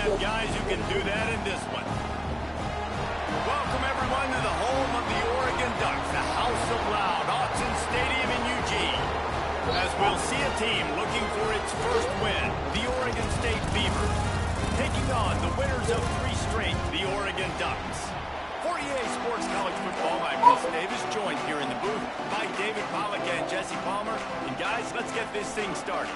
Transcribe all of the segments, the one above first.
have guys who can do that in this one. Welcome, everyone, to the home of the Oregon Ducks, the House of Loud, Autzen Stadium in Eugene. As we'll see a team looking for its first win, the Oregon State Beavers, taking on the winners of 3 straight, the Oregon Ducks. For EA Sports College Football, I'm Chris Davis, joined here in the booth by David Pollack and Jesse Palmer. And guys, let's get this thing started.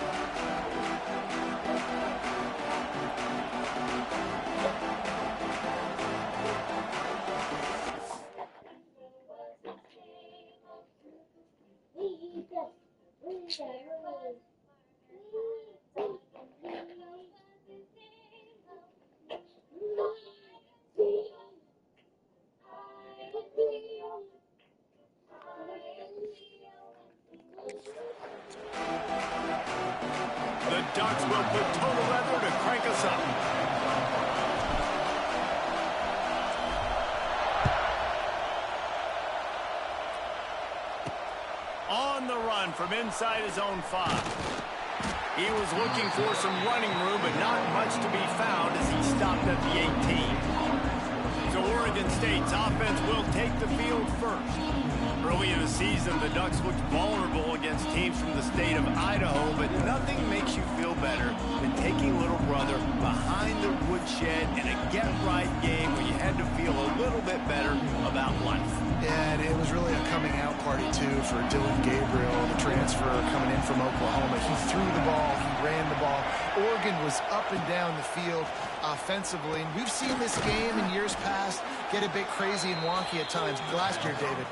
The Ducks will put total leather to crank us up. On the run from inside his own 5. He was looking for some running room, but not much to be found as he stopped at the 18. So Oregon State's offense will take the field first. Early in the season, the Ducks looked vulnerable against teams from the state of Idaho, but nothing makes you feel better than taking little brother behind the woodshed in a get-right game where you had to feel a little bit better about life. Yeah, and it was really a coming-out party, too, for Dylan Gabriel, the transfer coming in from Oklahoma. He threw the ball. He ran the ball. Oregon was up and down the field offensively, and we've seen this game in years past get a bit crazy and wonky at times. Last year, David,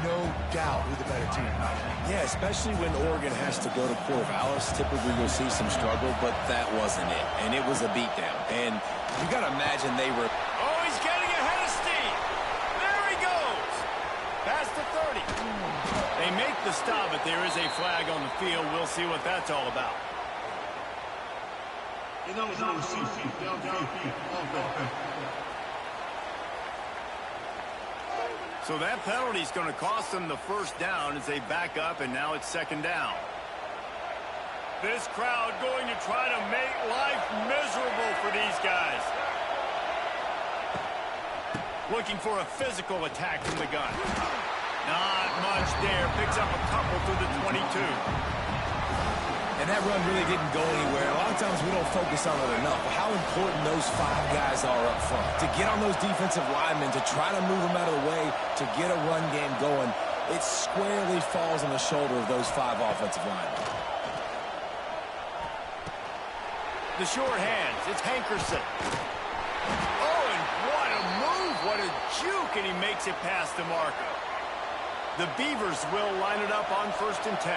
no doubt who the better team. Yeah, especially when Oregon has to go to Corvallis. Typically, you'll see some struggle, but that wasn't it, and it was a beatdown. And you got to imagine they were... Oh, he's getting ahead of steam. There he goes. Past the 30. They make the stop, but there is a flag on the field. We'll see what that's all about. So that penalty is going to cost them the first down as they back up, and now it's 2nd down. This crowd going to try to make life miserable for these guys. Looking for a physical attack from the gun. Not much there. Picks up a couple through the 22. And that run really didn't go anywhere. A lot of times we don't focus on it enough, but how important those 5 guys are up front. To get on those defensive linemen, to try to move them out of the way, to get a run game going, it squarely falls on the shoulder of those 5 offensive linemen. The short hands, it's Hankerson. Oh, and what a move, what a juke, and he makes it past the marker. The Beavers will line it up on 1st and 10.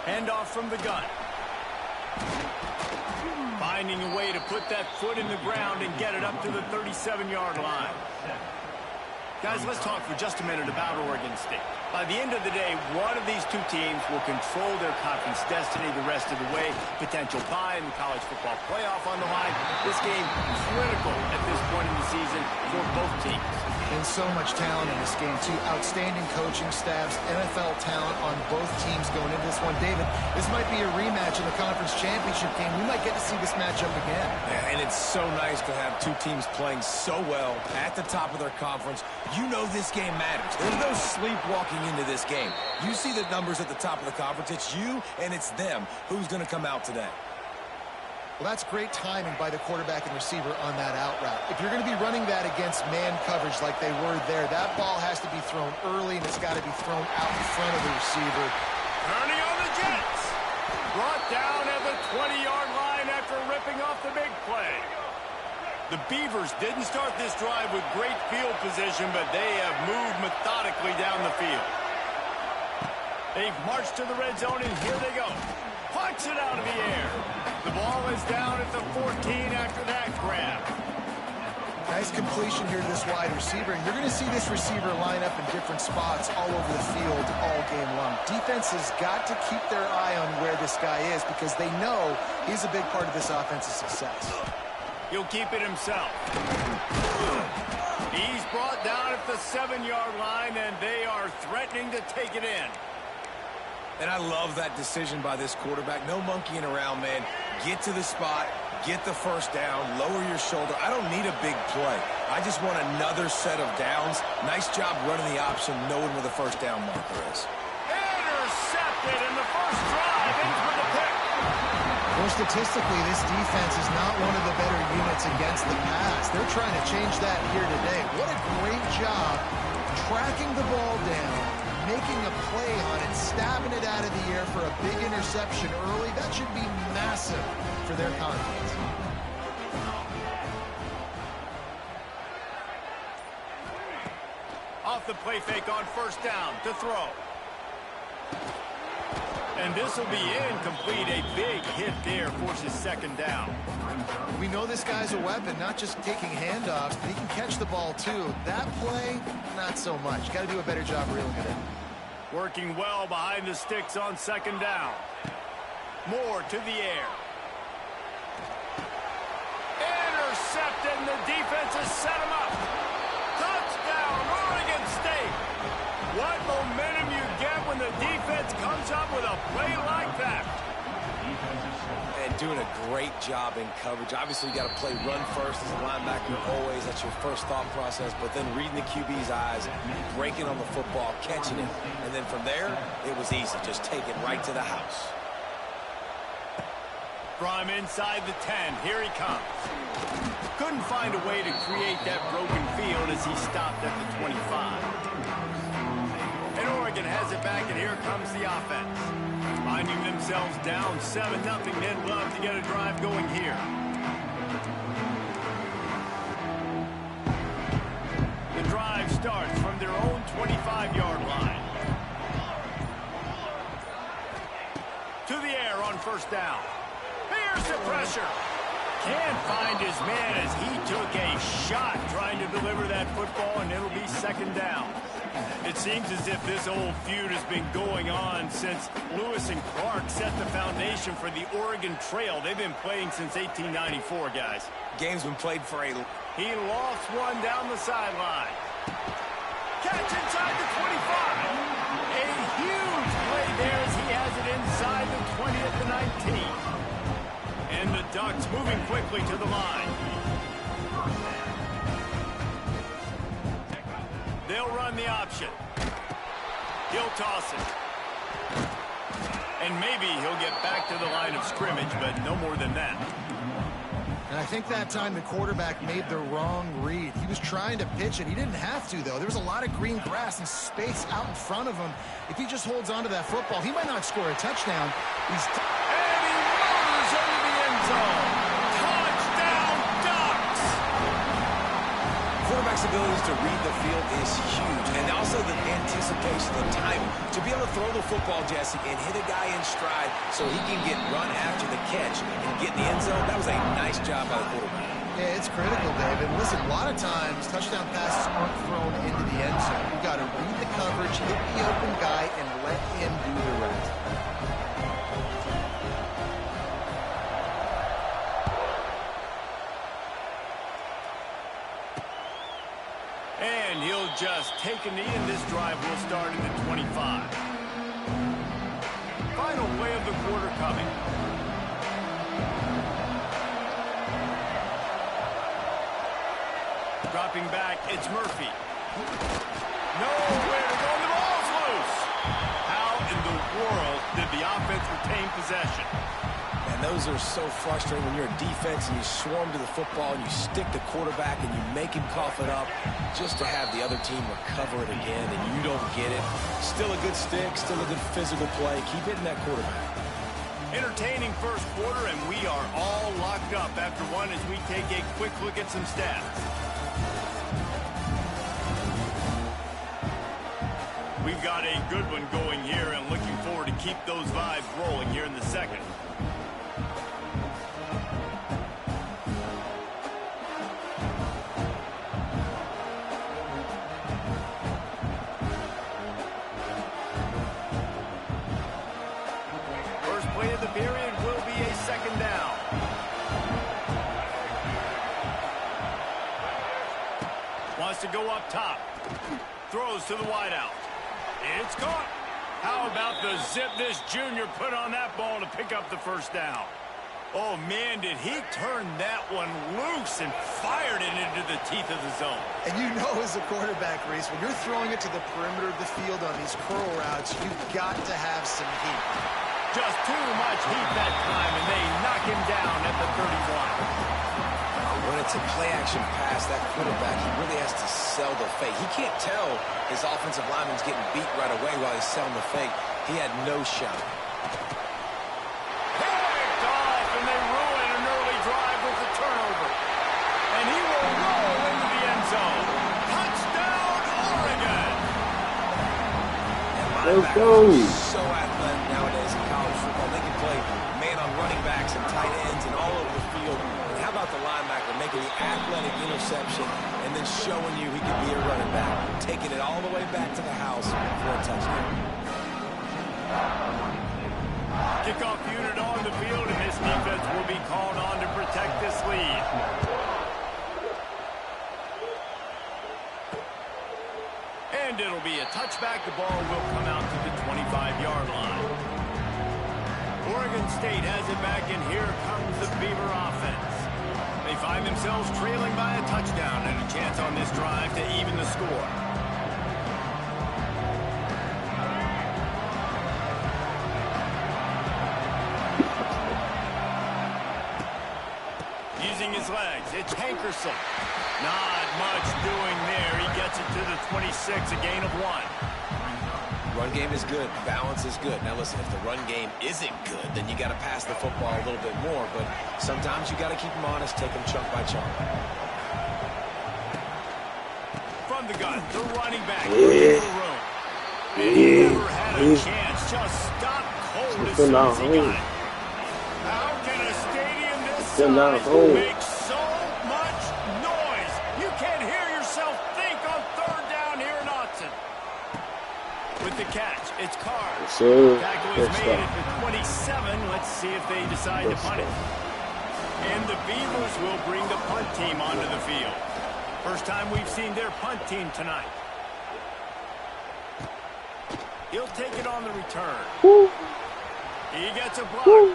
Handoff from the gun. Finding a way to put that foot in the ground and get it up to the 37-yard line. Guys, let's talk for just a minute about Oregon State. By the end of the day, one of these 2 teams will control their conference destiny the rest of the way. Potential bye in the college football playoff on the line. This game critical at this point in the season for both teams. And so much talent in this game, too. Outstanding coaching staffs, NFL talent on both teams going into this one. David, this might be a rematch in the conference championship game. We might get to see this matchup again. Yeah, and it's so nice to have 2 teams playing so well at the top of their conference. You know this game matters. There's no sleepwalking into this game. You see the numbers at the top of the conference. It's you and it's them. Who's going to come out today? Well, that's great timing by the quarterback and receiver on that out route. If you're going to be running that against man coverage like they were there, that ball has to be thrown early, and it's got to be thrown out in front of the receiver. Turning on the Jets. Brought down at the 20-yard line after ripping off the big play. The Beavers didn't start this drive with great field position, but they have moved methodically down the field. They've marched to the red zone, and here they go. Punch it out of the air. The ball is down at the 14 after that grab. Nice completion here to this wide receiver, and you're going to see this receiver line up in different spots all over the field all game long. Defense has got to keep their eye on where this guy is because they know he's a big part of this offense's success. He'll keep it himself. He's brought down at the 7-yard line, and they are threatening to take it in. And I love that decision by this quarterback. No monkeying around, man. Get to the spot, get the first down, lower your shoulder. I don't need a big play. I just want another set of downs. Nice job running the option, knowing where the first down marker is. Intercepted in the first drive, ends with a pick. Well, statistically, this defense is not one of the better units against the pass. They're trying to change that here today. What a great job tracking the ball down, making a play on it, stabbing it out of the air for a big interception early. That should be massive for their confidence. Off the play fake on first down to throw. And this will be incomplete. A big hit there forces second down. We know this guy's a weapon, not just taking handoffs, but he can catch the ball too. That play, not so much. Got to do a better job reeling it in. Working well behind the sticks on second down. Moore to the air. Intercepted, and the defense has set him up. Touchdown, Oregon State. What momentum you get when the defense comes up with a play like that. And doing a great job in coverage. Obviously, you got to play run first as a linebacker always. That's your first thought process. But then reading the QB's eyes, breaking on the football, catching it. And then from there, it was easy. Just take it right to the house. From inside the 10, here he comes. Couldn't find a way to create that broken field as he stopped at the 25. And Oregon has it back, and here comes the offense. Finding themselves down 7-0, they'd love to get a drive going here. The drive starts from their own 25-yard line. To the air on first down. Here's the pressure. Can't find his man as he took a shot trying to deliver that football, and it'll be second down. It seems as if this old feud has been going on since Lewis and Clark set the foundation for the Oregon Trail. They've been playing since 1894, guys. Game's been played for a... He lost one down the sideline. Catch inside the 25. A huge play there as he has it inside the 20 at the 19. And the Ducks moving quickly to the line. They'll run the option. He'll toss it. And maybe he'll get back to the line of scrimmage, but no more than that. And I think that time the quarterback made the wrong read. He was trying to pitch it. He didn't have to, though. There was a lot of green grass and space out in front of him. If he just holds on to that football, he might not score a touchdown. And he murders into the end zone. Touchdown, Ducks! Quarterback's abilities to read the field is huge, and also the anticipation, the timing. To be able to throw the football, Jesse, and hit a guy in stride so he can get run after the catch and get in the end zone, that was a nice job by the quarterback. Yeah, it's critical, David. Listen, a lot of times touchdown passes aren't thrown into the end zone. You've got to read the coverage, hit the open guy, and let him do the rest. And he'll just take a knee, and this drive will start in the 25. Final play of the quarter coming. Dropping back, it's Murphy. Nowhere to go, the ball's loose. How in the world did the offense retain possession? And those are so frustrating when you're a defense and you swarm to the football and you stick the quarterback and you make him cough it up just to have the other team recover it again and you don't get it. Still a good stick, still a good physical play. Keep hitting that quarterback. Entertaining first quarter, and we are all locked up after one as we take a quick look at some stats. We've got a good one going here and looking forward to keep those vibes rolling here in the second. First play of the period will be a second down. Wants to go up top. Throws to the wideout. It's caught. How about the zip this junior put on that ball to pick up the first down? Oh, man, did he turn that one loose and fired it into the teeth of the zone. And you know as a quarterback, Reese, when you're throwing it to the perimeter of the field on these curl routes, you've got to have some heat. Just too much heat that time, and they knock him down at the 31. When it's a play-action pass, that quarterback, he really has to sell the fake. He can't tell his offensive lineman's getting beat right away while he's selling the fake. He had no shot. Let's go. So athletic nowadays in college football. They can play man on running backs and tight ends and all over the field. And how about the linebacker making the athletic interception and then showing you he can be a running back, taking it all the way back to the house for a touchdown. Kickoff unit on the field, and this defense will be called on to protect this lead. And it'll be a touchback. The ball will come out to the 25-yard line. Oregon State has it back, and here comes the Beaver offense. They find themselves trailing by a touchdown and a chance on this drive to even the score. Using his legs, it's Hankerson. Not much doing there. He gets it to the 26, a gain of 1. Run game is good. Balance is good. Now, listen, if the run game isn't good, then you got to pass the football a little bit more. But sometimes you got to keep them honest, take them chunk by chunk. From the gun, the running back. Yeah. And he never had a chance. Just stopped cold as soon as he got it. How can a stadium this size make so much noise? You can't hear yourself think on third down here in Autzen. With the catch, it's Carr. Tackle is made at the 27. Let's see if they decide to punt it. And the Beavers will bring the punt team onto the field. First time we've seen their punt team tonight. He'll take it on the return. He gets a block. Man,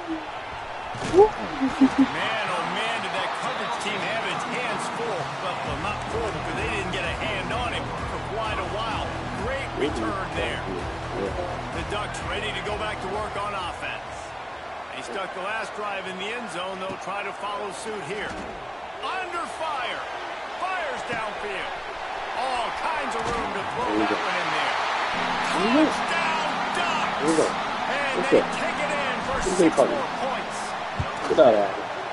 oh man, did that coverage team have its hands full. Well, not full because they didn't get a hand on him for quite a while. Great return there. The Ducks ready to go back to work on offense. They stuck the last drive in the end zone. They'll try to follow suit here. Under fire. Fires downfield. All kinds of room to throw that one in there. Touchdown Ducks. And they take it in for 6 more points.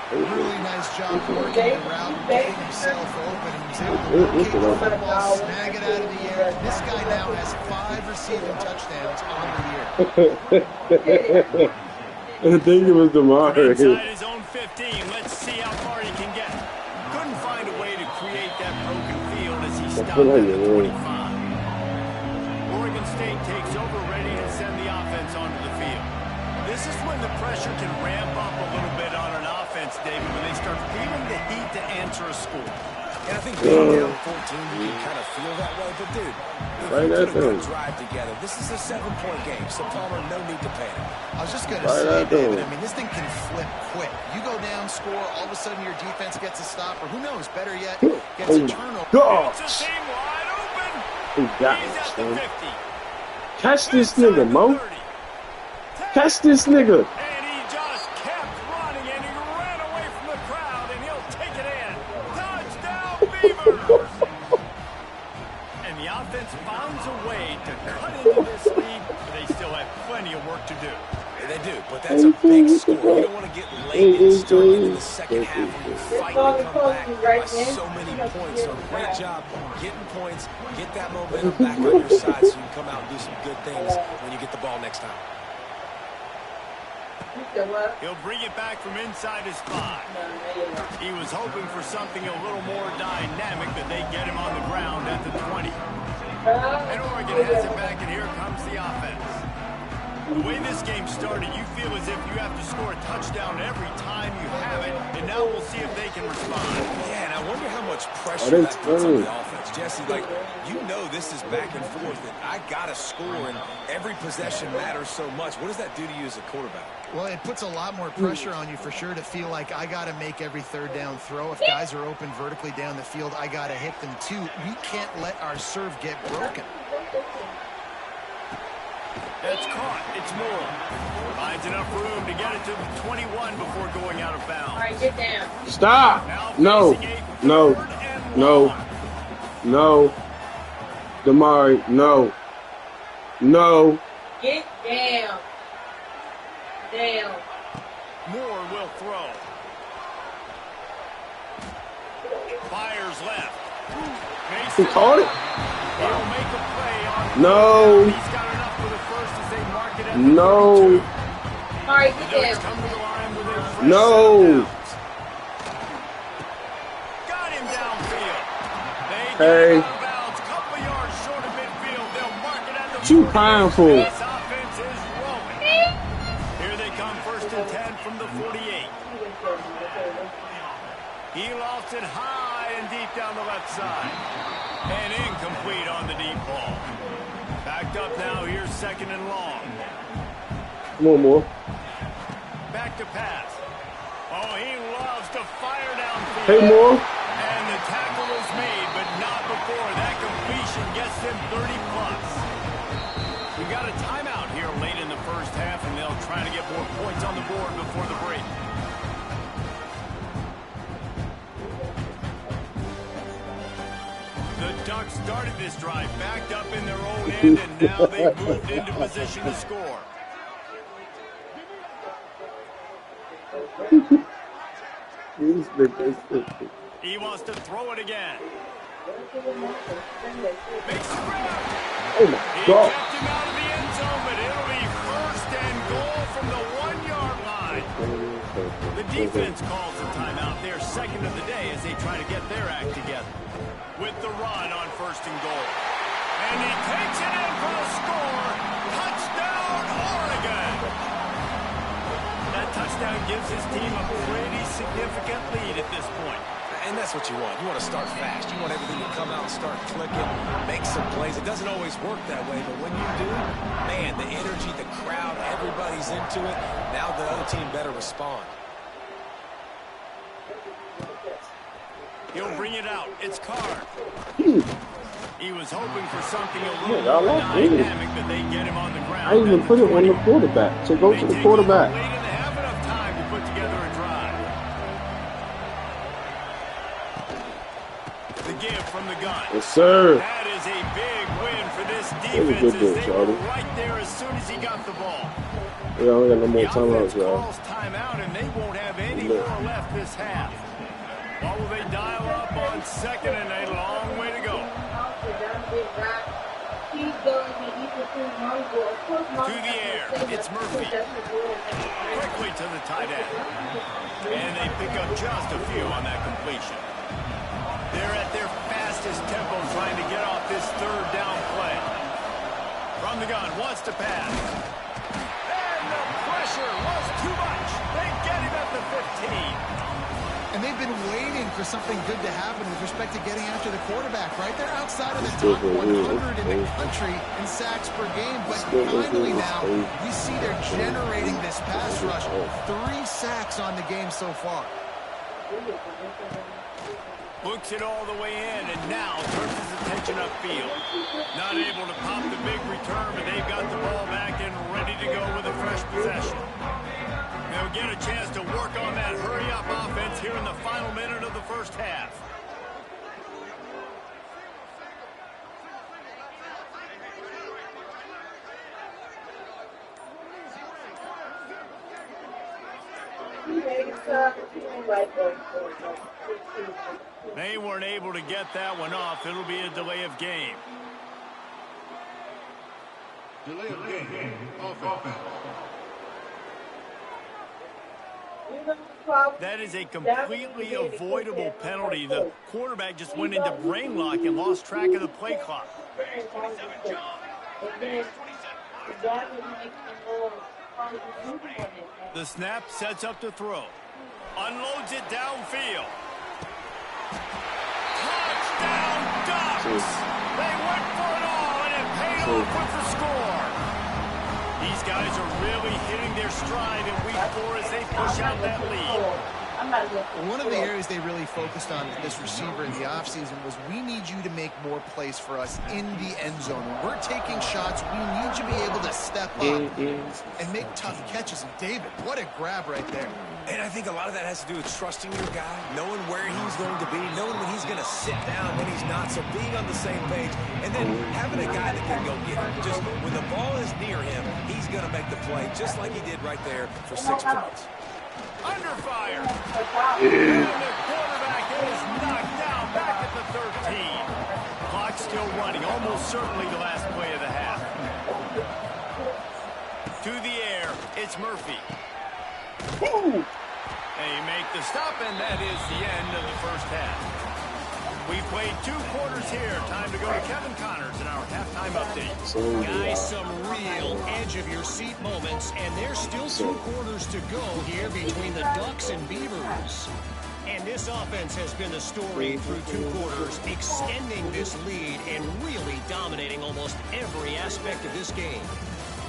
Really nice job working the route, getting himself open, and he's able to locate the football, snag it out of the air. This guy now has 5 receiving touchdowns on the year. I think it was DeMar. Inside his own 15. Let's see how far he can get. Couldn't find a way to create that broken field as he stopped at the 25. Oregon State takes over, ready to send the offense onto the field. This is when the pressure can ramp up a little bit on an offense, David, when they start feeling the heat to answer a score. And I think being down 14, you can kind of feel that way. But, dude, if you put a good drive together, this is a 7-point game. So, Palmer, no need to panic. I was just going to say, David, I mean, this thing can flip quick. You go down, score, all of a sudden your defense gets a stop, or who knows, better yet, gets a turnover. It's a seam wide open. He's at the 50. Catch this nigga, Mo. Catch this nigga. And he just kept running, and he ran away from the crowd, and he'll take it in. Touchdown, Beavers! And the offense finds a way to cut into this lead, but they still have plenty of work to do. They do, but that's a big score. You don't want to get late and start in the second half when you fight to come back by so many points. So great job getting points, get that momentum back on your side so you can come out and do some good things when you get the ball next time. He'll bring it back from inside his 5. He was hoping for something a little more dynamic, but they get him on the ground at the 20. And Oregon has it back, and here comes the offense. The way this game started, you feel as if you have to score a touchdown every time you have it, and now we'll see if they can respond. Yeah, and I wonder how much pressure that puts on the offense. Jesse, like, you know this is back and forth, and I got to score, and every possession matters so much. What does that do to you as a quarterback? Well, it puts a lot more pressure on you for sure to feel like I got to make every third down throw. If guys are open vertically down the field, I got to hit them too. We can't let our serve get broken. It's caught. It's Moore. Finds enough room to get it to the 21 before going out of bounds. All right, get down. Stop. No. No. No. No. Damari, no. No. Get down. Down. Moore will throw. Fires left. He caught it? He'll make a play on. No. He's got enough for the first as they mark it at the No. 32. All right, The get Ducks down. come to the line with a fresh No. set of downs. Got him downfield. They get Hey. him out of bounds. Couple yards short of midfield. They'll mark it at the What you 40. crying for? This offense is rolling. Here they come, 1st and 10 from the 48. He lost it high and deep down the left side. And incomplete on the deep ball. Backed up now. Here's 2nd and long. Come on, Moore. Back to pass. Oh, he loves to fire downfield. Hey, Moore. And the tackle is made, but not before. That completion gets them 30-plus. We got a timeout here late in the first half, and they'll try to get more points on the board before the break. The Ducks started this drive backed up in their own end, and now they've moved into position to score. These niggas. He wants to throw it again. Big grab. Oh, my He God. kept him out of the end zone, but it'll be 1st and goal from the 1-yard line. The defense calls a timeout there, 2nd of the day, as they try to get their act together. With the run on 1st and goal. And he takes it in for the score. Touchdown, Oregon! That touchdown gives his team a pretty significant lead at this point. And that's what you want. You want to start fast. You want everything to come out and start clicking, make some plays. It doesn't always work that way, but when you do, man, the energy, the crowd, everybody's into it. Now the other team better respond. He'll bring it out. It's Carr. He was hoping for something a little Yeah, I more like it. dynamic, but they get him on the ground. I even put it on the quarterback. So go to the quarterback. Late and they have enough time to put together a drive. The give from the gun. Yes, sir. That is a big win for this was a defense good as deal, they were Charlie. right there as soon as he got the ball. We only got no more The offense timeouts, y'all. calls timeout, and they won't have any Look. more left this half. What will they dial up on 2nd and a long way to go? To the air, it's Murphy. Quickly to the tight end. And they pick up just a few on that completion. They're at their fastest tempo trying to get off this 3rd down play. From the gun, wants to pass. And the pressure was too much. They get him at the 15. And they've been waiting for something good to happen with respect to getting after the quarterback, right? They're outside of the top 100 in the country in sacks per game, but finally now we see they're generating this pass rush. 3 sacks on the game so far. Looks it all the way in, and now turns his attention upfield. Not able to pop the big return, but they've got the ball back and ready to go with a fresh possession. They'll get a chance to work on that hurry-up offense here in the final minute of the first half. They weren't able to get that one off. It'll be a delay of game. Delay of game. Offense. That is a completely avoidable penalty. The quarterback just went into brain lock and lost track of the play clock. The snap sets up to throw. Unloads it downfield. Touchdown Ducks! They went for it all, and it paid off with the score. These guys are really hitting their stride in week 4 as they push out that lead. One of the areas they really focused on with this receiver in the offseason was we need you to make more plays for us in the end zone. When we're taking shots, we need you to be able to step up and make tough catches. And David, what a grab right there. And I think a lot of that has to do with trusting your guy, knowing where he's going to be, knowing when he's going to sit down, when he's not, so being on the same page, and then having a guy that can go get it. Just when the ball is near him, he's going to make the play, just like he did right there for 6 points. Under fire. And the quarterback is knocked down back at the 13. Clock still running, almost certainly the last play of the half. To the air, it's Murphy. Woo! They make the stop, and that is the end of the first half. We played 2 quarters here. Time to go to Kevin Connors in our halftime update. Guys, some real edge-of-your-seat moments, and there's still 2 quarters to go here between the Ducks and Beavers. And this offense has been the story through 2 quarters, extending this lead and really dominating almost every aspect of this game.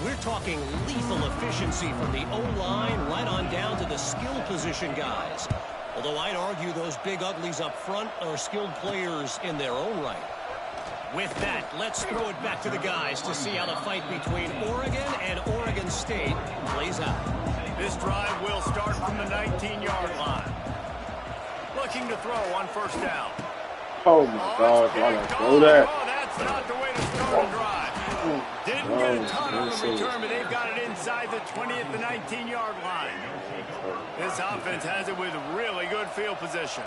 We're talking lethal efficiency from the O-line right on down to the skill position guys. Although I'd argue those big uglies up front are skilled players in their own right. With that, let's throw it back to the guys to see how the fight between Oregon and Oregon State plays out. This drive will start from the 19-yard line. Looking to throw on first down. Oh my God, why not throw that? Oh, that's not the way to start a drive. Didn't get a ton on the return, but they've got it inside the 20 at the 19-yard line. This offense has it with really good field position.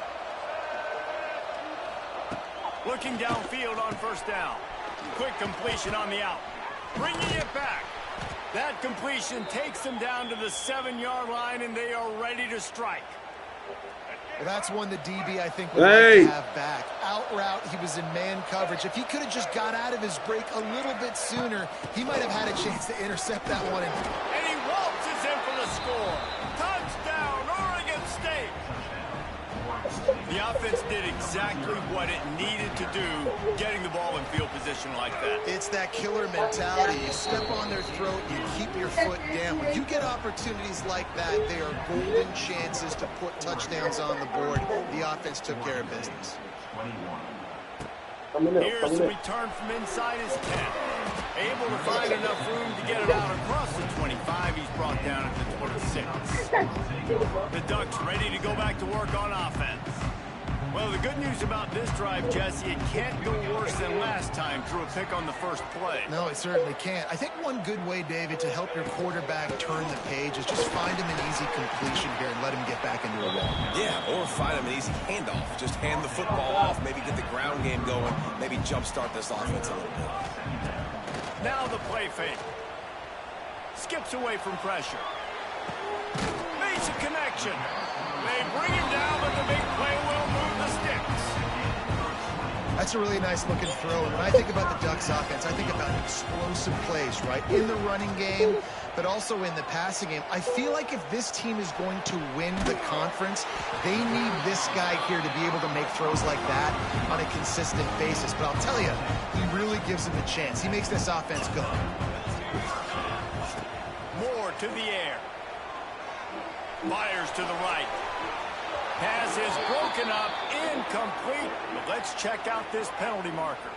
Looking downfield on first down. Quick completion on the out. Bringing it back. That completion takes them down to the 7-yard line, and they are ready to strike. Well, that's one the DB, I think, would like to have back. Out route, he was in man coverage. If he could have just got out of his break a little bit sooner, he might have had a chance to intercept that one. And he waltzes in for the score. Touchdown, Oregon State. The offense did exactly what it needed to do, getting the ball in field position like that. It's that killer mentality. You step on their throat, you keep your foot down. When you get opportunities like that, they are golden chances to put touchdowns on the board. The offense took care of business. Here's the return from inside his 10. Able to find enough room to get it out across the 25. He's brought down at the 26. The Ducks ready to go back to work on offense. Well, the good news about this drive, Jesse, it can't go worse than last time. Drew a pick on the first play. No, it certainly can't. I think one good way, David, to help your quarterback turn the page is just find him an easy completion here and let him get back into a run. Yeah, or find him an easy handoff. Just hand the football off, maybe get the ground game going, maybe jumpstart this offense a little bit. Now the play fake. Skips away from pressure. Makes a connection. They bring him down, but the big play will move the sticks. That's a really nice looking throw. And when I think about the Ducks offense, I think about explosive plays, right? In the running game, but also in the passing game. I feel like if this team is going to win the conference, they need this guy here to be able to make throws like that on a consistent basis. But I'll tell you, he really gives them a chance. He makes this offense go. Moore to the air. Fires to the right. Pass is broken up, incomplete. But let's check out this penalty marker.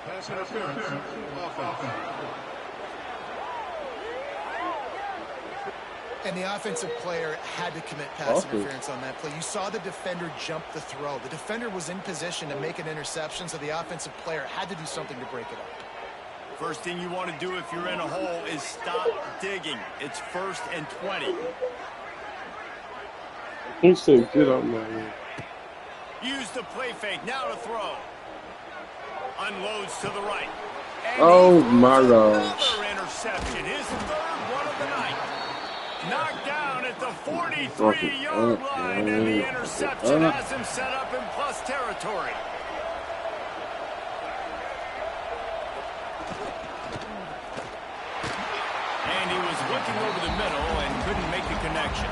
Pass interference. Offense. And the offensive player had to commit pass interference on that play. You saw the defender jump the throw. The defender was in position to make an interception, so the offensive player had to do something to break it up. First thing you want to do if you're in a hole is stop digging. It's 1st and 20. He said, get up, man. Use the play fake. Now to throw. Unloads to the right. And oh, my gosh. Another interception. His 3rd one of the night. Knocked down at the 43-yard line, and the interception has him set up in plus territory. looking over the middle and couldn't make the connection.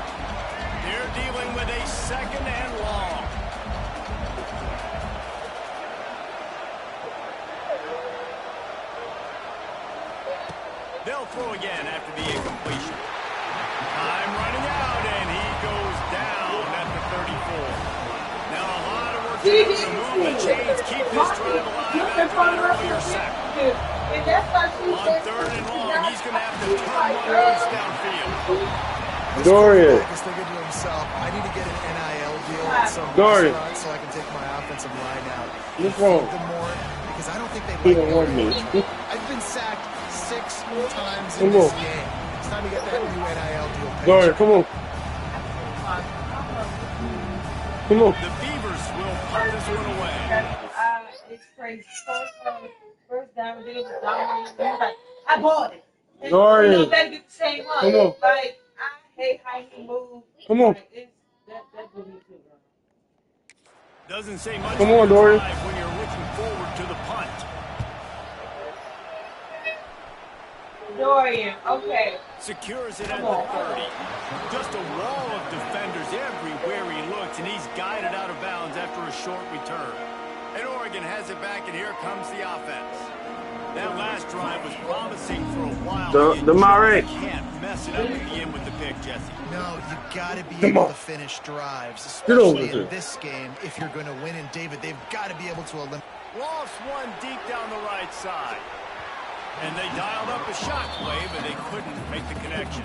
They're dealing with a second and long. They'll throw again after the incompletion. Time running out, and he goes down at the 34. Now a lot of work to do to move the chains, keep this drive alive after an earlier sack. On third and long, he's going to have to turn one loose downfield. Dorian. Is thinking to himself, I need to get an NIL deal at some Dorian. restaurant so I can take my offensive line out. What's wrong? Feed them more, because I don't think they He like don't want me. I've been sacked 6 times Come in this on. game. It's time to get that new NIL deal paid. Dorian, come on. Come on. The Beavers will punt this one away. It's crazy. First down, then it was dominating. Like, I bought it. And Dorian. you know, better get the same one. Come on. Like, I hate how he moves. Come on. Like, that did me too, bro. Doesn't say much Come for on, your Dorian. drive when you're looking forward to the punt. Dorian, okay. Secures it at the 30. Just a wall of defenders everywhere he looks, and he's guided out of bounds after a short return. And Oregon has it back, and here comes the offense. That last drive was promising for a while. The Mare. Can't mess it up at the end with the pick, Jesse. No, you got to be Come able on. to finish drives, Get over especially here. in this game. If you're going to win, and David, they've got to be able to eliminate. Lost one deep down the right side. And they dialed up a shot play, but they couldn't make the connection.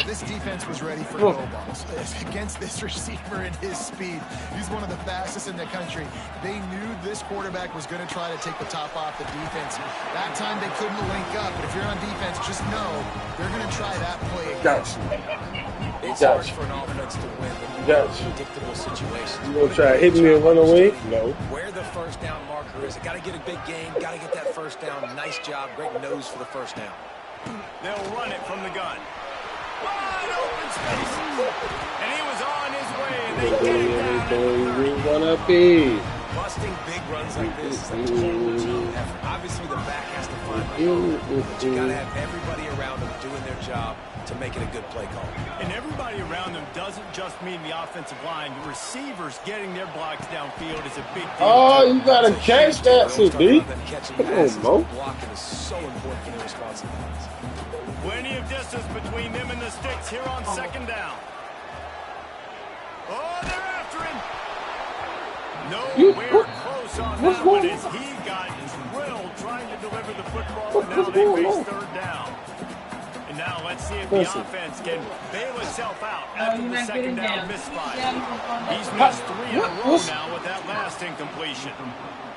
This defense was ready for Look. no balls against this receiver and his speed. He's one of the fastest in the country. They knew this quarterback was going to try to take the top off the defense. That time they couldn't link up, but if you're on defense, just know they're going to try that play again. Got you. It's Got hard you. for an offense to win in Got you. predictable situations. You gonna try to hit me and run away? No. Where the first down marker is, got to get a big gain, got to get that first down. Nice job, great nose for the first down. They'll run it from the gun. Wide open spaces. And he was on his way, and they get it down. at the 30. Wanna be. Busting big runs like this is a total team effort. Obviously, the back has to find the hole, but you got to have everybody around them doing their job to make it a good play call. And everybody around them doesn't just mean the offensive line. The receivers getting their blocks downfield is a big deal. Oh, too. you gotta catch that, CD. Catching Come passes on, Mo. and blocking is so important for their responsibilities. Plenty of distance between them and the sticks here on second down. Oh, they're after him. Nowhere close on that one as he got drilled trying to deliver the football, and now they face third down. And now let's see if the offense can bail itself out after the second down misfire. He's missed 3 in a row now with that last incompletion.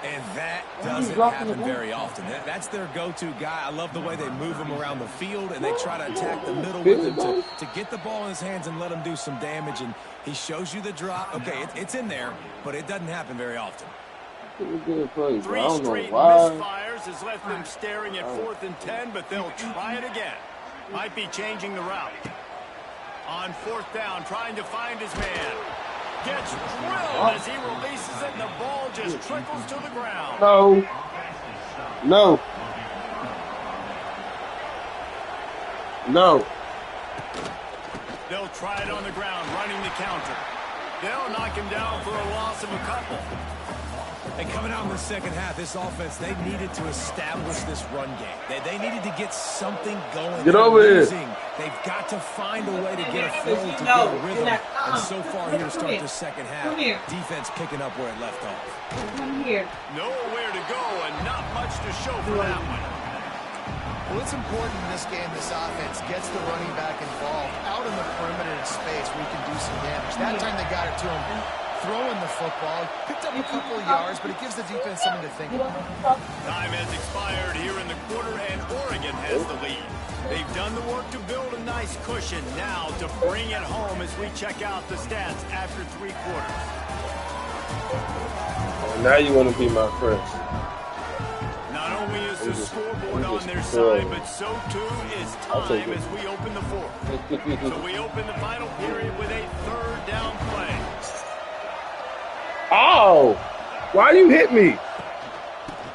And that doesn't happen very often. That's their go-to guy. I love the way they move him around the field, and they try to attack the middle with him to get the ball in his hands and let him do some damage. And he shows you the drop. Okay, it's in there, but it doesn't happen very often. 3 straight misfires has left them staring at 4th and 10, but they'll try it again. Might be changing the route. On 4th down, trying to find his man. Gets drilled as he releases it, and the ball just trickles to the ground. No. No. No. They'll try it on the ground, running the counter. They'll knock him down for a loss of a couple. And coming out in the second half, this offense, they needed to establish this run game. They needed to get something going. Get over here. They've got to find a way to get a flow, to get a rhythm. And so far here to start the second half, defense picking up where it left off. Come here. Nowhere to go and not much to show for that one. Well, it's important in this game, this offense gets the running back involved out in the perimeter in space where he can do some damage. That time they got it to him, throwing the football, picked up a couple of yards, but it gives the defense something to think about. Time has expired here in the quarter, and Oregon has the lead. They've done the work to build a nice cushion. Now to bring it home as we check out the stats after 3 quarters. Now you want to be my friend. Not only is the scoreboard on their side, but so too is time as we open the 4th. So we open the final period with a 3rd down play. Oh! Why you hit me?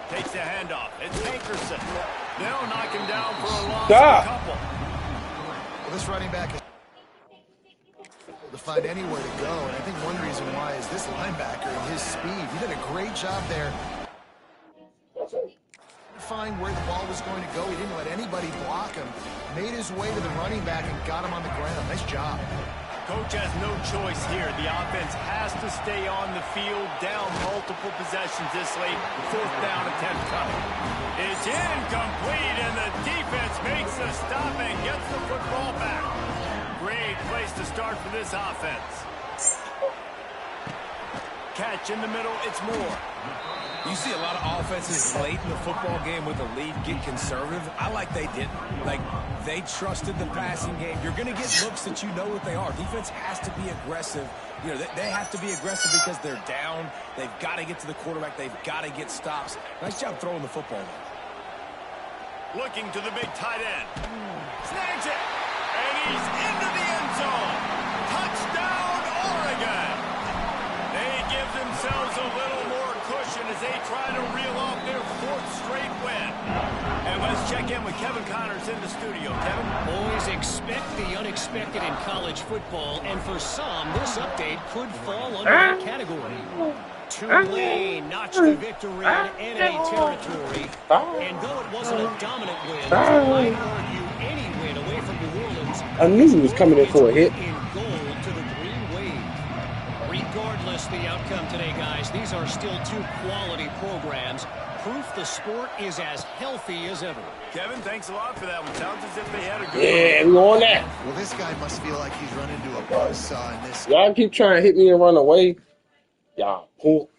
Takes a handoff. It's Hankerson. They'll knock him down for a loss Stop. of a couple. This running back is to find anywhere to go, and I think one reason why is this linebacker and his speed. He did a great job there. Find where the ball was going to go. He didn't let anybody block him. Made his way to the running back and got him on the ground. Nice job. Coach has no choice here. The offense has to stay on the field, down multiple possessions this late. Fourth down attempt coming. It's incomplete, and the defense makes the stop and gets the football back. Great place to start for this offense. Catch in the middle, it's Moore. You see a lot of offenses late in the football game with a lead get conservative. I like they didn't. Like, they trusted the passing game. You're going to get looks that you know what they are. Defense has to be aggressive. You know, they have to be aggressive because they're down. They've got to get to the quarterback. They've got to get stops. Nice job throwing the football. Looking to the big tight end. Snags it. And he's into the end zone. Touchdown, Oregon. They give themselves a little more cushion as they try to reel off their fourth straight win. And let's check in with Kevin Connors in the studio. Kevin? Boys, expect the unexpected in college football, and for some, this update could fall under that category. Tulane notched the victory in NA territory, and though it wasn't a dominant win, I'd argue any win away from New Orleans, I knew he was coming in for a hit. in gold to the Green Wave. Regardless the outcome today, guys, these are still two quality programs. Proof the sport is as healthy as ever. Kevin, thanks a lot for that one. Sounds as if they had a good Yeah, we on that. Well, this guy must feel like he's run into a buzzsaw in this. Y'all keep trying to hit me and run away. Y'all pull.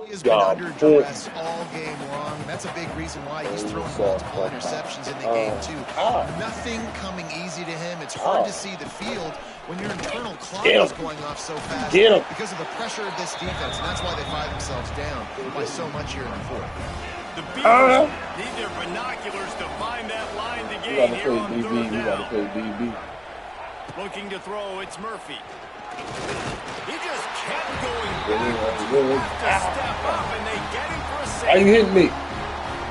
He has been under duress all game long. That's a big reason why he's thrown multiple interceptions in the game, too. Nothing coming easy to him. It's hard to see the field when your internal clock is going off so fast because of the pressure of this defense, and that's why they find themselves down by so much here in the fourth. The Beavers need their binoculars to find that line to gain here on third down. Looking to throw, it's Murphy. He just kept going backwards. You have to step up, and they get him for a safety. Why you hitting me?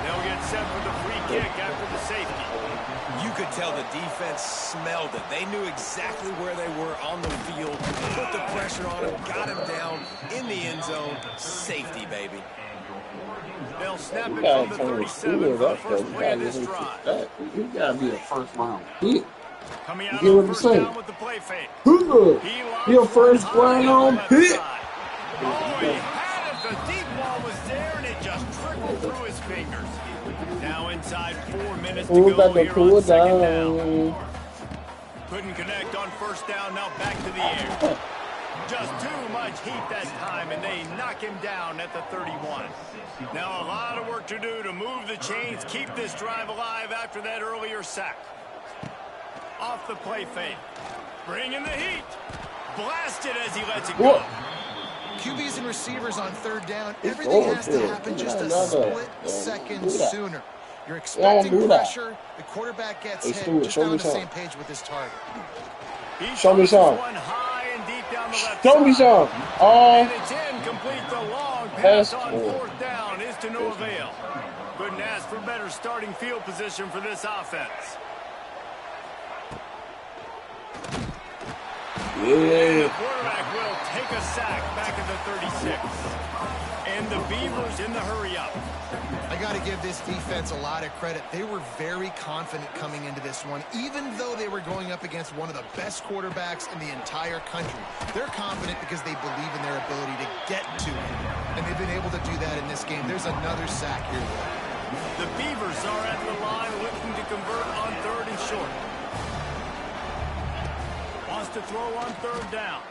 They'll get set for the free kick after the safety. You could tell the defense smelled it. They knew exactly where they were on the field, put the pressure on him, got him down in the end zone. Safety, baby. They'll snap it from the 37 for the first play of this drive. You gotta be a first round hit. Coming out You on get first what I'm down with the play fake. saying? Your first round hit. Oh, he had it. The deep ball was there, and it just trickled through his fingers. Now inside 4 minutes to go here on second down. Couldn't connect on first down. Now back to the air. Just too much heat that time, and they knock him down at the 31. Now a lot of work to do to move the chains, keep this drive alive after that earlier sack. Off the play fake. Bring in the heat. Blasted as he lets it go. QBs and receivers on third down, everything has to happen just a split second sooner. You're expecting pressure, the quarterback gets hit, just on the same page with his target. Show me some. One high and deep down the left Show me some. And it's incomplete. The long pass on fourth down is to no avail. Couldn't ask for better starting field position for this offense. Yeah. The quarterback will take a sack back at the 36. And the Beavers in the hurry-up. I got to give this defense a lot of credit. They were very confident coming into this one, even though they were going up against one of the best quarterbacks in the entire country. They're confident because they believe in their ability to get to him, and they've been able to do that in this game. There's another sack here. The Beavers are at the line looking to convert on third and short. Wants to throw on third down.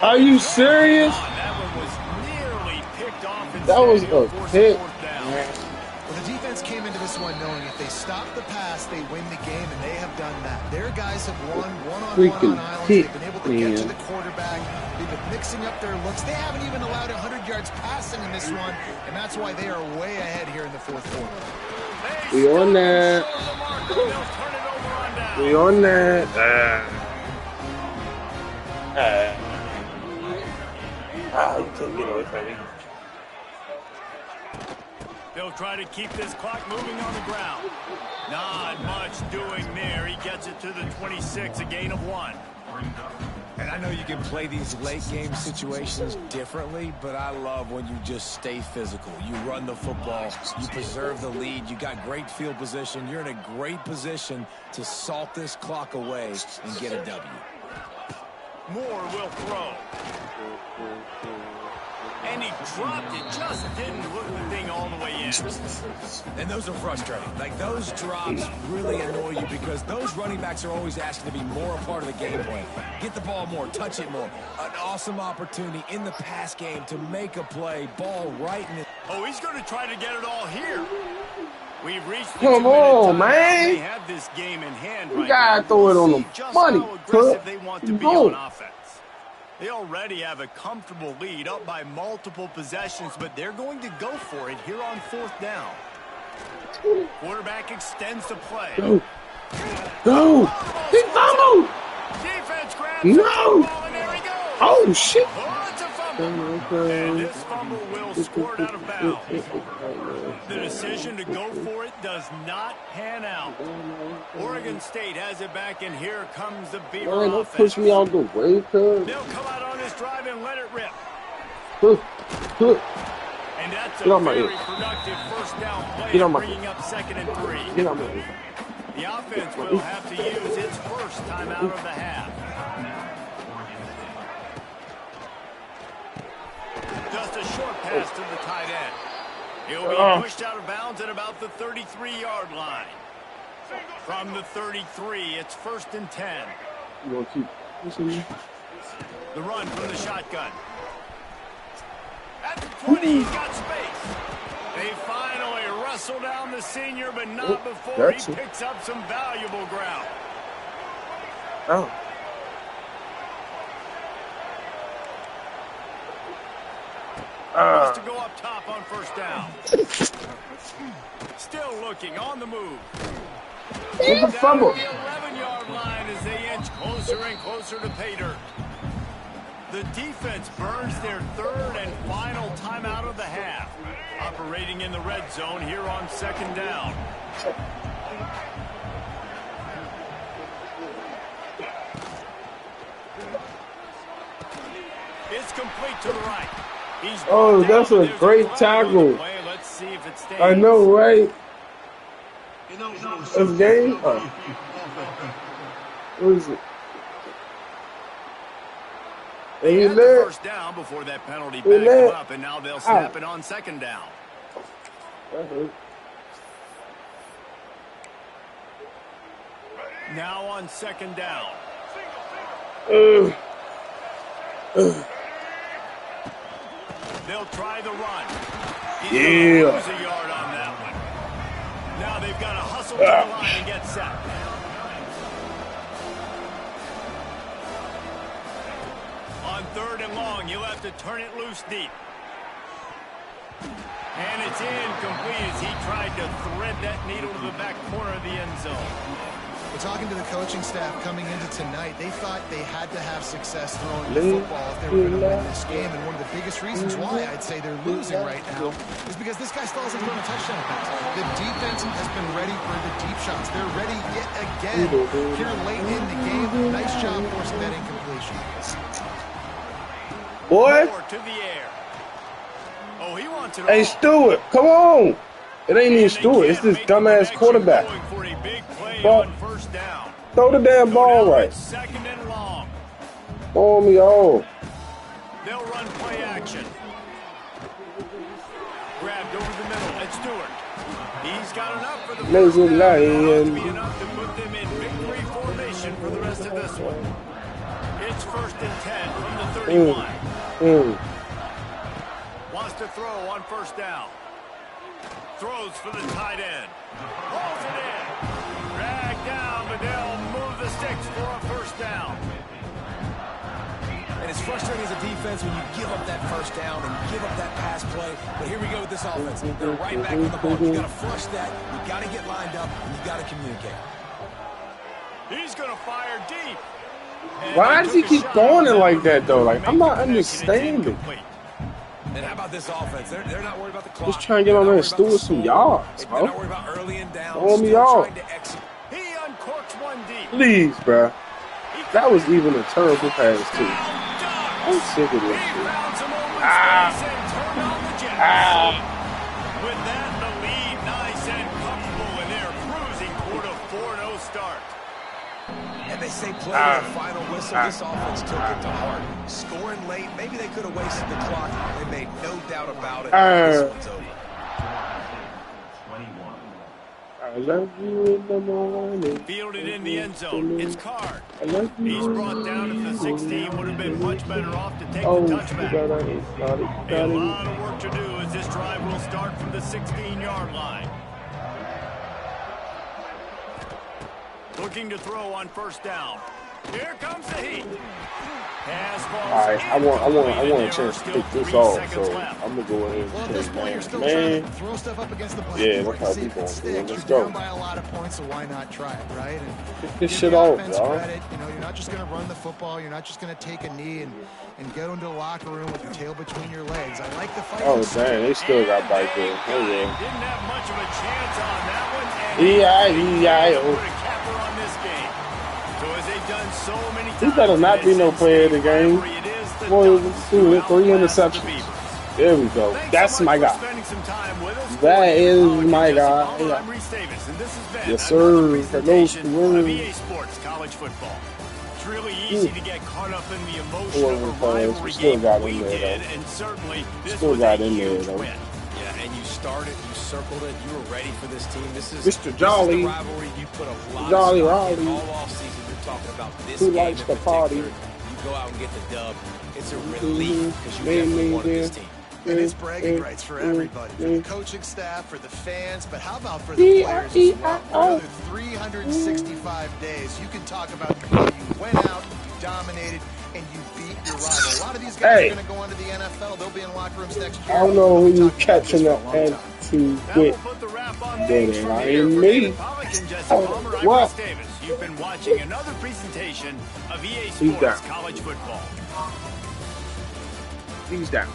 Are you serious? That one was nearly picked off. That was a hit. Well, the defense came into this one knowing if they stop the pass, they win the game, and they have done that. Their guys have won one-on-one on islands. They've been able to get to the quarterback. They've been mixing up their looks. They haven't even allowed 100 yards passing in this one, and that's why they are way ahead here in the fourth quarter. We on that. We on that. You can't get away from me. They'll try to keep this clock moving on the ground. Not much doing there. He gets it to the 26, a gain of 1. And I know you can play these late game situations differently, but I love when you just stay physical. You run the football, you preserve the lead, you got great field position. You're in a great position to salt this clock away and get a W. Moore will throw. And he dropped it, just didn't hook the thing all the way in. And those are frustrating. Like, those drops really annoy you because those running backs are always asking to be more a part of the game plan. Get the ball more, touch it more. An awesome opportunity in the pass game to make a play, ball right in it. Oh, he's going to try to get it all here. We've reached the Come on, time. man. They have this game in hand You right gotta now. throw it on We'll the see just money, how aggressive Cook. they want to be Go. on offense. They already have a comfortable lead, up by multiple possessions, but they're going to go for it here on 4th down. Quarterback extends the play. Go. Go. He fumbled. Defense grabs No. the ball, and there he goes. Oh, shit. Oh, it's a fumble. And this fumble will score it out of bounds. The decision to go for it does not pan out. Oregon State has it back, and here comes the Beaver Man, don't offense. push me out the way, cuz. They'll come out on this drive and let it rip. And that's Get a on my very ear. productive first down play, Get on my bringing up 2nd and 3. Get out my way. The offense will have to use its first timeout of the half. Just a short pass to the tight end. He'll be pushed out of bounds at about the 33-yard line. From the 33, it's 1st and 10. You gonna keep pushing me? The run from the shotgun. At the 20, he's got space. They finally wrestle down the senior, but not before he picks up some valuable ground. Oh. Wants to go up top on 1st down. Still looking on the move. It's a fumble. Down to the 11-yard line as they inch closer and closer to pay dirt. The defense burns their 3rd and final timeout of the half. Operating in the red zone here on 2nd down. It's complete to the right. He's Oh, that's a there's great flag on the tackle. play. Let's see if it stays. I know, right? That's game? What is it? They Ain't had the there? first down before that penalty Ain't backed there? them up, and now they'll snap it on 2nd down. That hurt. Now on 2nd down. They'll try the run. He's gonna lose a yard on that one. Now they've got to hustle to the line and get set. On 3rd and long, you'll have to turn it loose deep. And it's incomplete as he tried to thread that needle to the back corner of the end zone. We're talking to the coaching staff coming into tonight. They thought they had to have success throwing the football if they were going to win this game. And one of the biggest reasons why I'd say they're losing right now is because this guy still hasn't thrown a touchdown pass. The defense has been ready for the deep shots. They're ready yet again here late in the game. Nice job forcing that incompletion. Boy. Moore to the air. Oh, he wants it Hey, all. Stewart, come on. It ain't even Stewart. It's this dumbass quarterback. Ball. Throw the damn ball right. 2nd and long. Throw me off. They'll run play action. Grabbed over the middle. It's Stewart. He's got enough for the Lazy first down. lion. To be enough to put them in victory formation for the rest of this one. It's 1st and 10 from the 31. Wants to throw on 1st down. Throws for the tight end. Pulls it in. Dragged down, but they'll move the sticks for a 1st down. And it's frustrating as a defense when you give up that 1st down and give up that pass play. But here we go with this offense. They're right back in the ball. You got to flush that. You got to get lined up, and you got to communicate. He's going to fire deep. And Why does he took a keep shot throwing it on like that, though? to Like, make I'm not the connection. It's understanding. incomplete. And how about this offense? They're not worried about the clock. Just trying to get on there and steal some yards, bro. They're not worried about early and down. Me off. He uncorks one deep. Please, bro. That was even a terrible pass, too. I'm sick of this shit. With that, the lead nice and comfortable in their cruising toward a 4-0 start. And they say play with the final whistle. This offense took it to heart. Scoring late, maybe they could have wasted the clock. They made no doubt about it. This one's over. I love you in the morning. Fielded in the end zone. It's Card. He's brought down at the 16. Would have been much better off to take the touchback. A lot of work to do as this drive will start from the 16-yard line. Looking to throw on first down. Here comes the heat. Alright, I want a chance to pick this off, so I'm gonna go ahead and take man. Throw stuff up against the black. Yeah, that's how we going to do. Let's go. By a lot of points, so why not try it, right? And pick this shit off, y'all. You know, you're not just gonna run the football. You're not just gonna take a knee and go into the locker room with your tail between your legs. I like the fight. Oh dang, they still got back there. Oh yeah. Didn't have much of a chance on that one. E-I-E-I-O. So many he better not be no player of the game. Boy, 3 interceptions. There we go. That's my guy. That is my guy. Yes, sir. For those who win. Sports college football. It's really easy to get caught up in the emotion of a rivalry game. We did, and certainly this was a huge win. Yeah, and you started, you circled it, you were ready for this team. This is Mr. Jolly. This is the rivalry you put a lot Jolly of Raleigh. all off season. Talking about this who game likes the party? You go out and get the dub. It's a relief because you definitely wanted this team. And it's bragging rights for everybody, for the coaching staff, for the fans, but how about for the players as well? For another 365 days, you can talk about you went out, you dominated, and you beat your rival. A lot of these guys are going to go into the NFL. They'll be in locker rooms next year. I don't know who you catching up and to quit. But I ain't me. What? You've been watching another presentation of EA Sports College Football. He's down.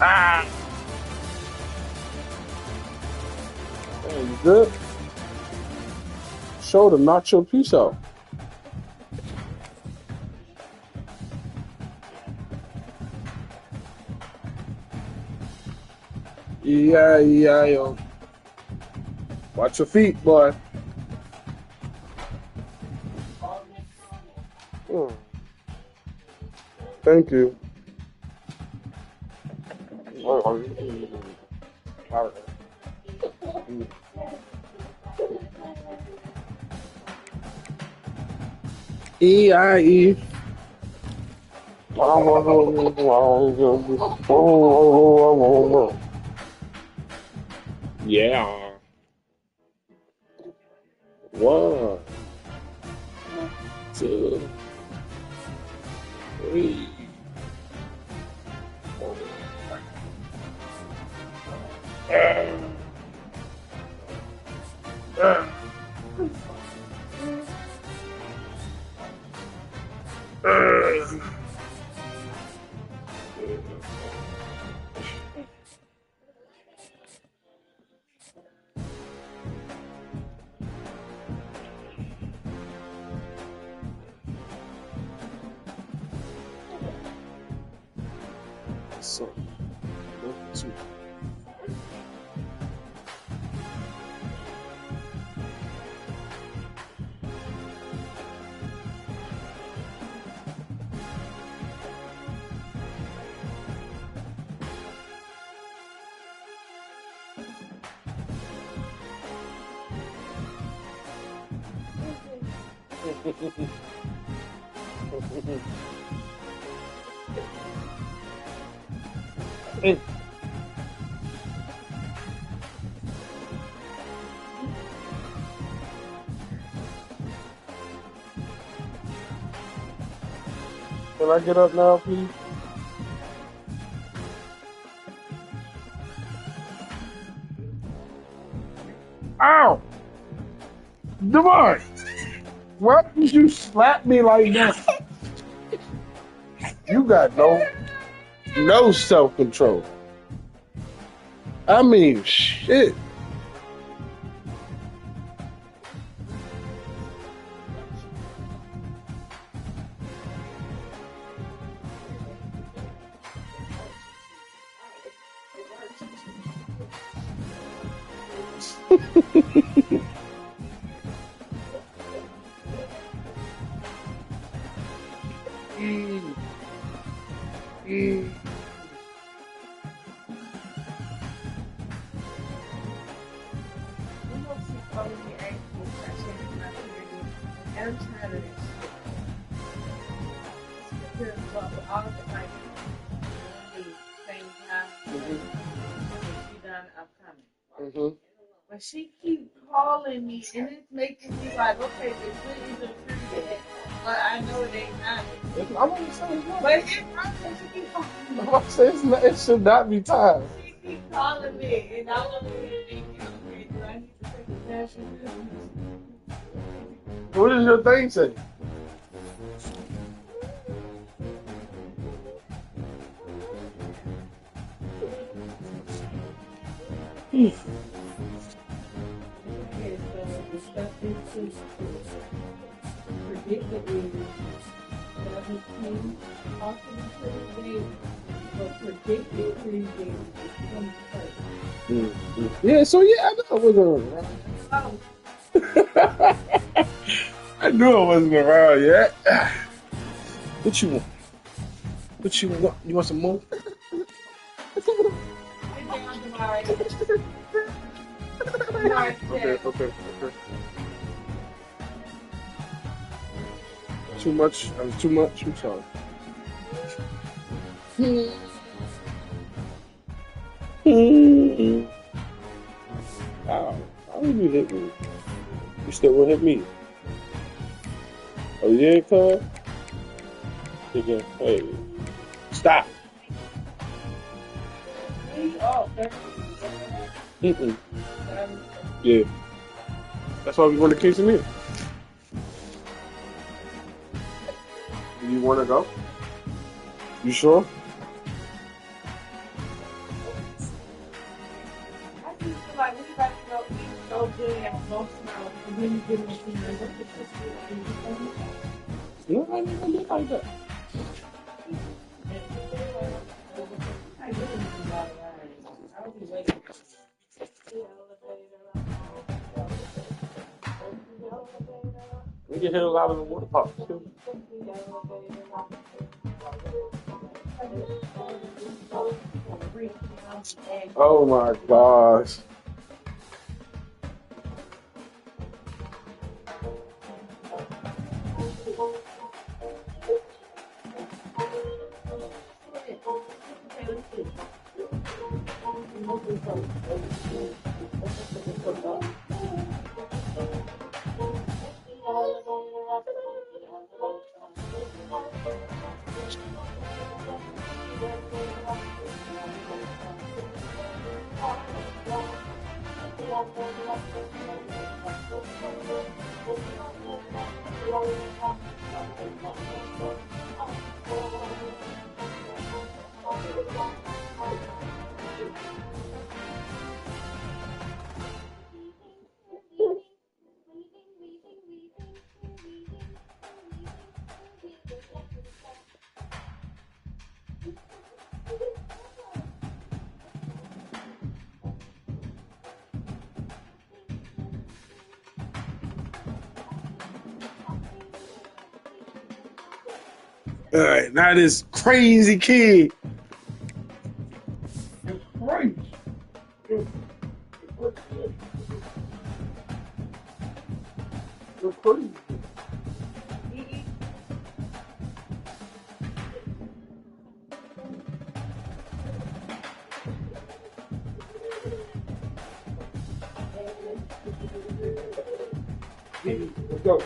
Ah! That was good. Show the nacho piece out. Yeah. Watch your feet, boy. Thank you. E-I-E. Yeah. 1, 2, 3. So, 1, 2. Can I get up now, please? Ow! Devon! Why did you slap me like that? You got no no self-control. I mean, shit. But she keep calling me, and it's making me like, okay, this really is true yet. But I know it ain't not. I'm gonna say it's not. But it's not. She keep calling me. I'm gonna say it's not, it should not be time. She keep calling me, and I want to be do I need to take a dash of business? What does your thing say? Yeah, so yeah, I know it wasn't around. I knew it wasn't around yet. What you want? What you want? You want some more? Okay. Too much? That was too much? I'm sorry. Wow. How did you hit me? You still won't hit me? Oh, yeah, cuz? Hey, stop. Yeah. That's why we want the quesadilla. Do you want to go? You sure? I just feel like we got to go eat so good and most now, and then you give me No, I didn't do it like that. We can hit a lot of the water parks too. Oh my gosh. All right, now this crazy kid. You're crazy. You're crazy. Let's go.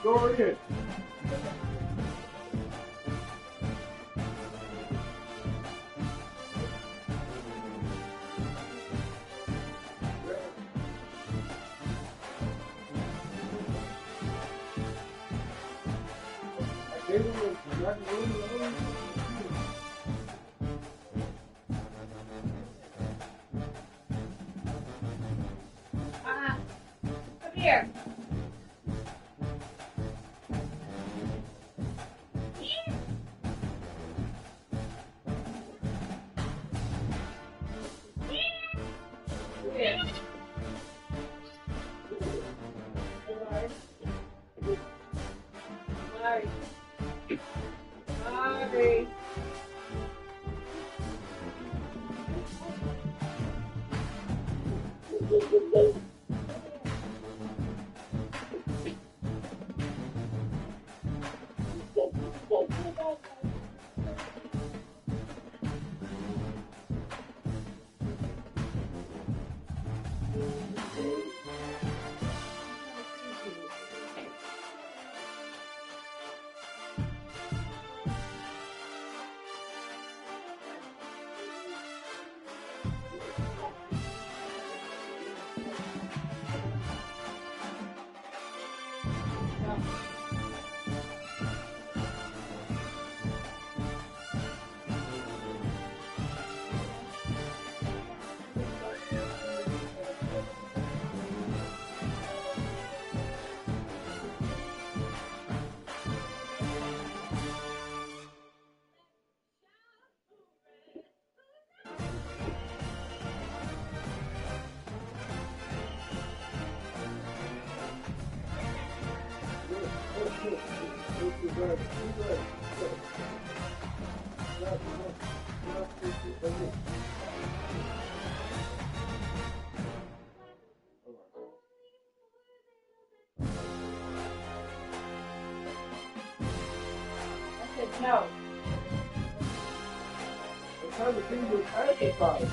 Dorian. Come here. Sorry. No. It's time to clean your pancake box.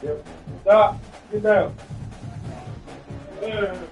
Yep. Stop. Get down. Get down.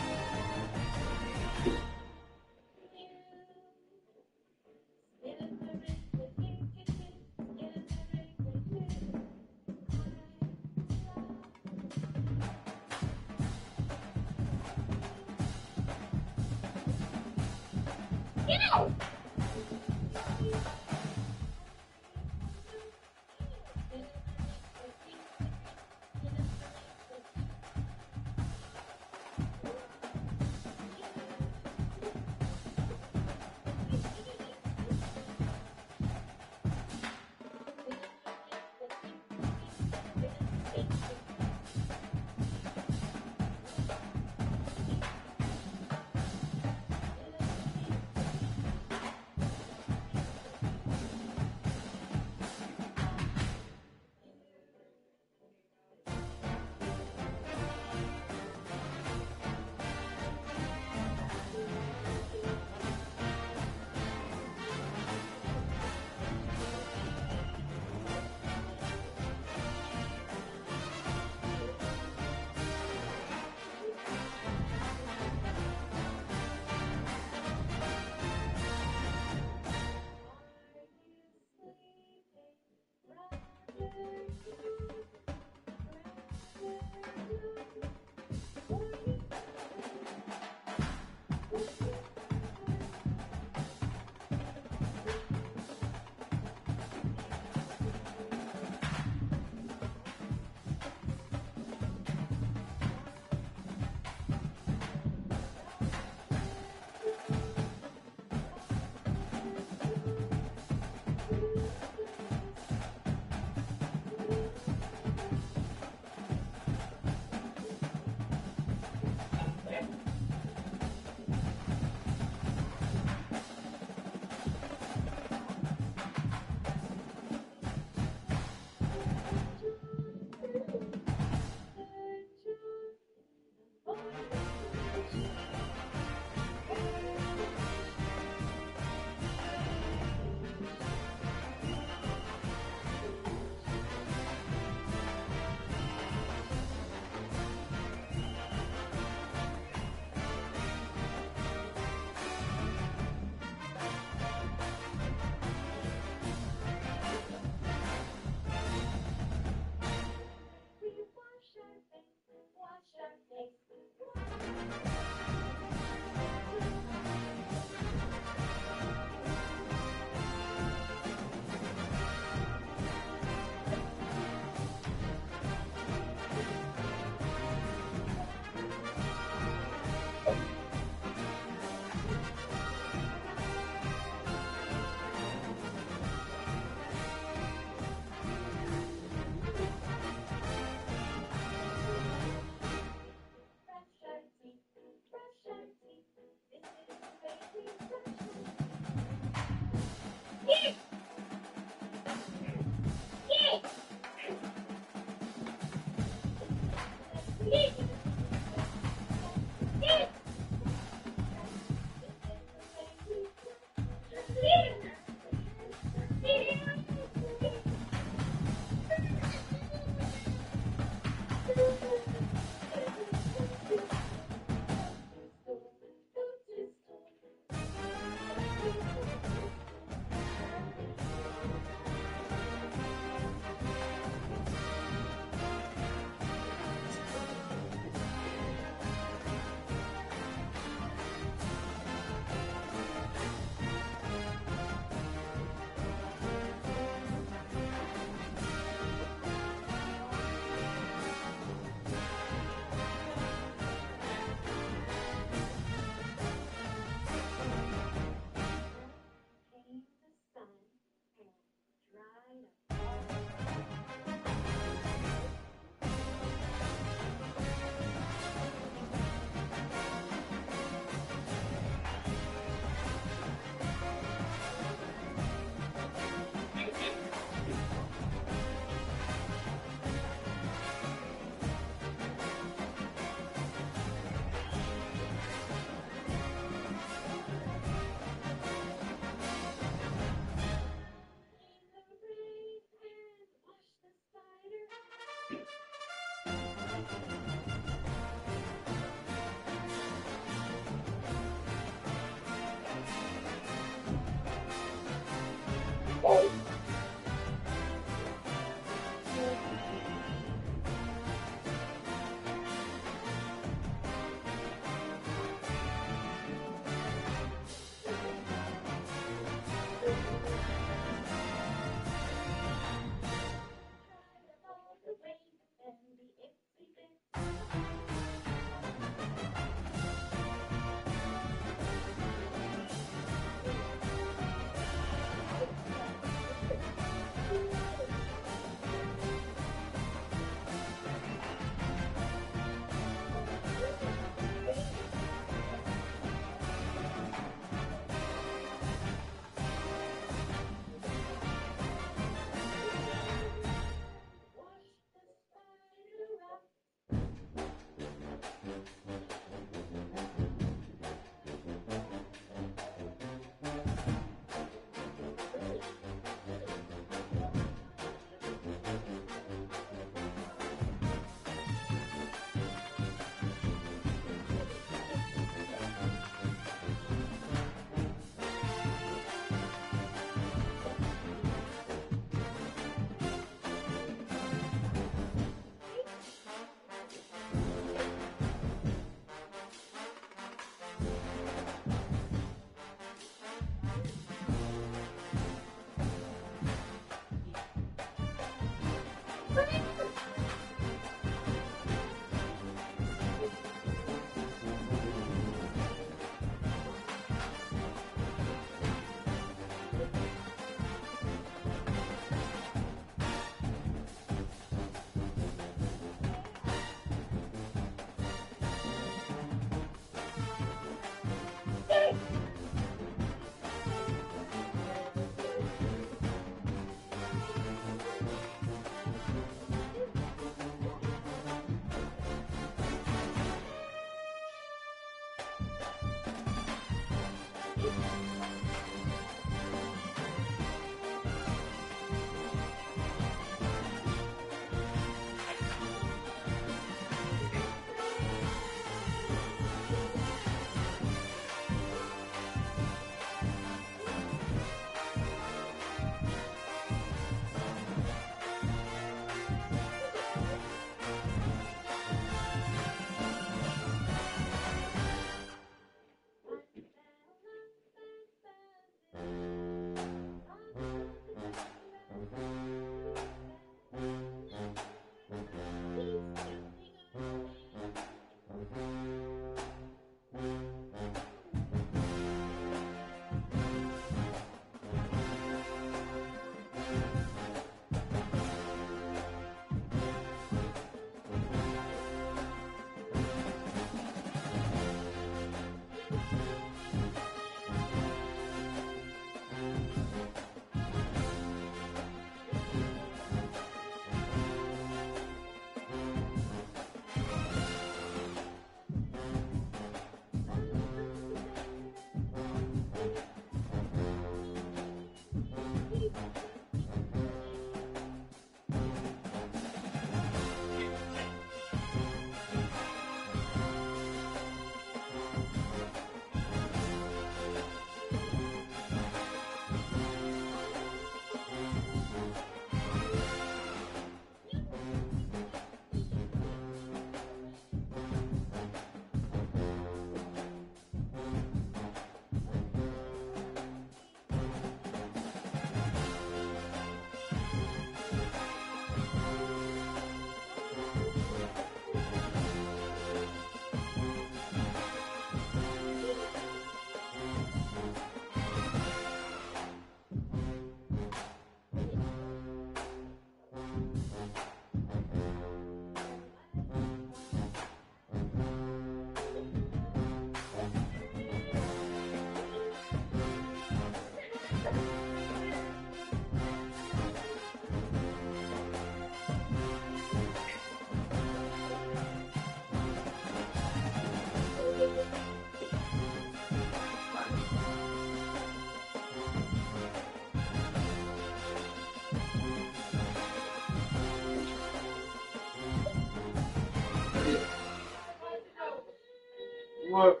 What?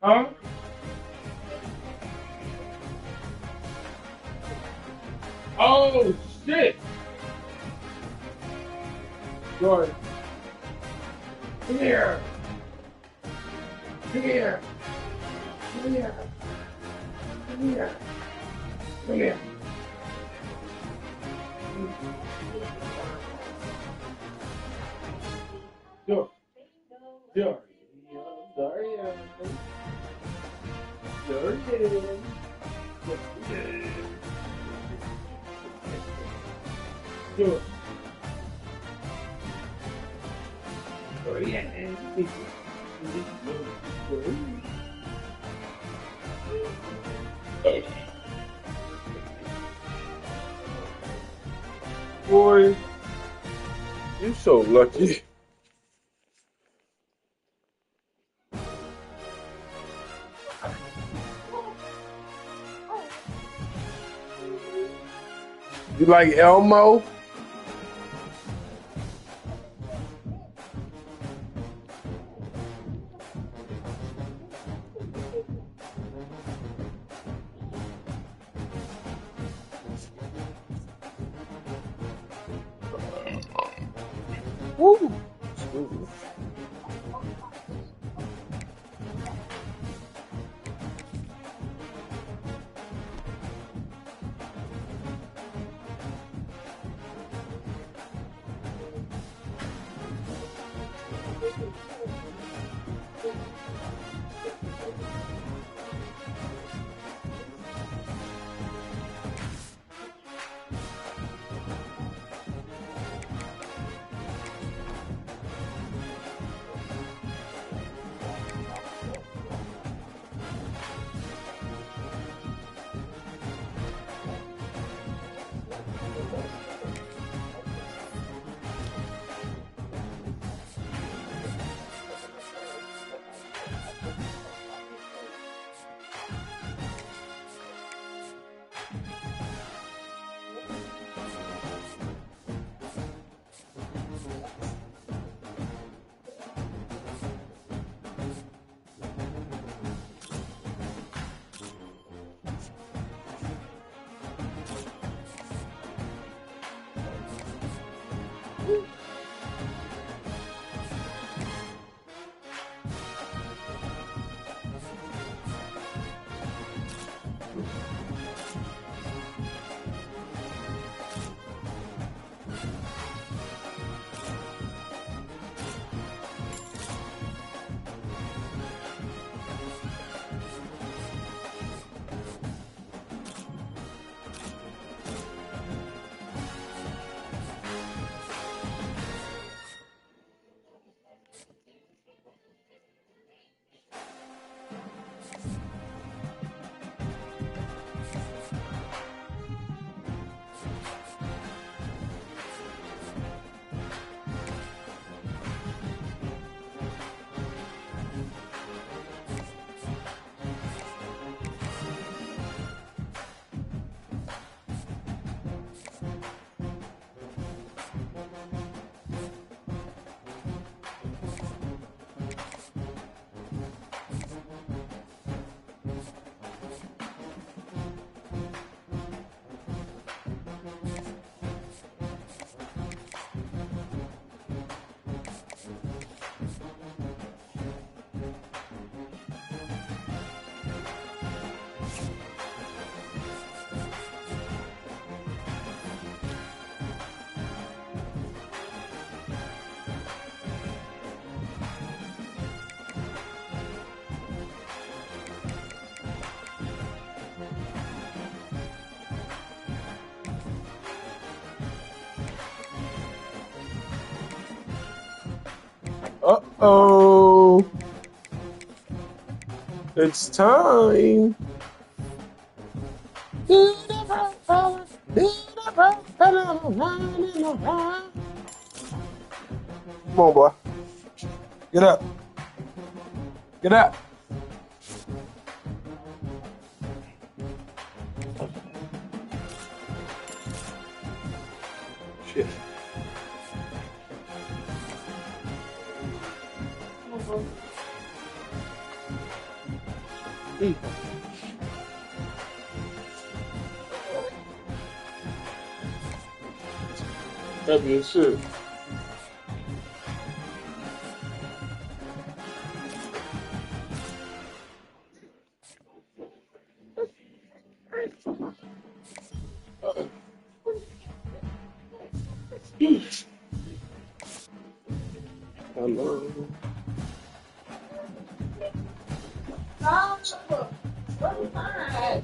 Huh? Oh, shit. Jordan. Come here. Come here. Come here. Come here. Come here. Jordan. Jordan. Jordan. Jordan. Jordan. Boy, you so lucky. You like Elmo? Woo! Uh-oh. It's time. Come on, boy. Get up. Get up. Shit. Heavy as shit. Hello. What's mine?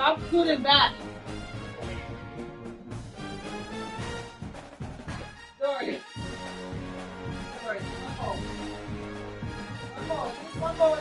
Stop putting back. Sorry. Sorry. One more.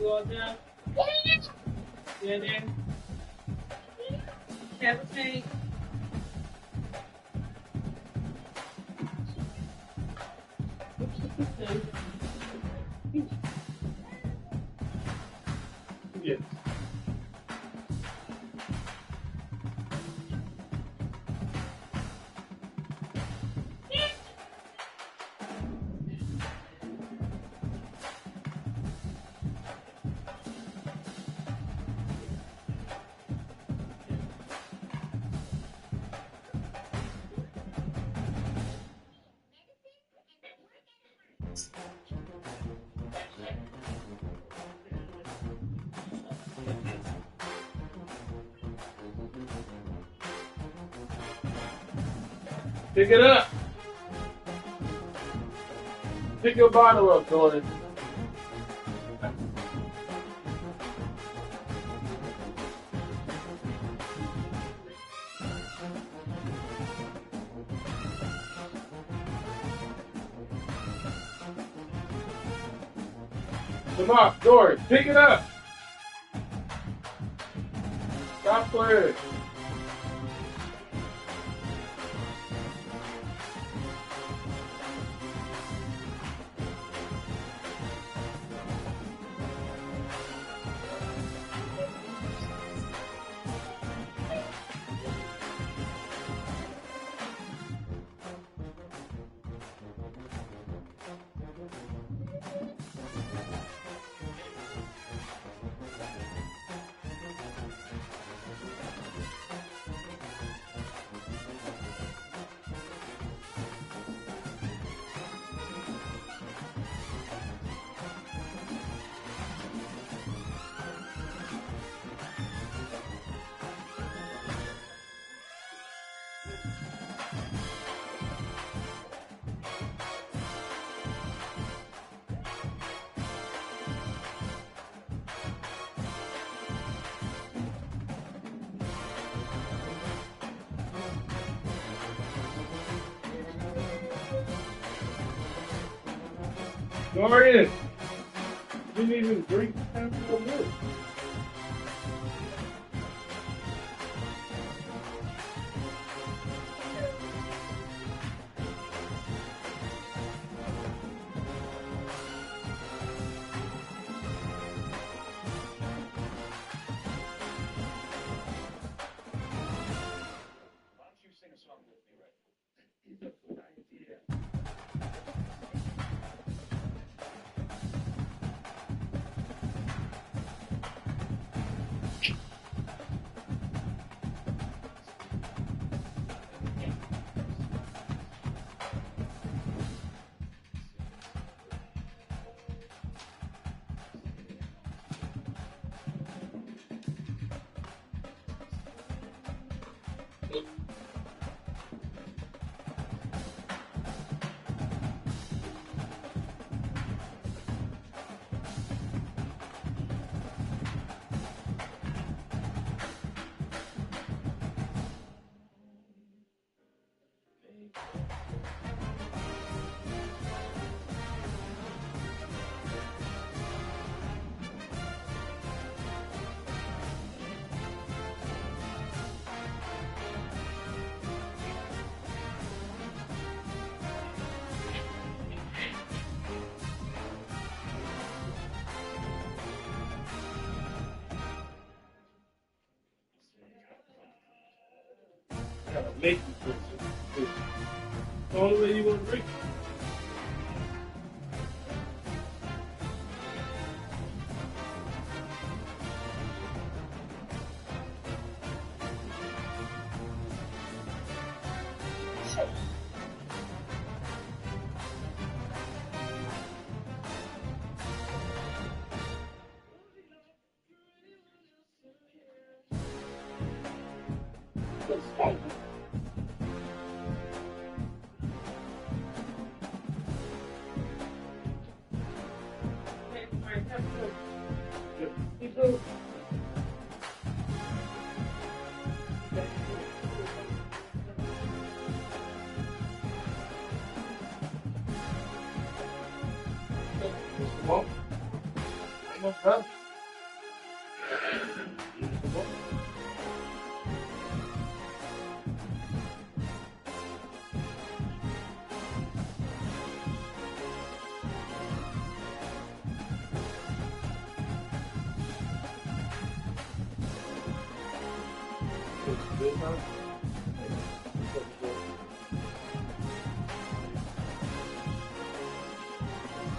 You all done? Yeah, then. Have a tank. Yes. Pick it up. Pick your bottle up, Jordan. Come on, Jordan, pick it up. Stop playing. Dorian, you didn't even drink half of the milk. Gotta make you drink it. The only way you want to drink it.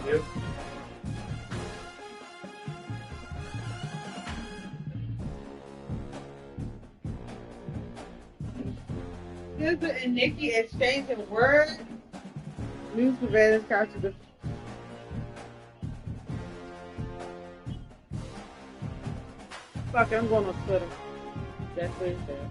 Yep. Susan and Nikki exchanging words. News surveillance captured the. Fuck, I'm going on Twitter. That's what it said.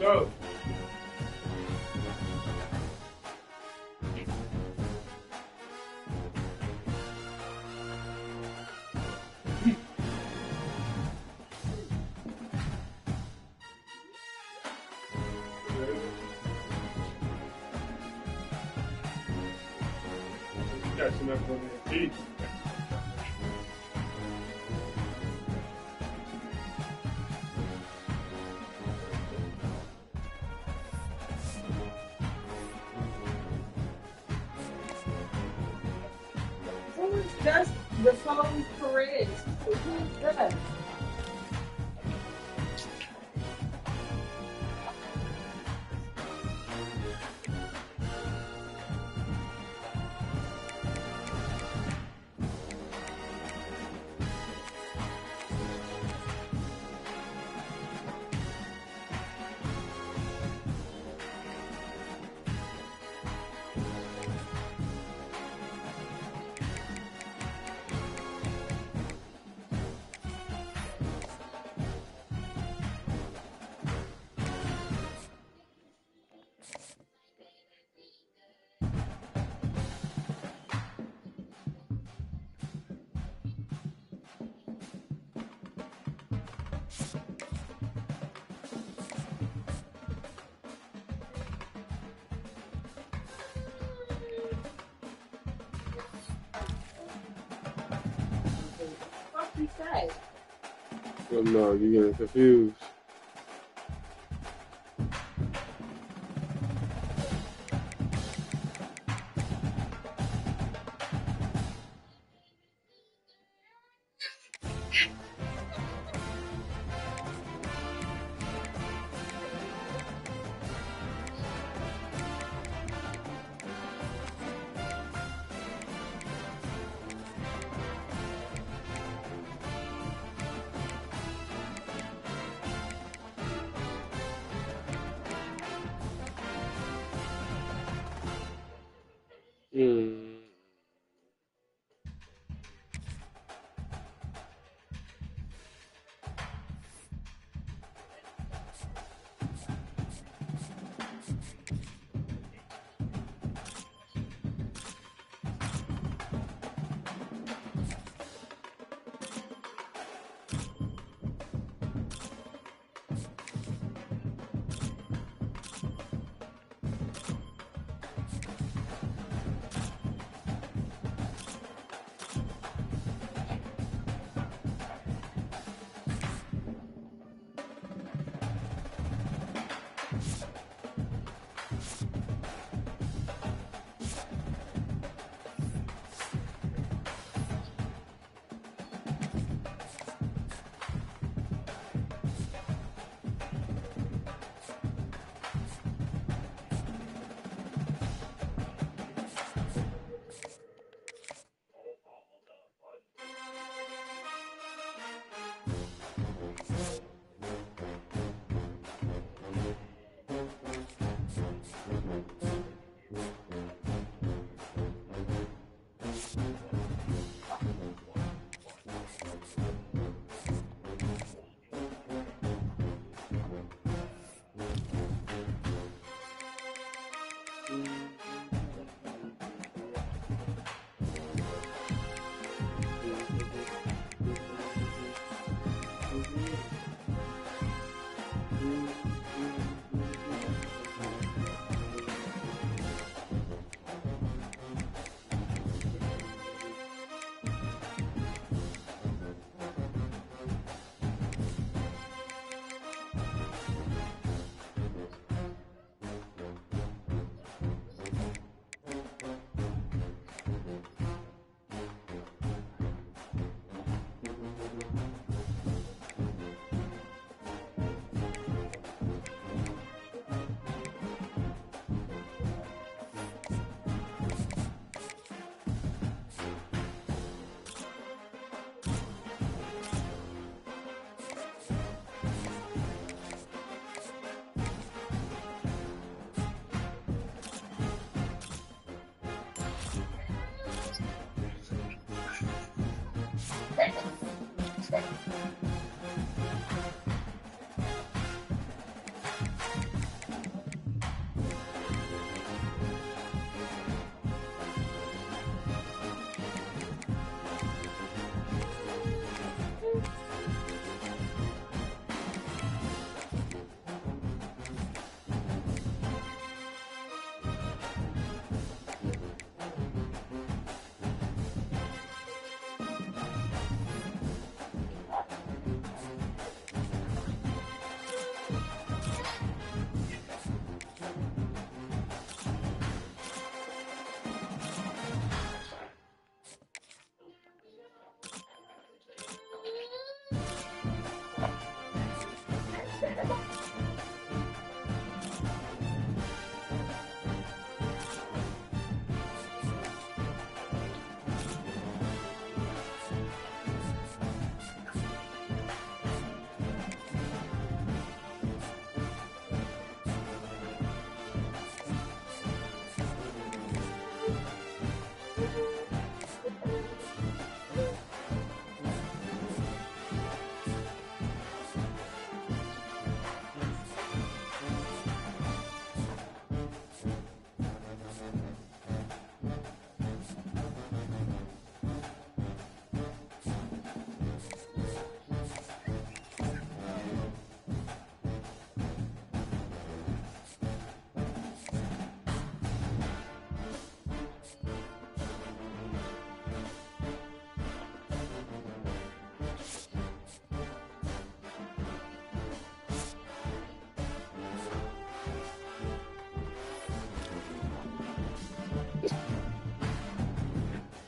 Go. catching up on their feet. Who's just the phone Perez? Who's that? What you say? Oh, no, you're getting confused. Hmm.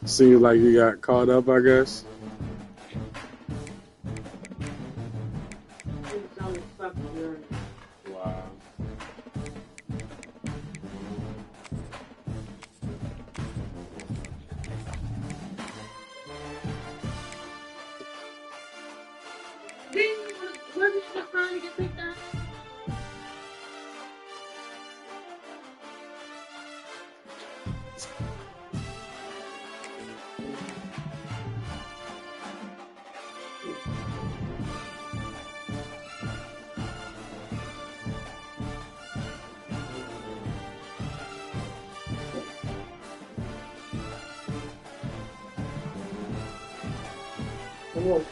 Seems like you got caught up, I guess. Wow. Where did you trying to get picked up? Come on.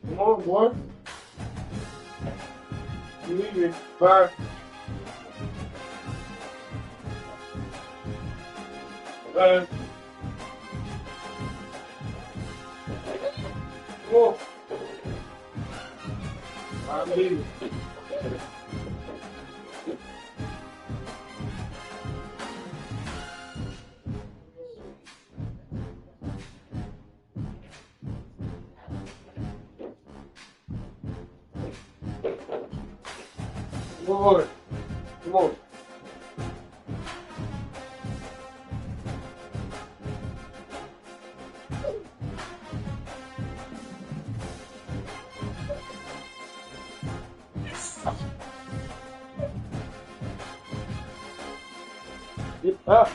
Come on, boy. You need it. Bye. Bye. Come on. I need it. Come on. Come on. Get up.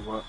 What?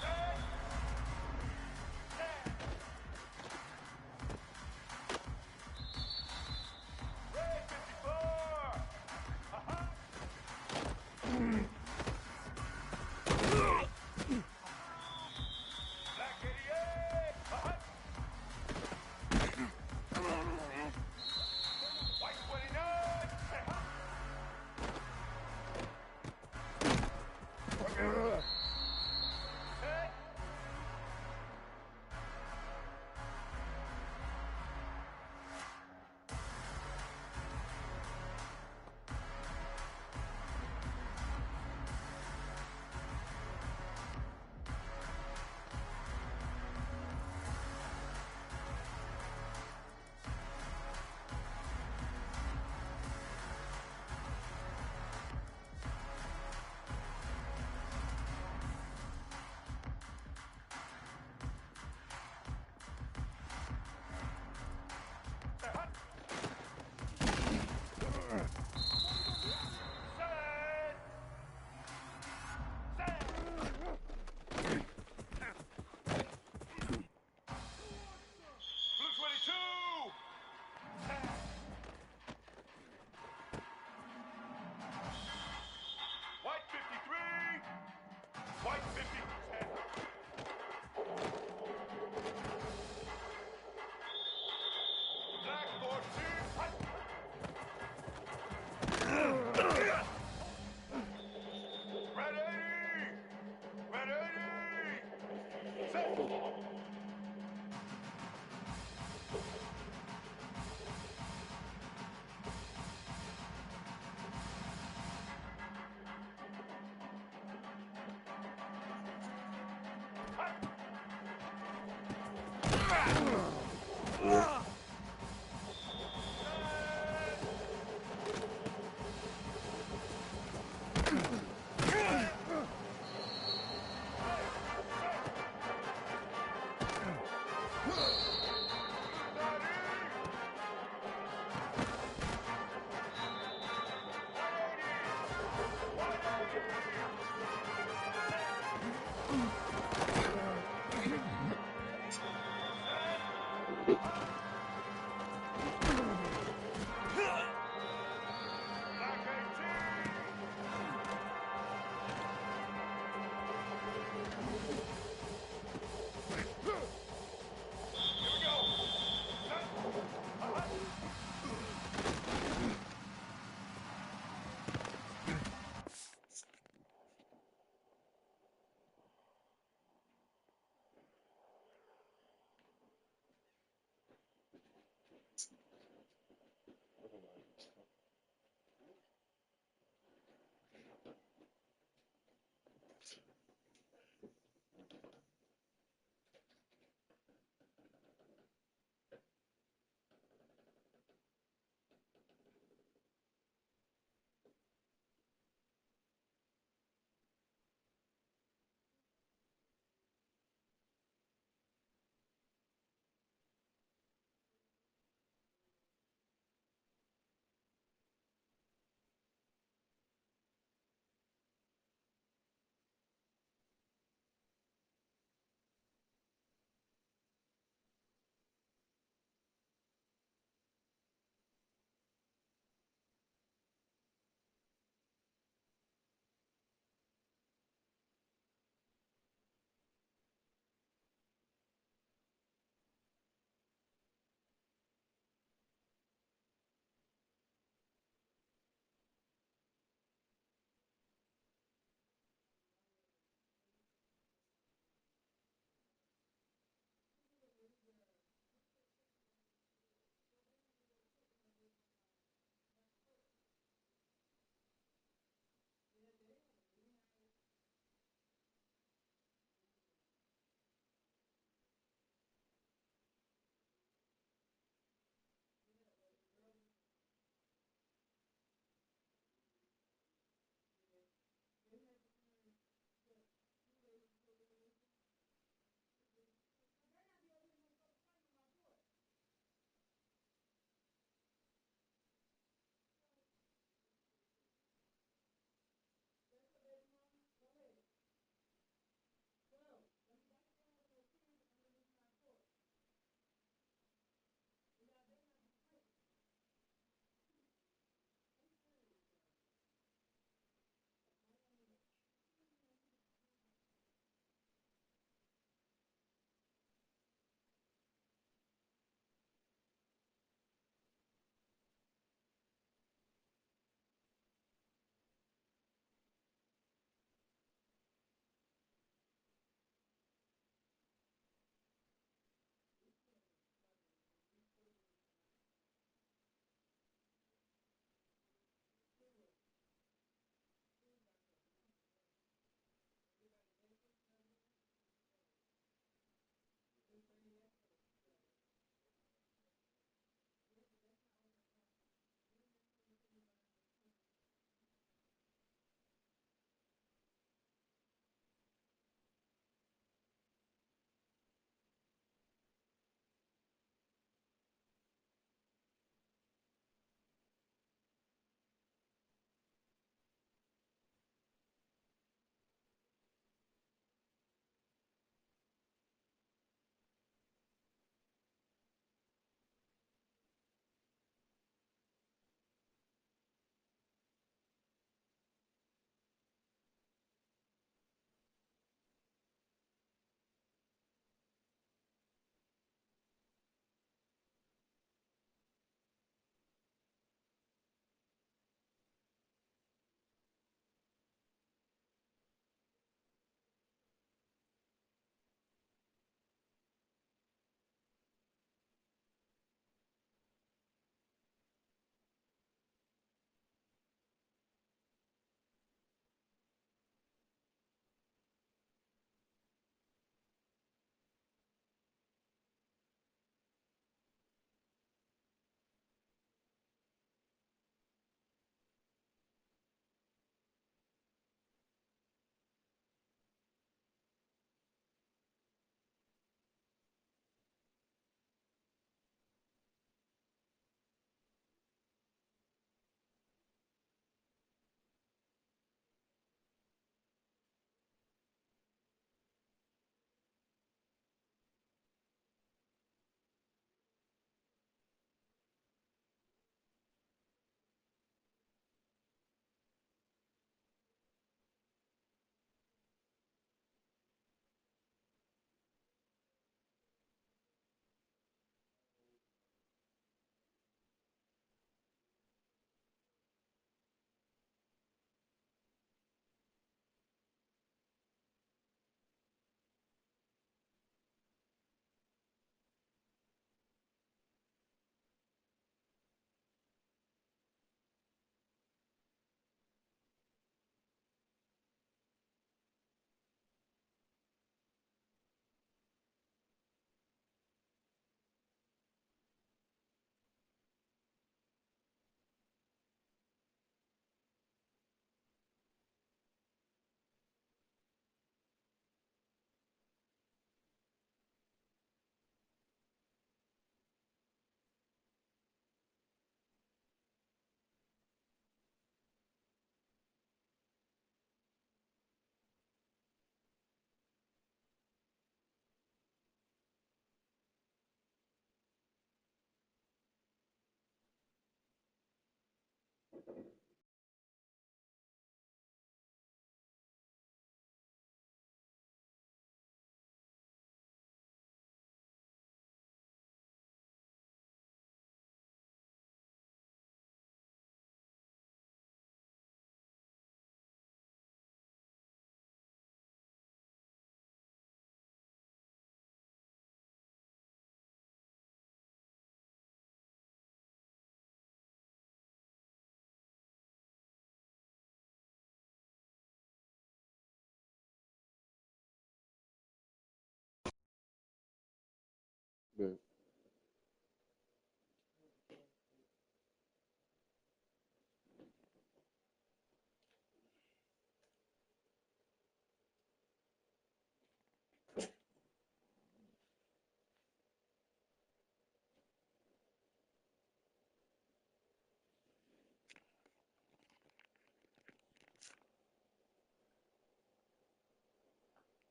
Yeah.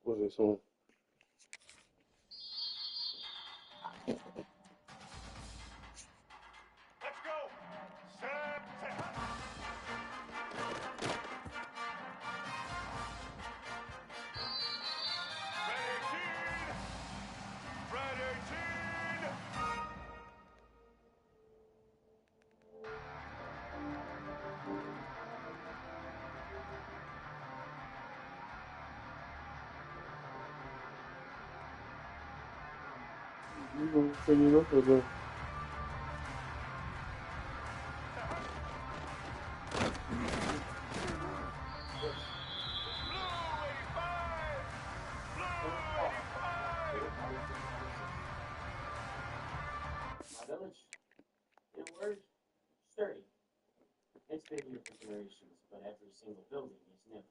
What's this one? Let's go. Set. Red 18. You gonna figure it up or the My village, it works sturdy. It's big year for generations, but every single building is new.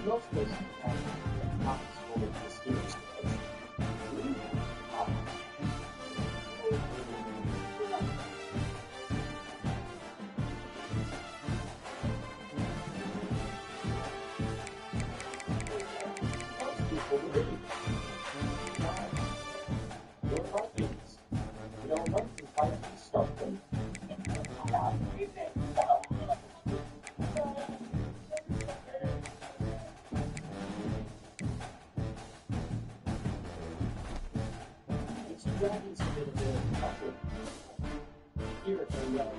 Most places have office full of mosquitoes. Most people believe your heartbeats. You don't want to fight and stop them. It's dragons a bit of a couple. Here at the yellow,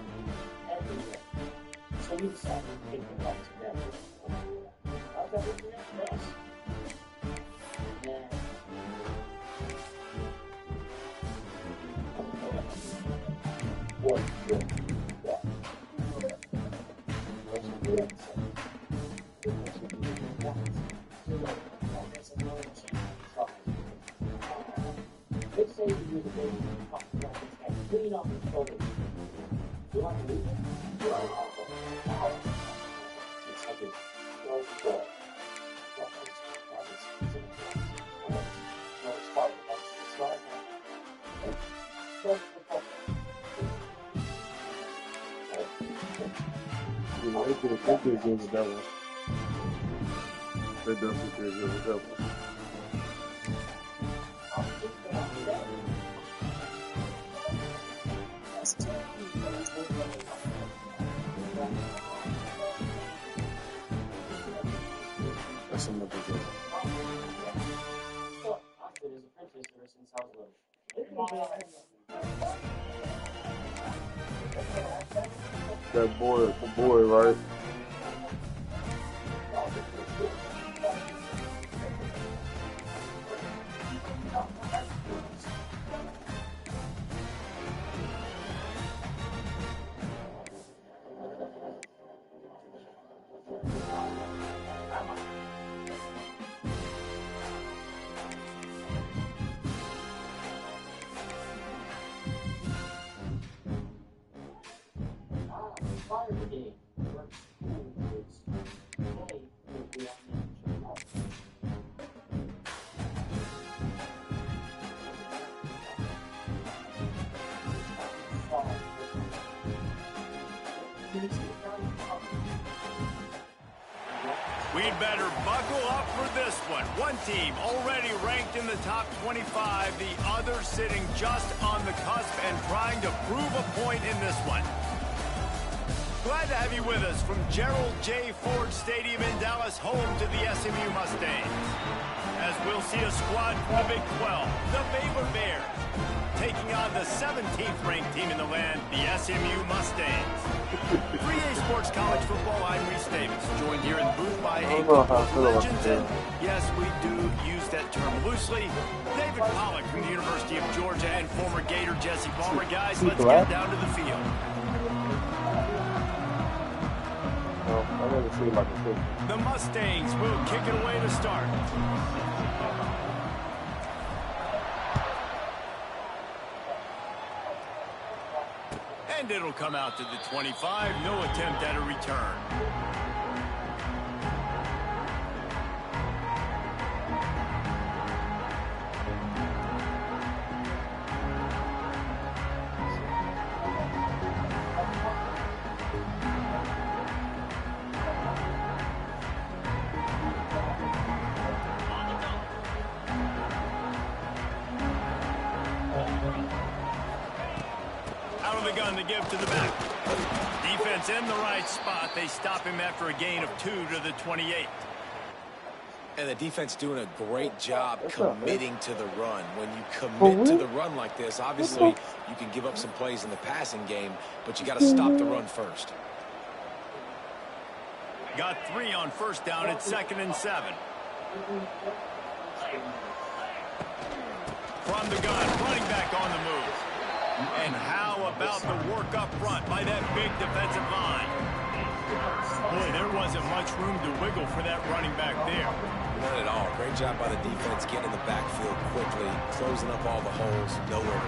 everywhere. So we decided to take them all together. How's everything else? Yeah. What? Let's say you do the baby and clean off the shoulders. You want to leave it? You want to have it. It's like a closed door. they did good with that one. They definitely did good with that one. That's another good one. I've been as a princess ever since I was little. That boy, the boy, right? Fire brigade works schools. They will be on the help. We'd better buckle up for this one. One team already ranked in the top 25, the other sitting just on the cusp and trying to prove a point in this one. Glad to have you with us from Gerald J. Ford Stadium in Dallas, home to the SMU Mustangs. As we'll see a squad from the Big 12, the Baylor Bears, taking on the 17th ranked team in the land, the SMU Mustangs. 3A Sports College Football, I'm Reese Davis, joined here in the booth by a couple of legends, and yes, we do use that term loosely. David Pollack from the University of Georgia and former Gator Jesse Palmer. Guys, let's get down to the field. The Mustangs will kick it away to start. And it'll come out to the 25. No attempt at a return. To give to the back. Defense in the right spot. They stop him after a gain of 2 to the 28. And the defense doing a great job committing to the run. When you commit to the run like this, obviously you can give up some plays in the passing game, but you got to stop the run first. Got 3 on first down. It's 2nd and 7. From the gun, running back on the move. And how about the work up front by that big defensive line? Boy, there wasn't much room to wiggle for that running back there. None at all. Great job by the defense getting in the backfield quickly, closing up all the holes, nowhere to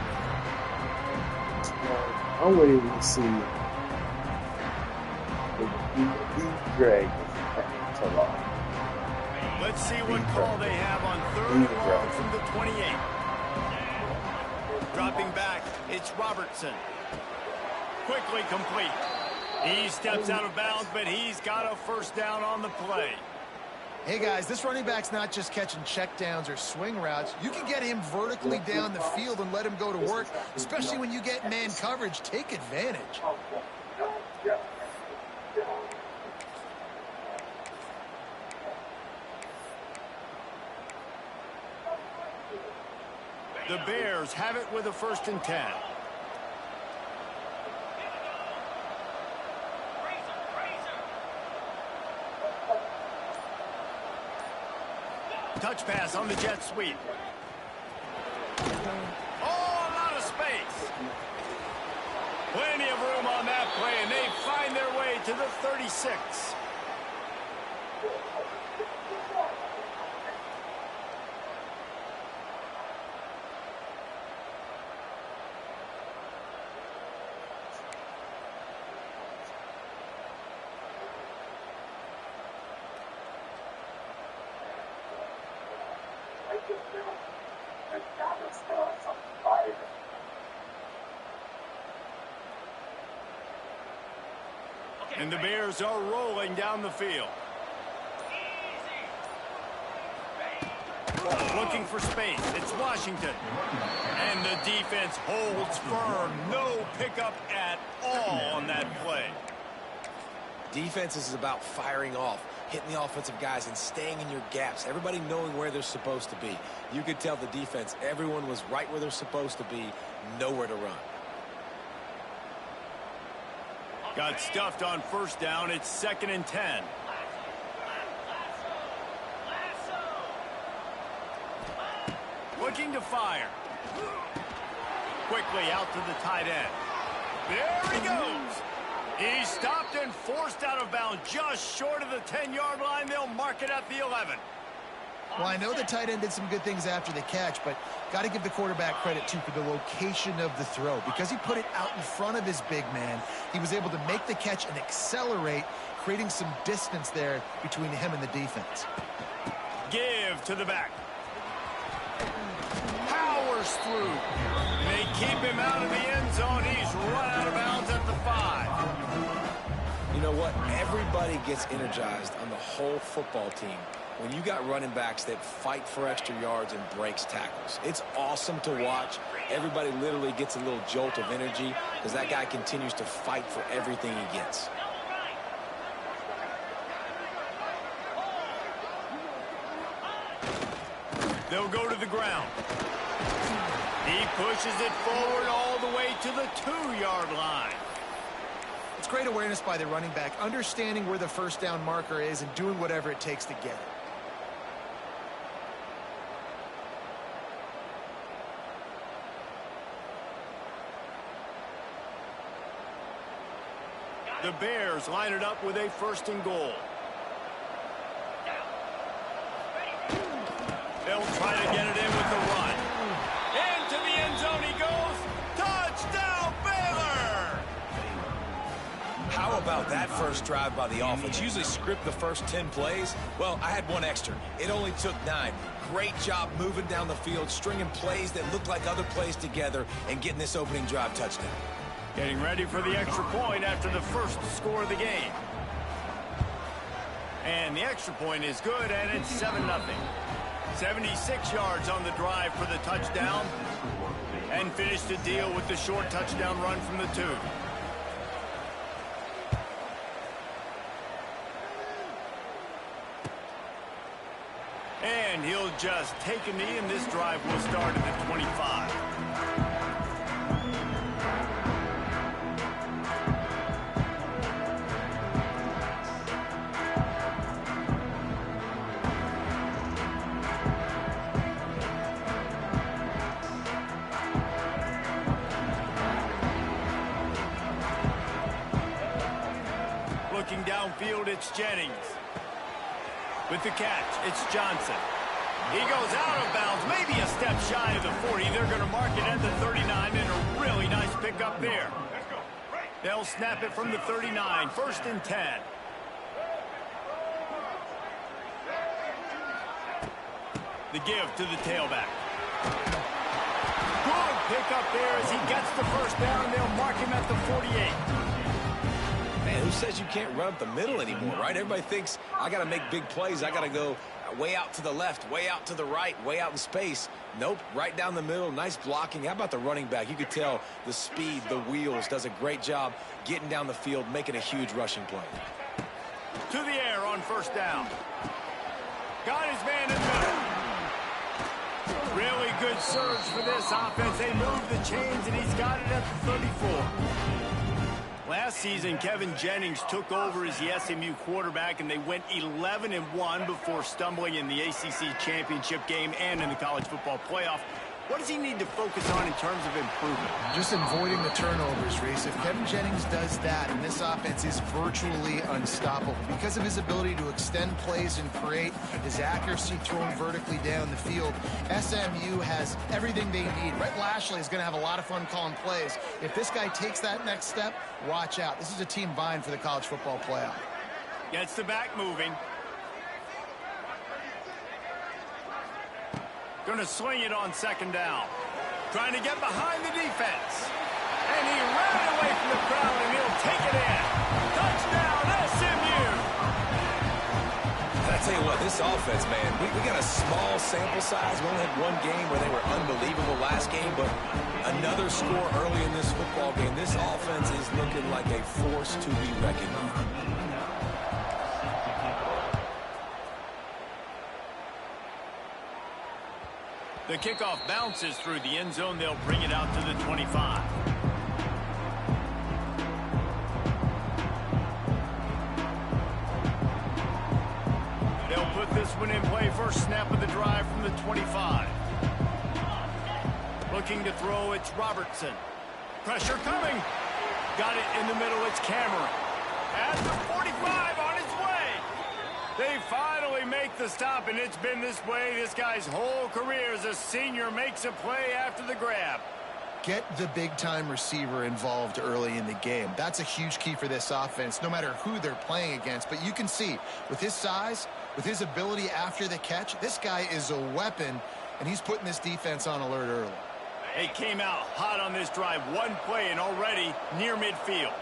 run. I'm waiting to see the drag. Let's see what call they have on 3rd and long from the 28. Dropping back, it's Robertson. Quickly complete. He steps out of bounds, but he's got a first down on the play. Hey, guys, this running back's not just catching checkdowns or swing routes. You can get him vertically down the field and let him go to work, especially when you get man coverage. Take advantage. The Bears have it with a 1st and 10. Touch pass on the jet sweep. Oh, a lot of space. Plenty of room on that play, and they find their way to the 36. And the Bears are rolling down the field. Looking for space. It's Washington. And the defense holds firm. No pickup at all on that play. Defense is about firing off, hitting the offensive guys and staying in your gaps. Everybody knowing where they're supposed to be. You could tell the defense, everyone was right where they're supposed to be, nowhere to run. Got stuffed on first down. It's 2nd and 10. Looking to fire. Quickly out to the tight end. There he goes. He's stopped and forced out of bounds just short of the 10-yard line. They'll mark it at the 11. Well, I know the tight end did some good things after the catch, but got to give the quarterback credit, too, for the location of the throw. Because he put it out in front of his big man, he was able to make the catch and accelerate, creating some distance there between him and the defense. Give to the back. Powers through. They keep him out of the end zone. He's run out of bounds at the 5. what? Everybody gets energized on the whole football team when you got running backs that fight for extra yards and breaks tackles. It's awesome to watch. Everybody literally gets a little jolt of energy because that guy continues to fight for everything he gets. They'll go to the ground. He pushes it forward all the way to the 2-yard line. It's great awareness by the running back, understanding where the first down marker is and doing whatever it takes to get it. The Bears line it up with a 1st and goal. They'll try to get it in with the run. Into the end zone he goes. Touchdown, Baylor! How about that first drive by the offense? Usually script the first 10 plays. Well, I had one extra. It only took 9. Great job moving down the field, stringing plays that look like other plays together, and getting this opening drive touchdown. Getting ready for the extra point after the first score of the game. And the extra point is good, and it's 7-0. 76 yards on the drive for the touchdown. And finished the deal with the short touchdown run from the 2. And he'll just take a knee, and this drive will start at the 25. Looking downfield, it's Jennings. With the catch, it's Johnson. He goes out of bounds, maybe a step shy of the 40. They're going to mark it at the 39, and a really nice pickup there. They'll snap it from the 39, 1st and 10. The give to the tailback. Good pickup there as he gets the first down. They'll mark him at the 48. Man, who says you can't run up the middle anymore, right? Everybody thinks, I got to make big plays. I got to go way out to the left, way out to the right, way out in space. Nope, right down the middle. Nice blocking. How about the running back? You could tell the speed, the wheels, does a great job getting down the field, making a huge rushing play. To the air on 1st down. Got his man in the middle. Really good surge for this offense. They move the chains, and he's got it at the 34. Last season, Kevin Jennings took over as the SMU quarterback, and they went 11-1 before stumbling in the ACC championship game and in the college football playoff. What does he need to focus on in terms of improvement? Just avoiding the turnovers, Reese. If Kevin Jennings does that, and this offense is virtually unstoppable because of his ability to extend plays and create, his accuracy thrown vertically down the field, SMU has everything they need. Rhett Lashley is going to have a lot of fun calling plays. If this guy takes that next step, watch out. This is a team vying for the college football playoff. Gets the back moving. Going to swing it on 2nd down. Trying to get behind the defense. And he ran away from the crowd, and he'll take it in. Touchdown, SMU! I tell you what, this offense, man, we got a small sample size. We only had one game where they were unbelievable last game, but another score early in this football game. This offense is looking like a force to be reckoned with. The kickoff bounces through the end zone. They'll bring it out to the 25. They'll put this one in play. First snap of the drive from the 25. Looking to throw, it's Robertson. Pressure coming. Got it in the middle, it's Cameron. At the 45 on his way. They finally make the stop, and it's been this way this guy's whole career as a senior. Makes a play after the grab. Get the big-time receiver involved early in the game. That's a huge key for this offense, no matter who they're playing against. But you can see, with his size, with his ability after the catch, this guy is a weapon, and he's putting this defense on alert early. They came out hot on this drive. One play and already near midfield.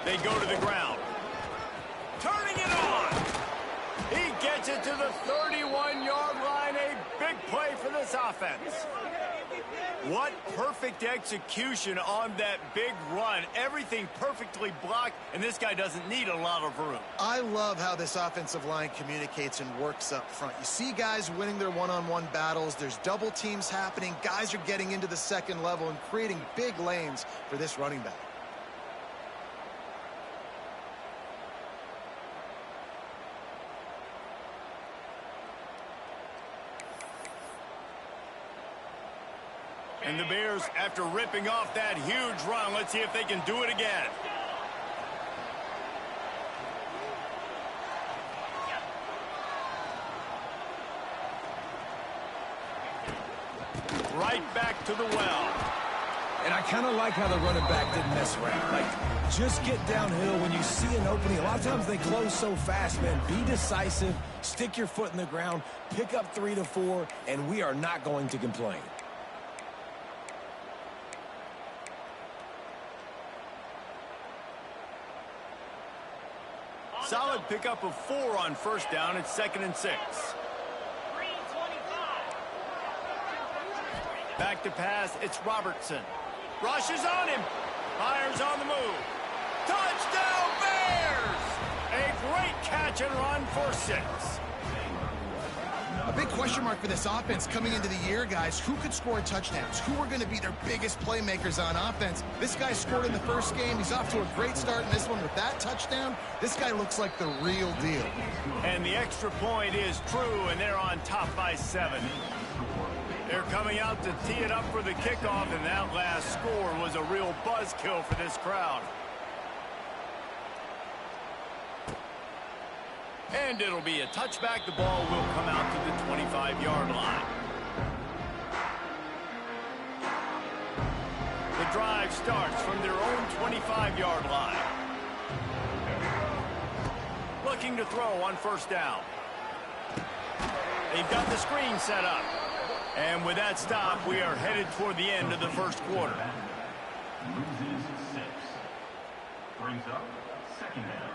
They go to the ground. Turning it on. He gets it to the 31-yard line. A big play for this offense. What perfect execution on that big run. Everything perfectly blocked, and this guy doesn't need a lot of room. I love how this offensive line communicates and works up front. You see guys winning their one-on-one battles. There's double teams happening. Guys are getting into the second level and creating big lanes for this running back. And the Bears, after ripping off that huge run, let's see if they can do it again. Right back to the well. And I kind of like how the running back didn't mess around. Like, just get downhill when you see an opening. A lot of times they close so fast, man. Be decisive, stick your foot in the ground, pick up 3 to 4, and we are not going to complain. Solid pickup of 4 on first down. It's 2nd and 6. Back to pass. It's Robertson. Rushes on him. Fires on the move. Touchdown Bears! A great catch and run for 6. A big question mark for this offense coming into the year, guys. Who could score touchdowns? Who are going to be their biggest playmakers on offense? This guy scored in the first game. He's off to a great start in this one with that touchdown. This guy looks like the real deal. And the extra point is true, and they're on top by 7. They're coming out to tee it up for the kickoff, and that last score was a real buzzkill for this crowd. And it'll be a touchback. The ball will come out to the 25-yard line. The drive starts from their own 25-yard line. Looking to throw on first down. They've got the screen set up. And with that stop, we are headed toward the end of the first quarter. Loses 6. Brings up 2nd down.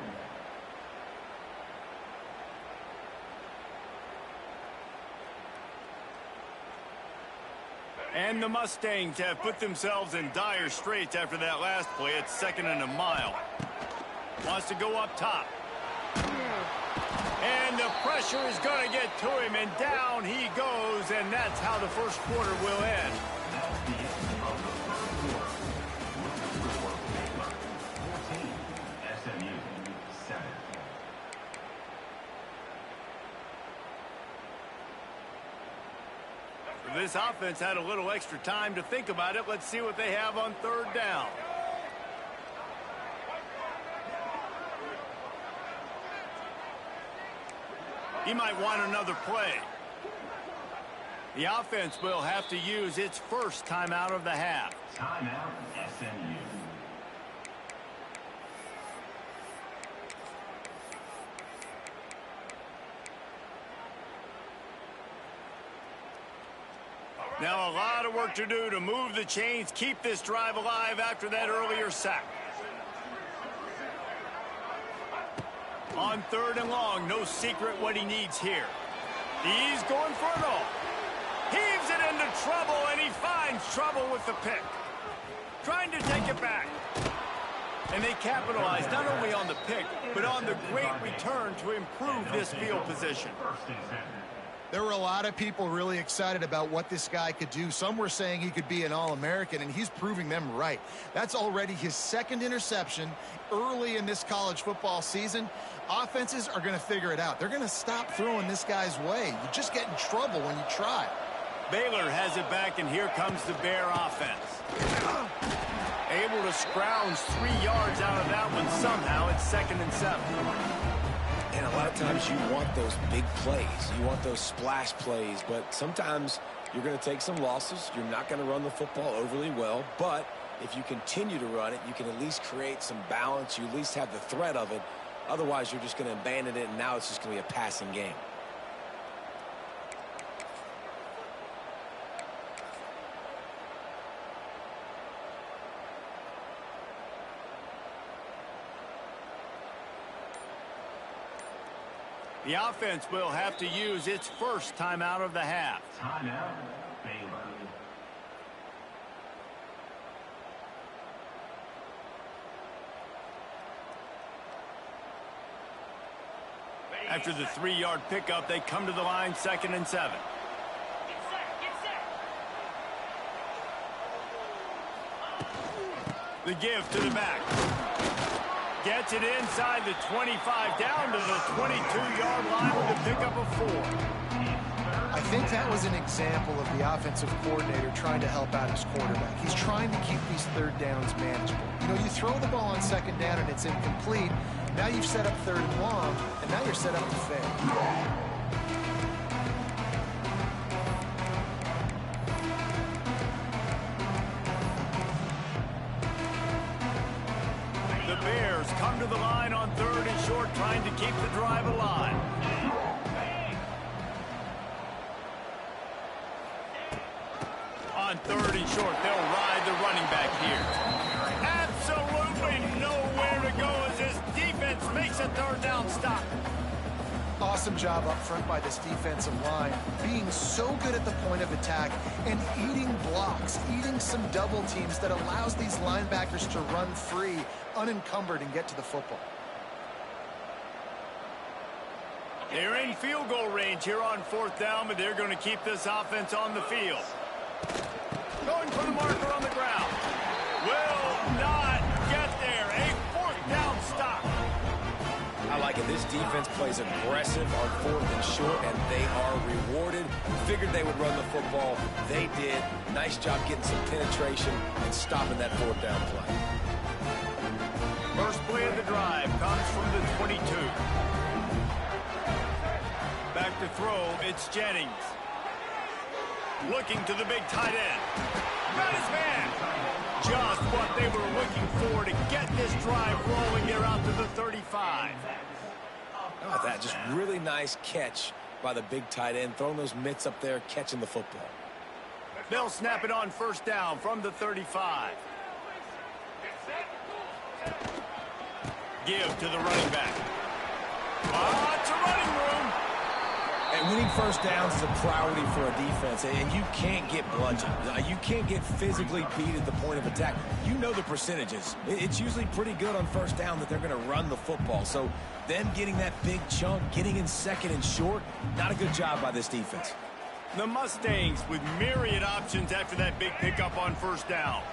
And the Mustangs have put themselves in dire straits after that last play. It's 2nd and a mile. Wants to go up top. And the pressure is going to get to him, and down he goes, and that's how the first quarter will end. This offense had a little extra time to think about it. Let's see what they have on 3rd down. He might want another play. The offense will have to use its first timeout of the half. Timeout, SMU. Now a lot of work to do to move the chains, keep this drive alive after that earlier sack. On 3rd and long, no secret what he needs here. He's going for it all. Heaves it into trouble, and he finds trouble with the pick. Trying to take it back. And they capitalize not only on the pick, but on the great return to improve this field position. There were a lot of people really excited about what this guy could do. Some were saying he could be an All-American, and he's proving them right. That's already his 2nd interception early in this college football season. Offenses are going to figure it out. They're going to stop throwing this guy's way. You just get in trouble when you try. Baylor has it back, and here comes the Bear offense. Able to scrounge 3 yards out of that one somehow. It's 2nd and 7. And a lot of times you want those big plays. You want those splash plays. But sometimes you're going to take some losses. You're not going to run the football overly well. But if you continue to run it, you can at least create some balance. You at least have the threat of it. Otherwise, you're just going to abandon it, and now it's just going to be a passing game. The offense will have to use its first timeout of the half. Timeout, Baylor. After the 3-yard pickup, they come to the line 2nd and 7. The give to the back. Gets it inside the 25, down to the 22-yard line with a pickup of 4. I think that was an example of the offensive coordinator trying to help out his quarterback. He's trying to keep these 3rd downs manageable. You know, you throw the ball on 2nd down and it's incomplete. Now you've set up 3rd and long, and now you're set up to fail. The Bears come to the line on 3rd and short, trying to keep the drive alive. On 3rd and short, they'll ride the running back here. Absolutely nowhere to go as this defense makes a 3rd down stop. Awesome job up front by this defensive line, being so good at the point of attack and eating blocks, eating some double teams that allows these linebackers to run free, unencumbered, and get to the football. They're in field goal range here on 4th down, but they're going to keep this offense on the field. Going for the marker on the ground. Will not get there. A 4th down stop. I like it. This defense plays aggressive on 4th and short, and they are rewarded. Figured they would run the football. They did. Nice job getting some penetration and stopping that 4th down play. First play of the drive comes from the 22. Back to throw, it's Jennings. Looking to the big tight end. Got his man. Just what they were looking for to get this drive rolling here out to the 35. How about that? Just really nice catch by the big tight end, throwing those mitts up there, catching the football. They'll snap it on 1st down from the 35. Give to the running back. Lots of running room. And winning 1st downs is a priority for a defense, and you can't get bludgeoned. You can't get physically beat at the point of attack. You know the percentages. It's usually pretty good on 1st down that they're going to run the football. So them getting that big chunk, getting in 2nd and short, not a good job by this defense. The Mustangs with myriad options after that big pickup on 1st down.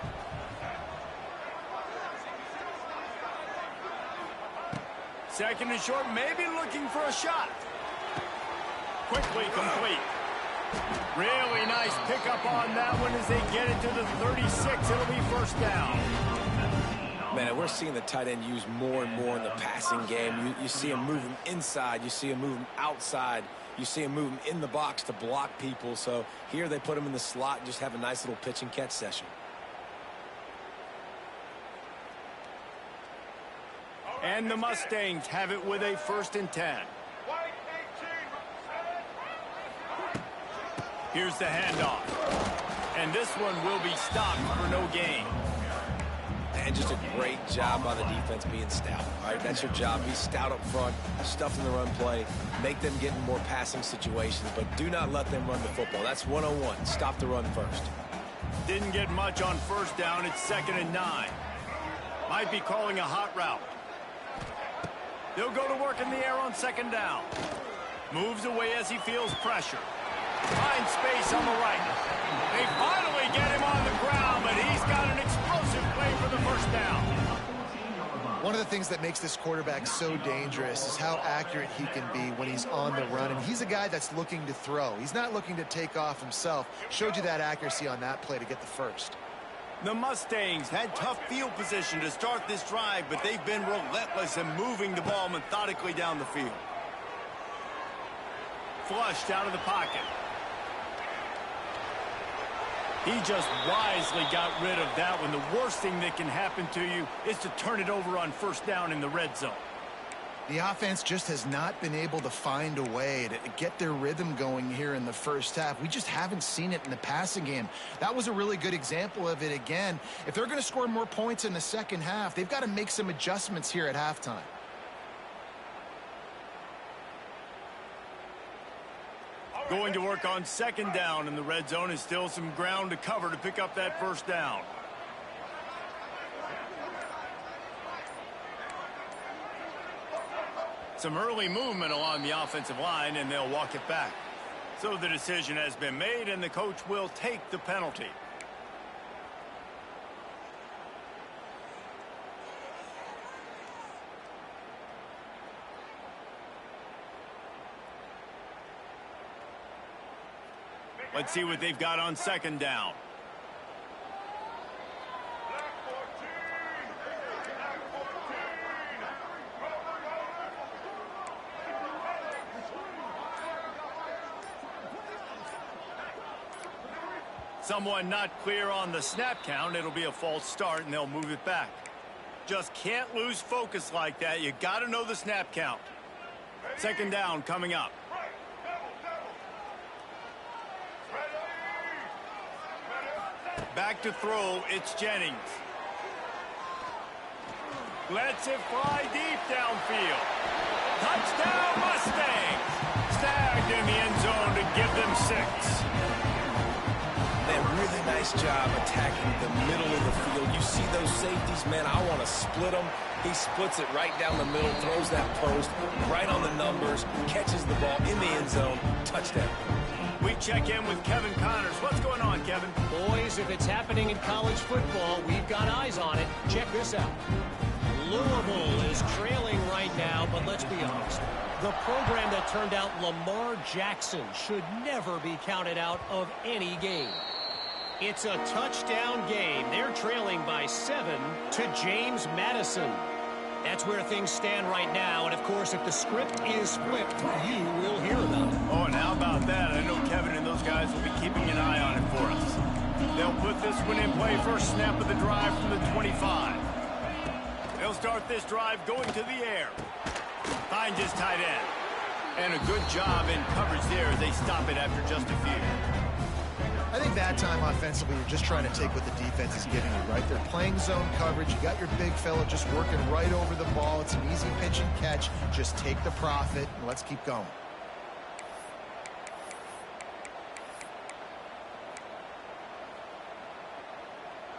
Second and short, maybe looking for a shot. Quickly complete. Really nice pickup on that one as they get it to the 36. It'll be 1st down. Man, we're seeing the tight end used more and more in the passing game. You see him moving inside. You see him moving outside. You see him moving in the box to block people. So here they put him in the slot and just have a nice little pitch and catch session. And the Mustangs have it with a 1st and 10. Here's the handoff. And this one will be stopped for no gain. And just a great job by the defense being stout. All right, that's your job. Be stout up front, stuff in the run play, make them get in more passing situations, but do not let them run the football. That's 101. Stop the run first. Didn't get much on 1st down. It's 2nd and 9. Might be calling a hot route. They'll go to work in the air on 2nd down. Moves away as he feels pressure. Finds space on the right. They finally get him on the ground, but he's got an explosive play for the 1st down. One of the things that makes this quarterback so dangerous is how accurate he can be when he's on the run. And he's a guy that's looking to throw. He's not looking to take off himself. Showed you that accuracy on that play to get the 1st. The Mustangs had tough field position to start this drive, but they've been relentless in moving the ball methodically down the field. Flushed out of the pocket. He just wisely got rid of that one. The worst thing that can happen to you is to turn it over on 1st down in the red zone. The offense just has not been able to find a way to get their rhythm going here in the 1st half. We just haven't seen it in the passing game. That was a really good example of it again. If they're going to score more points in the 2nd half, they've got to make some adjustments here at halftime. Going to work on second down in the red zone, is still some ground to cover to pick up that first down. Some early movement along the offensive line, and they'll walk it back. So the decision has been made, and the coach will take the penalty. Let's see what they've got on second down. Someone not clear on the snap count. It'll be a false start, and they'll move it back. Just can't lose focus like that. You got to know the snap count. Second down coming up. Back to throw, it's Jennings. Lets it fly deep downfield. Touchdown Mustangs! Snagged in the end zone to give them 6. Really nice job attacking the middle of the field. You see those safeties, man, I want to split them. He splits it right down the middle, throws that post, right on the numbers, catches the ball in the end zone, touchdown. We check in with Kevin Connors. What's going on, Kevin? Boys, if it's happening in college football, we've got eyes on it. Check this out. Louisville is trailing right now, but let's be honest. The program that turned out Lamar Jackson should never be counted out of any game. It's a touchdown game. They're trailing by 7 to James Madison. That's where things stand right now. And, of course, if the script is flipped, you will hear about it. Oh, and how about that? I know Kevin and those guys will be keeping an eye on it for us. They'll put this one in play. First snap of the drive from the 25. They'll start this drive going to the air. Finds his tight end. And a good job in coverage there as they stop it after just a few. I think that time offensively, you're just trying to take what the defense is giving you, right? They're playing zone coverage. You got your big fella just working right over the ball. It's an easy pitch and catch. Just take the profit, and let's keep going.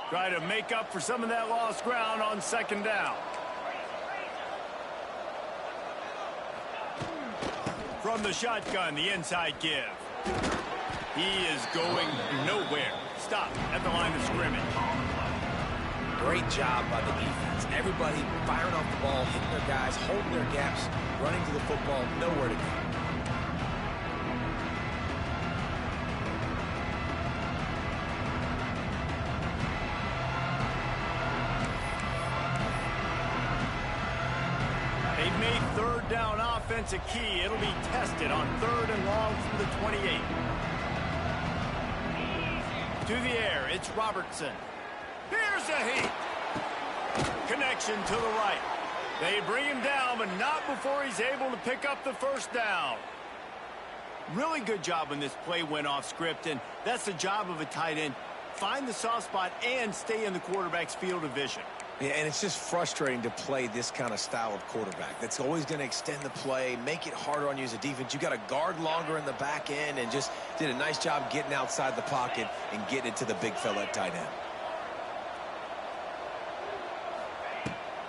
Try to make up for some of that lost ground on second down. From the shotgun, the inside give. He is going nowhere. Stop at the line of scrimmage. Great job by the defense. Everybody firing off the ball, hitting their guys, holding their gaps, running to the football, nowhere to go. They've made third down offense a key. It'll be tested on 3rd and long from the 28. To the air, it's Robertson. Here's a heat. Connection to the right. They bring him down, but not before he's able to pick up the first down. Really good job when this play went off script, and that's the job of a tight end. Find the soft spot and stay in the quarterback's field of vision. Yeah, and it's just frustrating to play this kind of style of quarterback. That's always going to extend the play, make it harder on you as a defense. You got to guard longer in the back end, and just did a nice job getting outside the pocket and getting it to the big fella at tight end.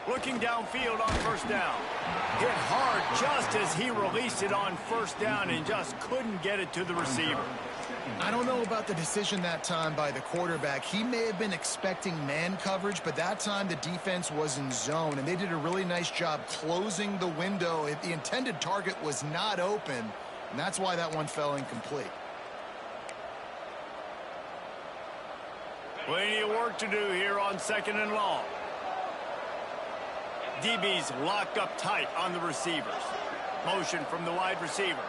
Looking downfield on first down. Hit hard just as he released it on first down and just couldn't get it to the receiver. I don't know about the decision that time by the quarterback. He may have been expecting man coverage, but that time the defense was in zone, and they did a really nice job closing the window. The intended target was not open, and that's why that one fell incomplete. Plenty of work to do here on 2nd and long. DB's locked up tight on the receivers. Motion from the wide receiver.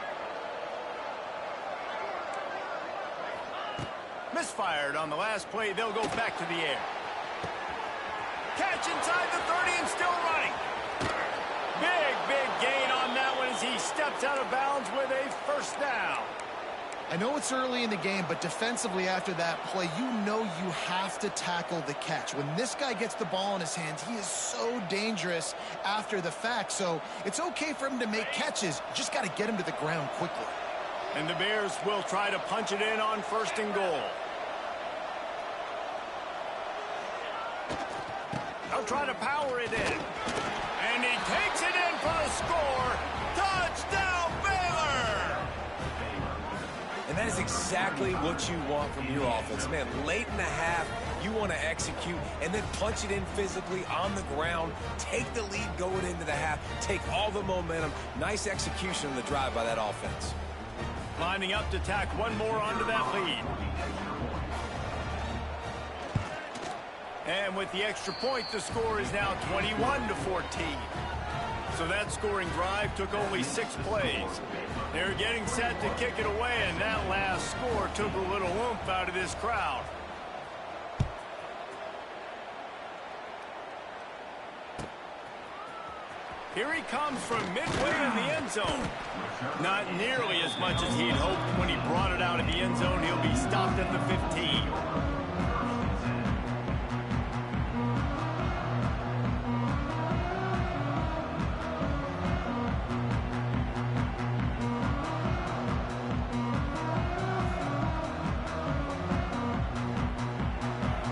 Misfired on the last play. They'll go back to the air. Catch inside the 30 and still running. Big gain on that one as he steps out of bounds with a first down. I know it's early in the game, but defensively after that play, you know you have to tackle the catch. When this guy gets the ball in his hands, he is so dangerous after the fact. So it's okay for him to make catches. You just got to get him to the ground quickly. And the Bears will try to punch it in on 1st and goal. They'll try to power it in. And he takes it in for a score. Touchdown, Baylor! And that is exactly what you want from your offense. Man, late in the half, you want to execute and then punch it in physically on the ground, take the lead going into the half, take all the momentum. Nice execution on the drive by that offense. Lining up to tack one more onto that lead. And with the extra point, the score is now 21-14. So that scoring drive took only 6 plays. They're getting set to kick it away, and that last score took a little oomph out of this crowd. Here he comes from midway in the end zone. Not nearly as much as he'd hoped when he brought it out of the end zone. He'll be stopped at the 15.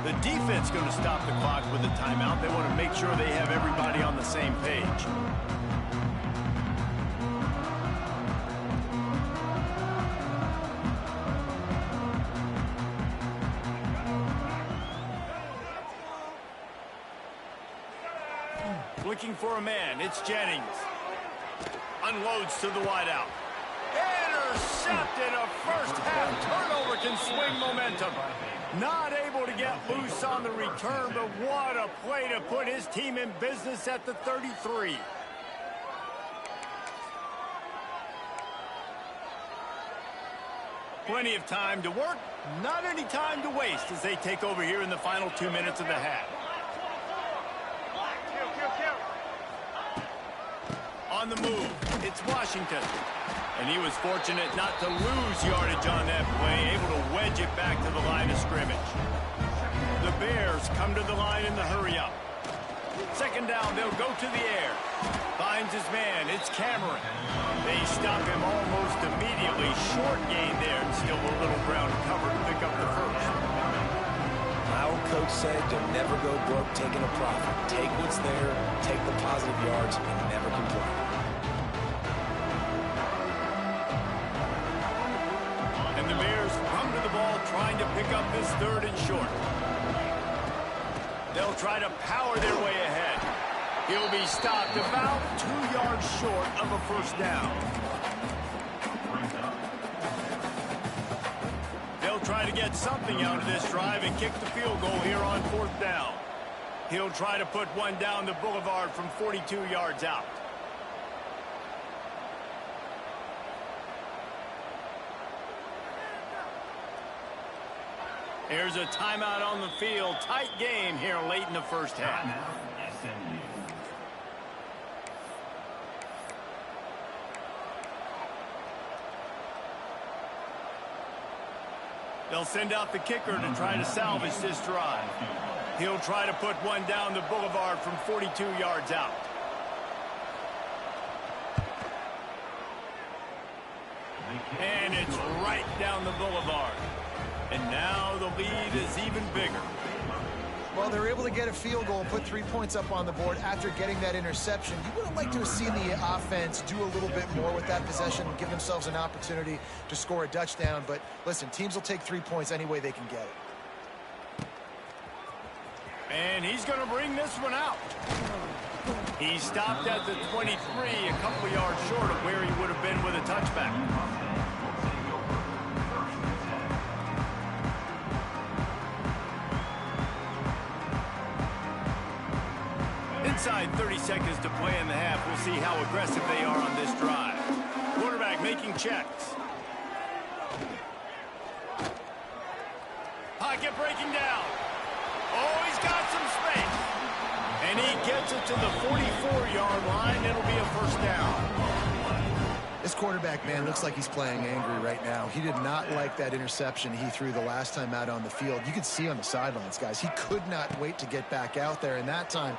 The defense going to stop the clock with a timeout. They want to make sure they have everybody on the same page. Looking for a man. It's Jennings. Unloads to the wideout. Intercepted. A first half turnover can swing momentum. Not able to get loose on the return, but what a play to put his team in business at the 33. Plenty of time to work, not any time to waste as they take over here in the final 2 minutes of the half. On the move, it's Washington. And he was fortunate not to lose yardage on that play, able to wedge it back to the line of scrimmage. The Bears come to the line in the hurry-up. 2nd down, they'll go to the air. Finds his man, it's Cameron. They stop him almost immediately. Short gain there, and still a little ground cover to pick up the first. My old coach said, don't never go broke taking a profit. Take what's there, take the positive yards, and never complain. And the Bears come to the ball trying to pick up this 3rd and short. They'll try to power their way ahead. He'll be stopped about 2 yards short of a first down. They'll try to get something out of this drive and kick the field goal here on 4th down. He'll try to put one down the boulevard from 42 yards out. Here's a timeout on the field. Tight game here late in the first half. They'll send out the kicker to try to salvage this drive. He'll try to put one down the boulevard from 42 yards out. And it's right down the boulevard. And now the lead is even bigger. Well, they're able to get a field goal and put 3 points up on the board after getting that interception. You would have liked to have seen the offense do a little bit more with that possession and give themselves an opportunity to score a touchdown. But listen, teams will take 3 points any way they can get it. And he's going to bring this one out. He stopped at the 23, a couple yards short of where he would have been with a touchback. Inside 30 seconds to play in the half. We'll see how aggressive they are on this drive. Quarterback making checks. Pocket breaking down. Oh, he's got some space. And he gets it to the 44-yard line. It'll be a first down. This quarterback, man, looks like he's playing angry right now. He did not like that interception he threw the last time out on the field. You could see on the sidelines, guys, he could not wait to get back out there. And that time,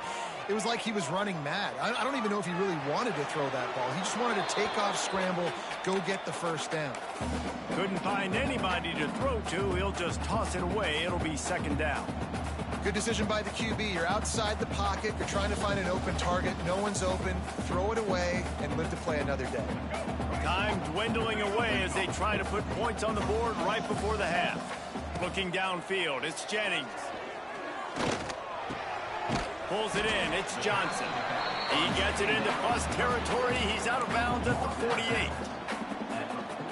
it was like he was running mad. I don't even know if he really wanted to throw that ball. He just wanted to take off, scramble, go get the first down. Couldn't find anybody to throw to. He'll just toss it away. It'll be second down. Good decision by the QB. You're outside the pocket. You're trying to find an open target. No one's open. Throw it away and live to play another day. Time dwindling away as they try to put points on the board right before the half. Looking downfield, it's Jennings. Pulls it in, it's Johnson. He gets it into bust territory. He's out of bounds at the 48.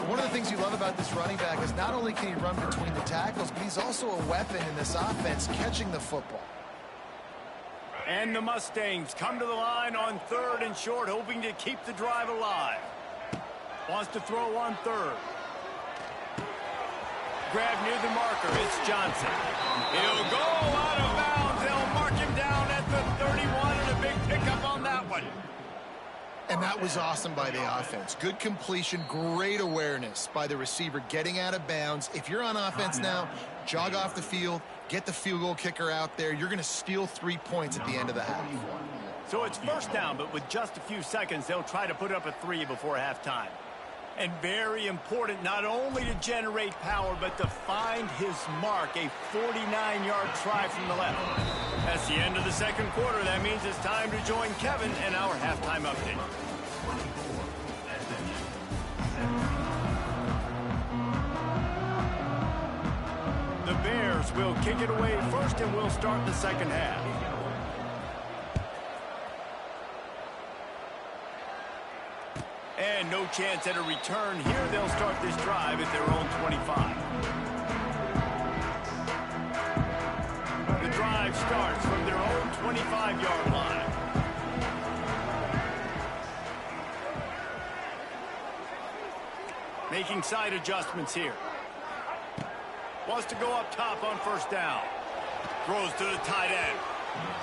One of the things you love about this running back is not only can he run between the tackles, but he's also a weapon in this offense, catching the football. And the Mustangs come to the line on 3rd and short, hoping to keep the drive alive. Wants to throw on 3rd. Grab near the marker, it's Johnson. He'll go out of bounds. They'll mark him down at the 31, and a big pickup on that one. And that was awesome by the offense. Good completion, great awareness by the receiver getting out of bounds. If you're on offense now, jog off the field, get the field goal kicker out there. You're going to steal 3 points at the end of the half. So it's first down, but with just a few seconds, they'll try to put up a 3 before halftime. And very important, not only to generate power, but to find his mark, a 49-yard try from the left. That's the end of the second quarter. That means it's time to join Kevin in our halftime update. The Bears will kick it away first, and we'll start the second half. And no chance at a return here. They'll start this drive at their own 25. The drive starts from their own 25-yard line. Making side adjustments here. Wants to go up top on first down. Throws to the tight end.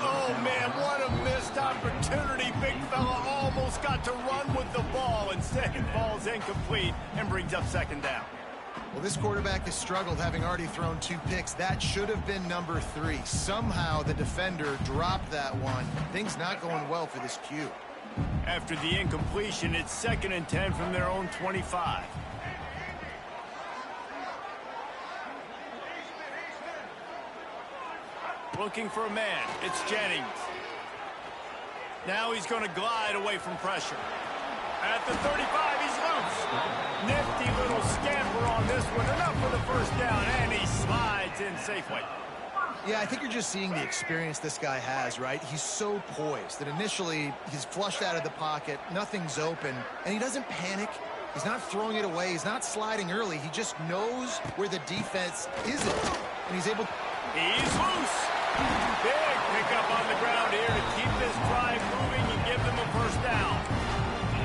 Oh, man, what a missed opportunity. Big fella almost got to run with the ball. Instead, it falls incomplete and brings up second down. Well, this quarterback has struggled, having already thrown 2 picks. That should have been number 3. Somehow the defender dropped that one. Things not going well for this Q. After the incompletion, it's 2nd and 10 from their own 25. Looking for a man. It's Jennings. Now he's going to glide away from pressure. At the 35, he's loose. Nifty little scamper on this one. Enough for the first down, and he slides in safely. Yeah, I think you're just seeing the experience this guy has, right? He's so poised that initially he's flushed out of the pocket, nothing's open, and he doesn't panic. He's not throwing it away. He's not sliding early. He just knows where the defense isn't, and he's able... He's loose. Big pickup on the ground here to keep this drive moving and give them a first down.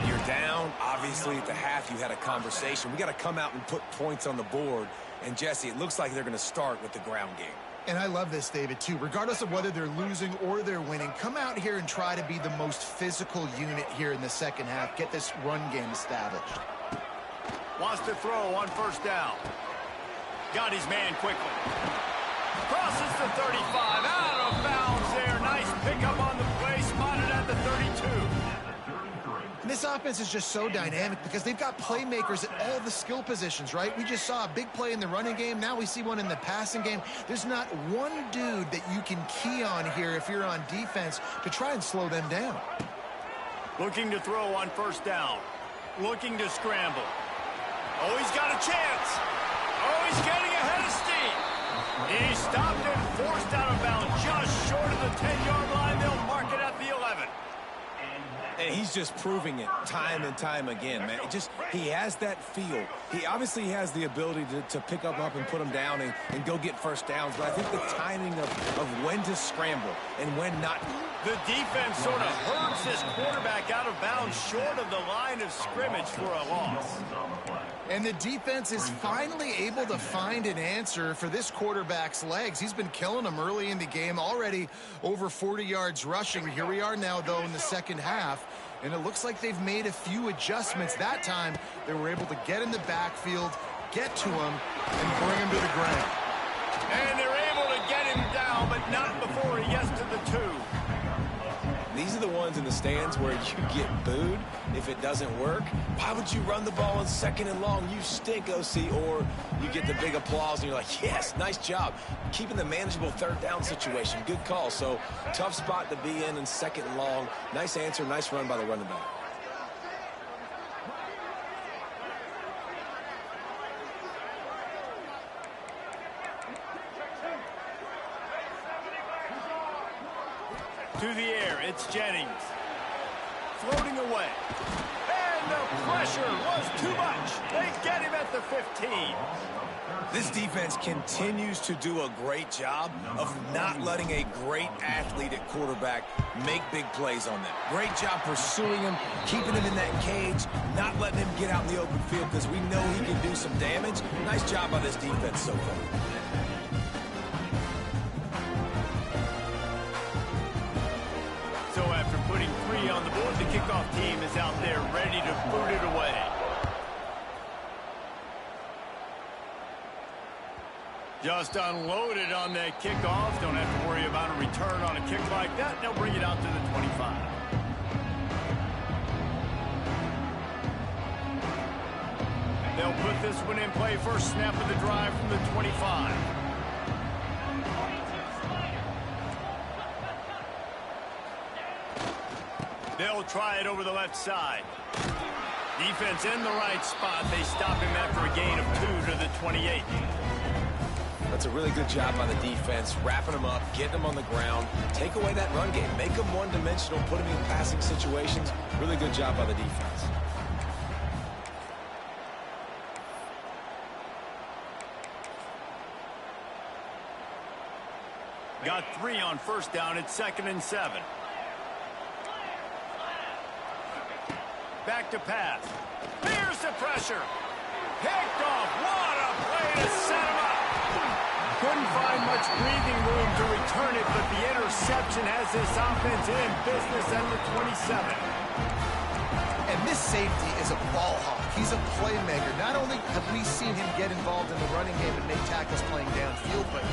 You're down. Obviously, at the half, you had a conversation. We got to come out and put points on the board. And, Jesse, it looks like they're going to start with the ground game. And I love this, David, too. Regardless of whether they're losing or they're winning, come out here and try to be the most physical unit here in the second half. Get this run game established. Wants to throw on first down. Got his man quickly. Crosses the 35, out of bounds there. Nice pickup on the play, spotted at the 32. And this offense is just so dynamic because they've got playmakers at all the skill positions, right? We just saw a big play in the running game. Now we see one in the passing game. There's not one dude that you can key on here if you're on defense to try and slow them down. Looking to throw on first down. Looking to scramble. Oh, he's got a chance. Oh, he's getting ahead of steam. He stopped and forced out of bounds just short of the 10-yard line. They'll mark it at the 11. And he's just proving it time and time again, man. He has that feel. He obviously has the ability to pick up and put them down and go get first downs. But I think the timing of when to scramble and when not. The defense sort of hurts this quarterback out of bounds short of the line of scrimmage for a loss. And the defense is finally able to find an answer for this quarterback's legs. He's been killing them early in the game, already over 40 yards rushing. Here we are now, though, in the second half. And it looks like they've made a few adjustments. That time, they were able to get in the backfield, get to him, and bring him to the ground. And they're able to get him down, but not before he gets to the 2. These are the ones in the stands where you get booed if it doesn't work. Why would you run the ball on 2nd and long? You stink, OC. Or you get the big applause and you're like, yes, nice job. Keeping the manageable 3rd down situation. Good call. So tough spot to be in 2nd and long. Nice answer, nice run by the running back. To the air, it's Jennings. Floating away. And the pressure was too much. They get him at the 15. This defense continues to do a great job of not letting a great athlete at quarterback make big plays on them. Great job pursuing him, keeping him in that cage, not letting him get out in the open field because we know he can do some damage. Nice job by this defense so far. So after putting 3 on the board, the kickoff team is out there ready to boot it away. Just unloaded on that kickoff. Don't have to worry about a return on a kick like that. They'll bring it out to the 25. They'll put this one in play. First snap of the drive from the 25. They'll try it over the left side. Defense in the right spot. They stop him after a gain of 2 to the 28. That's a really good job by the defense, wrapping them up, getting them on the ground, take away that run game, make them one-dimensional, put them in passing situations. Really good job by the defense. Got 3 on first down. It's 2nd and 7. Back to pass. Here's the pressure. Picked off. What a play to set him up. Couldn't find much breathing room to return it, but the interception has this offense in business at the 27. And this safety is a ball hawk. He's a playmaker. Not only have we seen him get involved in the running game and make tackles playing downfield, but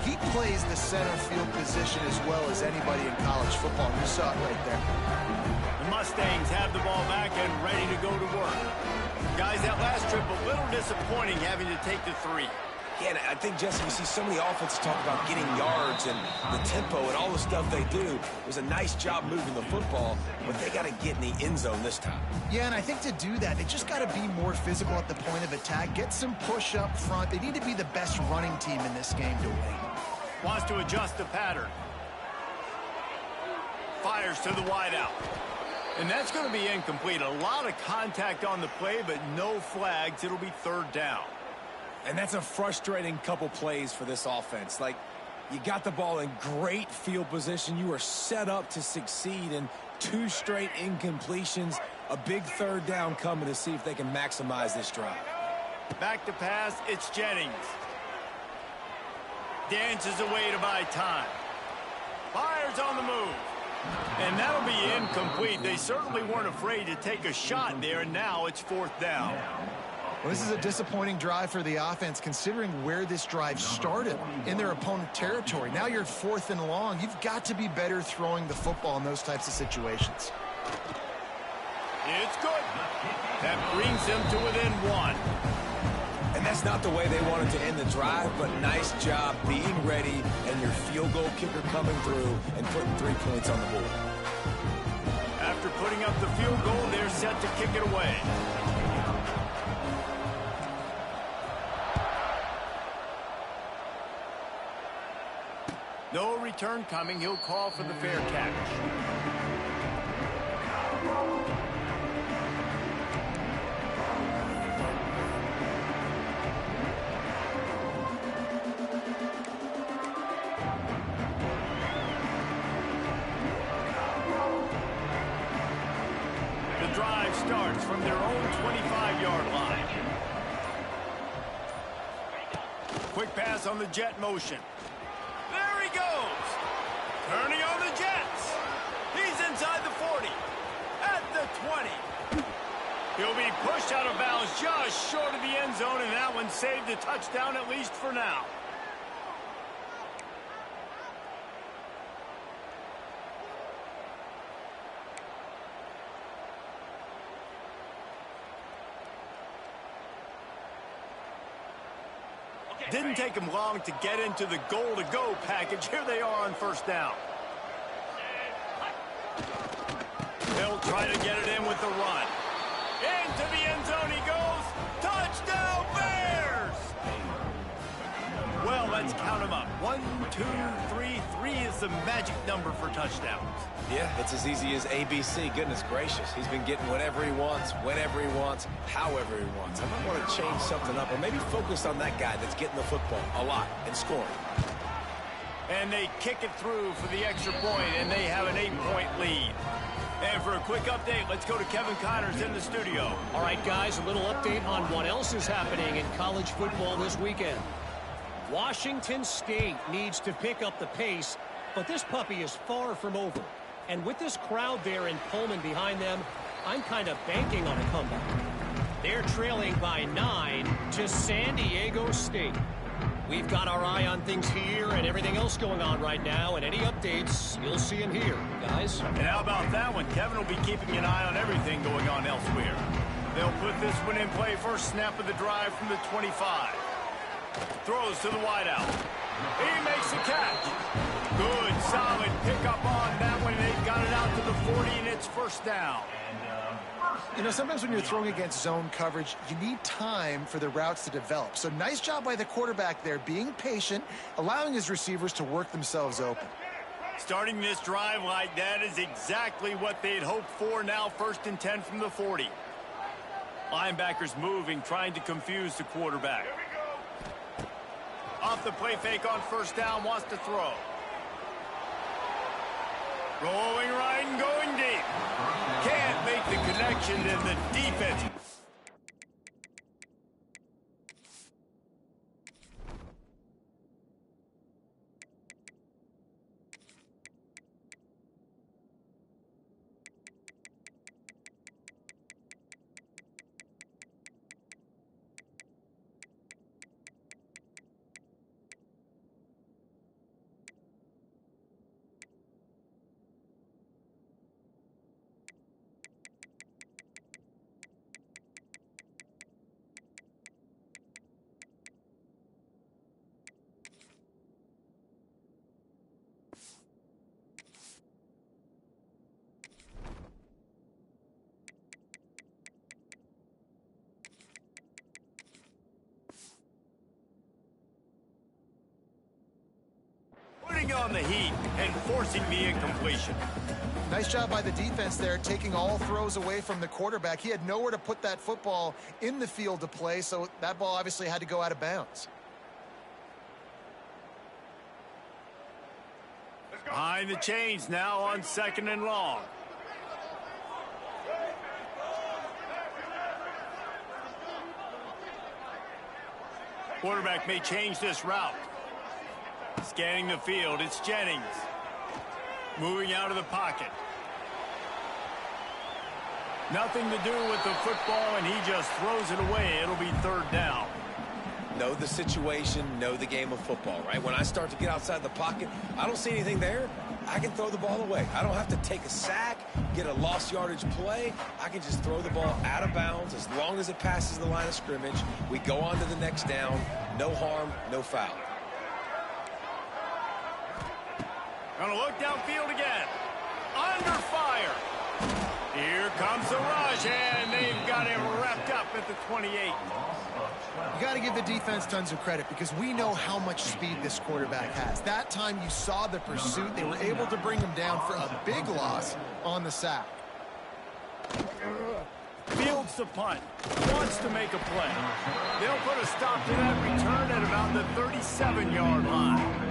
he plays the center field position as well as anybody in college football. You saw it right there. The Mustangs have the ball back and ready to go to work. Guys, that last trip a little disappointing having to take the 3. Yeah, and I think, Jesse, you see so many offenses talk about getting yards and the tempo and all the stuff they do. It was a nice job moving the football, but they got to get in the end zone this time. Yeah, and I think to do that, they just got to be more physical at the point of attack, get some push up front. They need to be the best running team in this game to win. Wants to adjust the pattern. Fires to the wideout. And that's going to be incomplete. A lot of contact on the play, but no flags. It'll be 3rd down. And that's a frustrating couple plays for this offense. Like, you got the ball in great field position. You are set up to succeed, and 2 straight incompletions. A big 3rd down coming to see if they can maximize this drive. Back to pass, it's Jennings. Dances away to buy time. Fires on the move. And that'll be incomplete. They certainly weren't afraid to take a shot there, and now it's 4th down. Well, this is a disappointing drive for the offense, considering where this drive started in their opponent territory. Now you're 4th and long. You've got to be better throwing the football in those types of situations. It's good. That brings them to within 1. And that's not the way they wanted to end the drive, but nice job being ready and your field goal kicker coming through and putting 3 points on the board. After putting up the field goal, they're set to kick it away. No return coming. He'll call for the fair catch. The drive starts from their own 25-yard line. Quick pass on the jet motion. There he goes. Turning on the Jets. He's inside the 40. At He'll be pushed out of bounds just short of the end zone, and that one saved the touchdown, at least for now. Didn't take him long to get into the goal-to-go package. Here they are on first down. They'll try to get it in with the run. Into the end zone he goes. Touchdown, Bears! Well, let's count them up. 1, 2, 3. 3 is the magic number for touchdowns. Yeah, it's as easy as ABC. Goodness gracious. He's been getting whatever he wants, whenever he wants, however he wants. I might want to change something up or maybe focus on that guy that's getting the football a lot and scoring. And they kick it through for the extra point, and they have an 8-point lead. And for a quick update, let's go to Kevin Connors in the studio. All right, guys, a little update on what else is happening in college football this weekend. Washington State needs to pick up the pace, but this puppy is far from over. And with this crowd there in Pullman behind them, I'm kind of banking on a comeback. They're trailing by 9 to San Diego State. We've got our eye on things here and everything else going on right now, and any updates, you'll see them here, guys. And how about that one? Kevin will be keeping an eye on everything going on elsewhere. They'll put this one in play. First snap of the drive from the 25. Throws to the wideout. He makes a catch. Good, solid pickup on that one. They've got it out to the 40, and it's first down. You know, sometimes when you're throwing against zone coverage, you need time for the routes to develop. So nice job by the quarterback there, being patient, allowing his receivers to work themselves open. Starting this drive like that is exactly what they'd hoped for. Now 1st and 10 from the 40. Linebackers moving, trying to confuse the quarterback. Off the play fake on first down, wants to throw. Rolling right and going deep. Can't make the connection, and the defense. Putting on the heat and forcing the incompletion. Nice job by the defense there, taking all throws away from the quarterback. He had nowhere to put that football in the field to play, so that ball obviously had to go out of bounds. Behind the chains now on 2nd and long. Quarterback may change this route. Scanning the field, it's Jennings. Moving out of the pocket. Nothing to do with the football, and he just throws it away. It'll be 3rd down. Know the situation, know the game of football, right? When I start to get outside the pocket, I don't see anything there. I can throw the ball away. I don't have to take a sack, get a lost yardage play. I can just throw the ball out of bounds as long as it passes the line of scrimmage. We go on to the next down. No harm, no foul. Gonna look downfield again. Under fire. Here comes the rush, and they've got him wrapped up at the 28. You got to give the defense tons of credit because we know how much speed this quarterback has. That time you saw the pursuit. They were able to bring him down for a big loss on the sack. Fields the punt. Wants to make a play. They'll put a stop to that return at about the 37-yard line.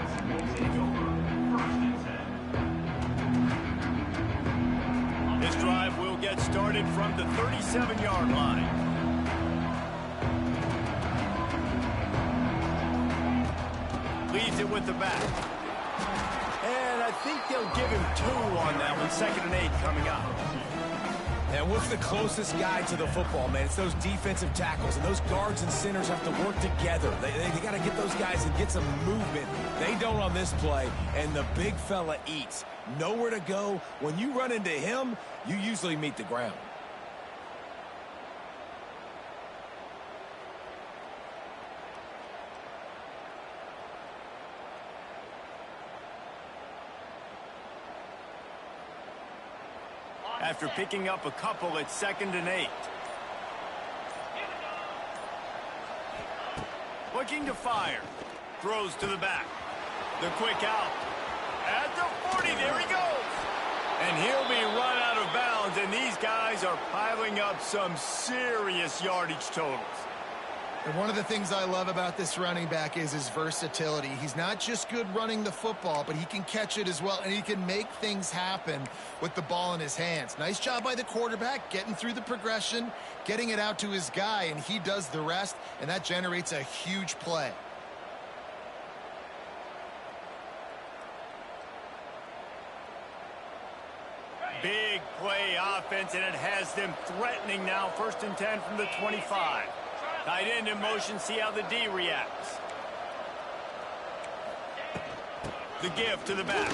This drive will get started from the 37-yard line. Leads it with the back. And I think they'll give him 2 on that one. 2nd and 8 coming up. And what's the closest guy to the football, man? It's those defensive tackles, and those guards and centers have to work together. They got to get those guys and get some movement. They don't on this play, and the big fella eats. Nowhere to go. When you run into him, you usually meet the ground. After picking up a couple, it's 2nd and 8. Looking to fire. Throws to the back. The quick out. At the 40, there he goes. And he'll be run out of bounds, and these guys are piling up some serious yardage totals. And one of the things I love about this running back is his versatility. He's not just good running the football, but he can catch it as well, and he can make things happen with the ball in his hands. Nice job by the quarterback, getting through the progression, getting it out to his guy, and he does the rest, and that generates a huge play. Big play offense, and it has them threatening now. 1st and 10 from the 25. Tight end in motion, see how the D reacts. The give to the back.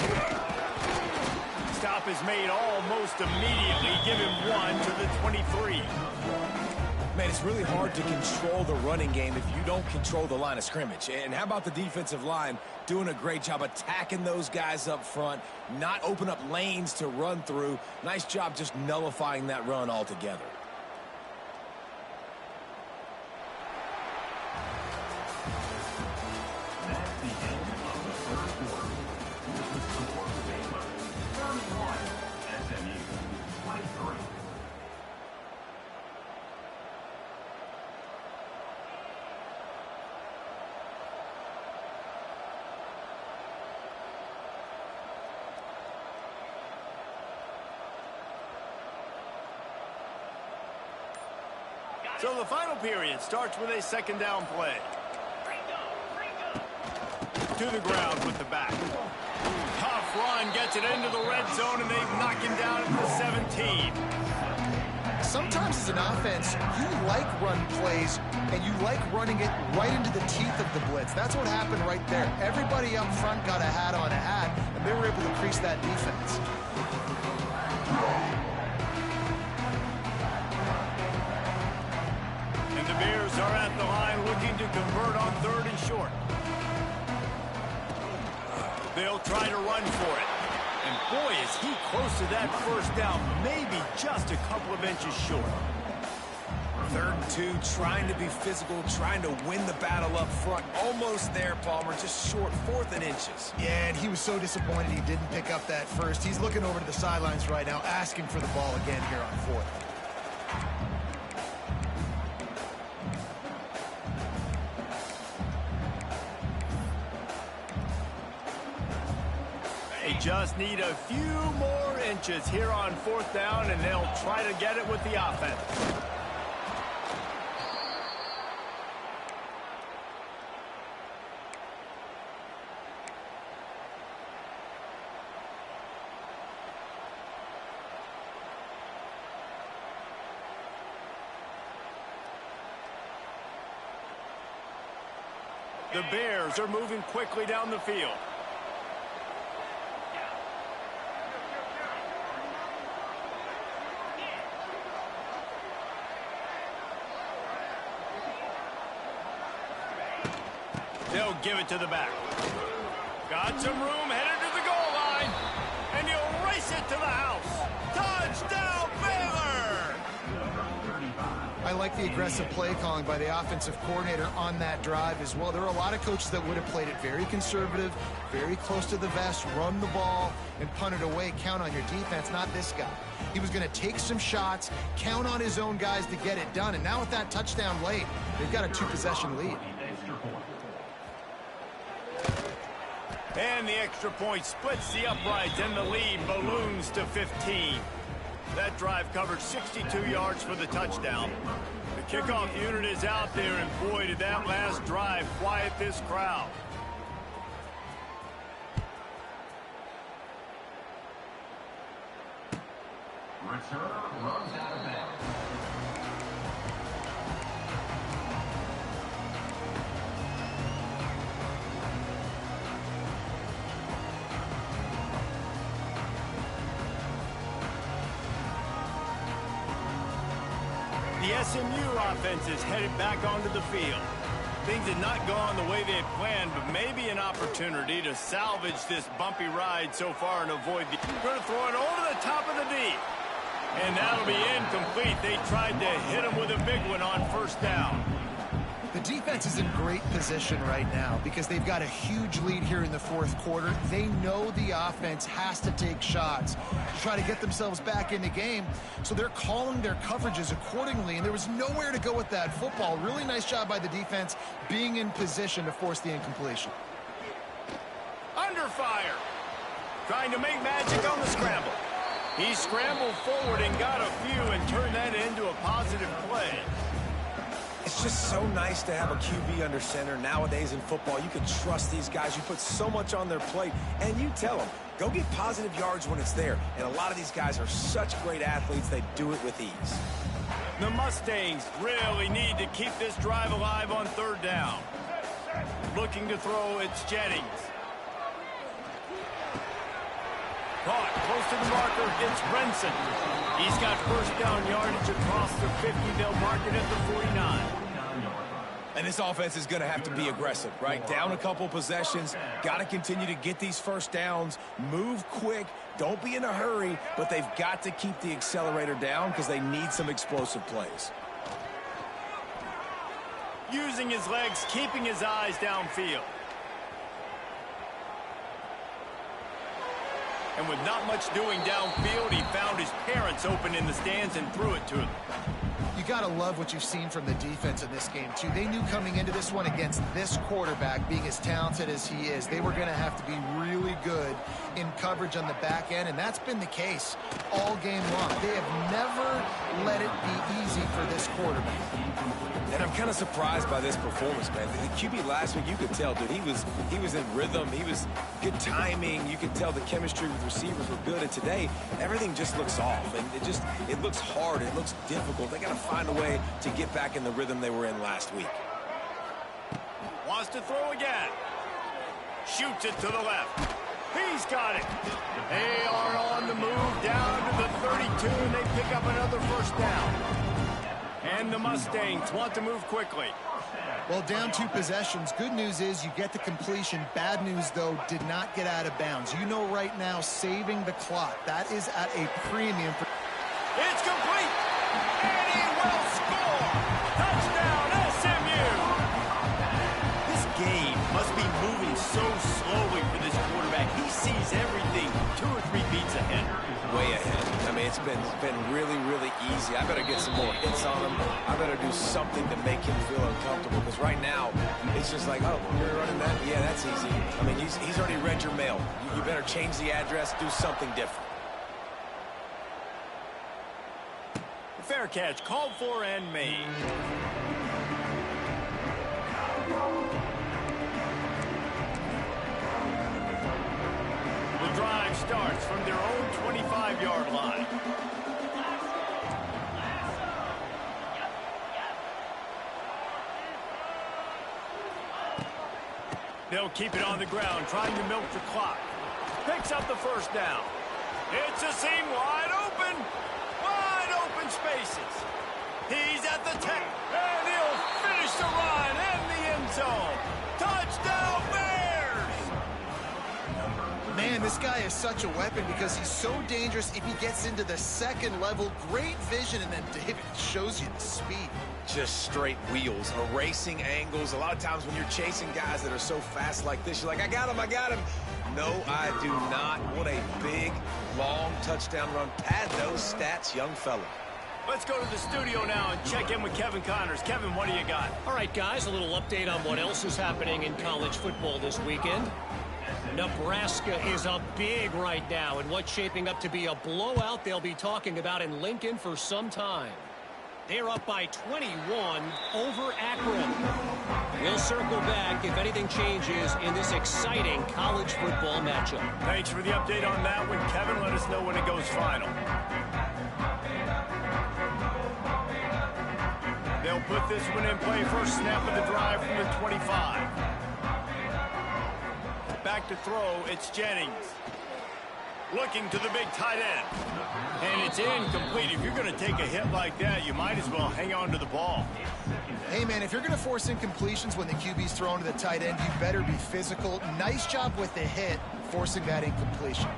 Stop is made almost immediately. Give him 1 to the 23. Man, it's really hard to control the running game if you don't control the line of scrimmage. And how about the defensive line doing a great job attacking those guys up front, not open up lanes to run through. Nice job just nullifying that run altogether. So the final period starts with a 2nd down play. To the ground with the back. Tough run, gets it into the red zone, and they knock him down at the 17. Sometimes as an offense, you like run plays, and you like running it right into the teeth of the blitz. That's what happened right there. Everybody up front got a hat on a hat, and they were able to crease that defense. The Bears are at the line looking to convert on 3rd and short. They'll try to run for it. And boy, is he close to that 1st down, maybe just a couple of inches short. 3rd and 2, trying to be physical, trying to win the battle up front. Almost there, Palmer, just short, 4th and inches. Yeah, and he was so disappointed he didn't pick up that first. He's looking over to the sidelines right now, asking for the ball again here on 4th. They just need a few more inches here on 4th down, and they'll try to get it with the offense. The Bears are moving quickly down the field. They'll give it to the back. Got some room, headed to the goal line. And he'll race it to the house. Touchdown, Baylor! I like the aggressive play calling by the offensive coordinator on that drive as well. There are a lot of coaches that would have played it very conservative, very close to the vest, run the ball, and punt it away. Count on your defense, not this guy. He was going to take some shots, count on his own guys to get it done. And now with that touchdown late, they've got a 2-possession lead. And the extra point splits the uprights, and the lead balloons to 15. That drive covered 62 yards for the touchdown. The kickoff unit is out there, and boy, did that last drive quiet this crowd. returner runs out of bounds. The SMU offense is headed back onto the field. Things had not gone the way they had planned, but maybe an opportunity to salvage this bumpy ride so far and avoid the... Going to throw it over the top of the deep. And that'll be incomplete. They tried to hit him with a big one on first down. The defense is in great position right now because they've got a huge lead here in the fourth quarter. They know the offense has to take shots to try to get themselves back in the game, so they're calling their coverages accordingly, and there was nowhere to go with that football. Really nice job by the defense being in position to force the incompletion. Under fire. Trying to make magic on the scramble. He scrambled forward and got a few and turned that into a positive play. It's just so nice to have a QB under center. Nowadays in football, you can trust these guys. You put so much on their plate, and you tell them, go get positive yards when it's there. And a lot of these guys are such great athletes, they do it with ease. The Mustangs really need to keep this drive alive on third down. Looking to throw, it's Jennings. Caught close to the marker, it's Brenson. He's got first down yardage across the 50. They'll mark it at the 49. And this offense is going to have to be aggressive, right? Down a couple possessions, got to continue to get these first downs, move quick, don't be in a hurry, but they've got to keep the accelerator down because they need some explosive plays. Using his legs, keeping his eyes downfield. And with not much doing downfield, he found his parents open in the stands and threw it to him. You got to love what you've seen from the defense in this game, too. They knew coming into this one against this quarterback, being as talented as he is, they were going to have to be really good in coverage on the back end, and that's been the case all game long. They have never let it be easy for this quarterback. And I'm kind of surprised by this performance, man. The QB last week, you could tell, dude, he was in rhythm. He was good timing. You could tell the chemistry with receivers were good. And today, everything just looks off. And it looks hard. It looks difficult. They got to find a way to get back in the rhythm they were in last week. Wants to throw again. Shoots it to the left. He's got it. They are on the move down to the 32, and they pick up another first down. And the Mustangs want to move quickly. Well, down 2 possessions. Good news is you get the completion. Bad news, though, did not get out of bounds. You know right now, saving the clock. That is at a premium. It's complete. And he will score. Touchdown, SMU. This game must be moving so slowly for this quarterback. He sees everything 2 or 3 beats ahead. Way ahead. I mean, it's been really, really easy. I better get some more hits on him. I better do something to make him feel uncomfortable. Because right now, it's just like, oh, you're running that? Yeah, that's easy. I mean, he's already read your mail. You better change the address, do something different. Fair catch, called for and made. The drive starts from their own 25-yard line. They'll keep it on the ground, trying to milk the clock. Picks up the first down. It's a seam wide open. Wide open spaces. He's at the 10, and he'll finish the run in the end zone. Touchdown, Bears! Man, this guy is such a weapon because he's so dangerous if he gets into the second level. Great vision, and then David shows you the speed. Just straight wheels, erasing angles. A lot of times when you're chasing guys that are so fast like this, you're like, I got him. No, I do not. What a big, long touchdown run. Pad those stats, young fella. Let's go to the studio now and check in with Kevin Connors. Kevin, what do you got? All right, guys, a little update on what else is happening in college football this weekend. Nebraska is up big right now in what's shaping up to be a blowout they'll be talking about in Lincoln for some time. They're up by 21 over Akron. We'll circle back if anything changes in this exciting college football matchup. Thanks for the update on that one, Kevin. Let us know when it goes final. They'll put this one in play. First snap of the drive from the 25. Back to throw, it's Jennings. Looking to the big tight end. And it's incomplete. If you're going to take a hit like that, you might as well hang on to the ball. Hey, man, if you're going to force incompletions when the QB's thrown to the tight end, you better be physical. Nice job with the hit, forcing that incompletion.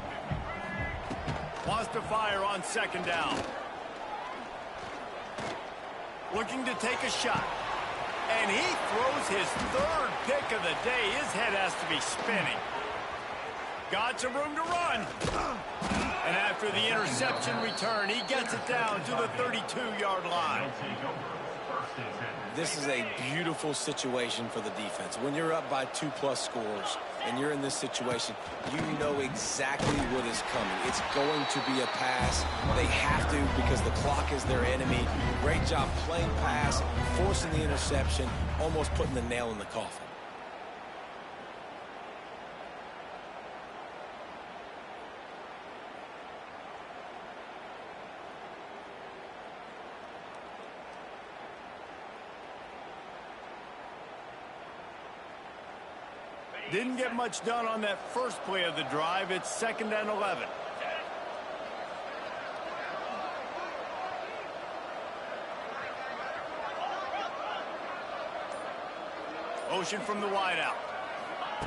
Wants to fire on second down. Looking to take a shot. And he throws his third pick of the day. His head has to be spinning. Got some room to run. And after the interception return, he gets it down to the 32-yard line. This is a beautiful situation for the defense. When you're up by 2+ scores and you're in this situation, you know exactly what is coming. It's going to be a pass. They have to because the clock is their enemy. Great job playing pass, forcing the interception, almost putting the nail in the coffin. Didn't get much done on that first play of the drive. It's 2nd and 11. Motion from the wideout.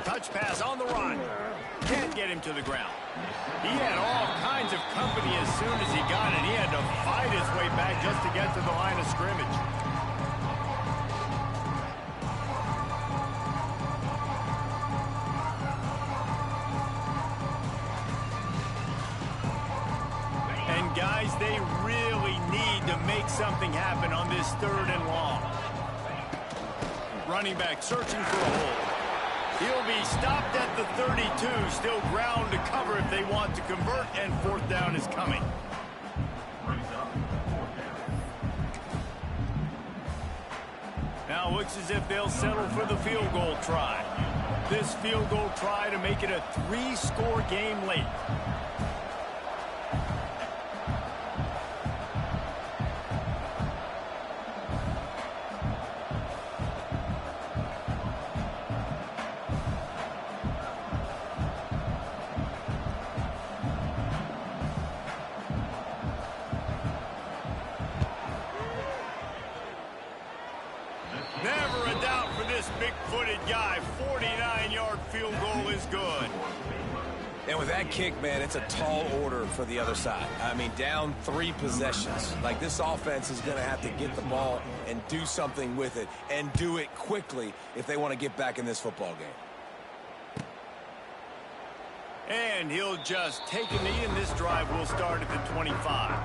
Touch pass on the run. Can't get him to the ground. He had all kinds of company as soon as he got it. He had to fight his way back just to get to the line of scrimmage. Guys, they really need to make something happen on this 3rd and long. Running back searching for a hole. He'll be stopped at the 32. Still ground to cover if they want to convert, and 4th down is coming. Now looks as if they'll settle for the field goal try. This field goal try to make it a 3-score game late. Never a doubt for this big-footed guy. 49-yard field goal is good. And with that kick, man, it's a tall order for the other side. I mean, down 3 possessions. Like, this offense is going to have to get the ball and do something with it, and do it quickly if they want to get back in this football game. And he'll just take a knee, and this drive will start at the 25.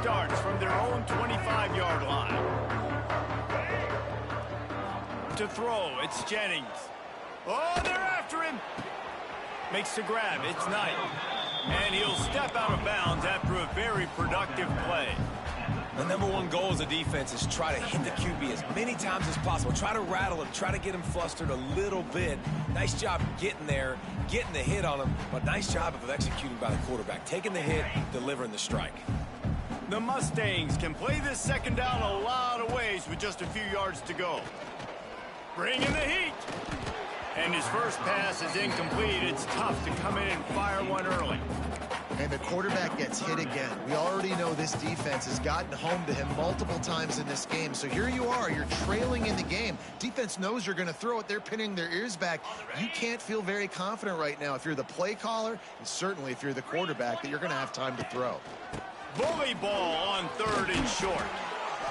Starts from their own 25-yard line. To throw, it's Jennings. Oh, they're after him. Makes the grab, it's Knight. And he'll step out of bounds after a very productive play. The #1 goal as a defense is try to hit the QB as many times as possible. Try to rattle him, try to get him flustered a little bit. Nice job getting there, getting the hit on him, but nice job of executing by the quarterback. Taking the hit, delivering the strike. The Mustangs can play this 2nd down a lot of ways with just a few yards to go. Bring in the heat. And his first pass is incomplete. It's tough to come in and fire one early. And the quarterback gets hit again. We already know this defense has gotten home to him multiple times in this game. So here you are, you're trailing in the game. Defense knows you're going to throw it. They're pinning their ears back. You can't feel very confident right now if you're the play caller, and certainly if you're the quarterback, that you're going to have time to throw. Bully ball on 3rd and short.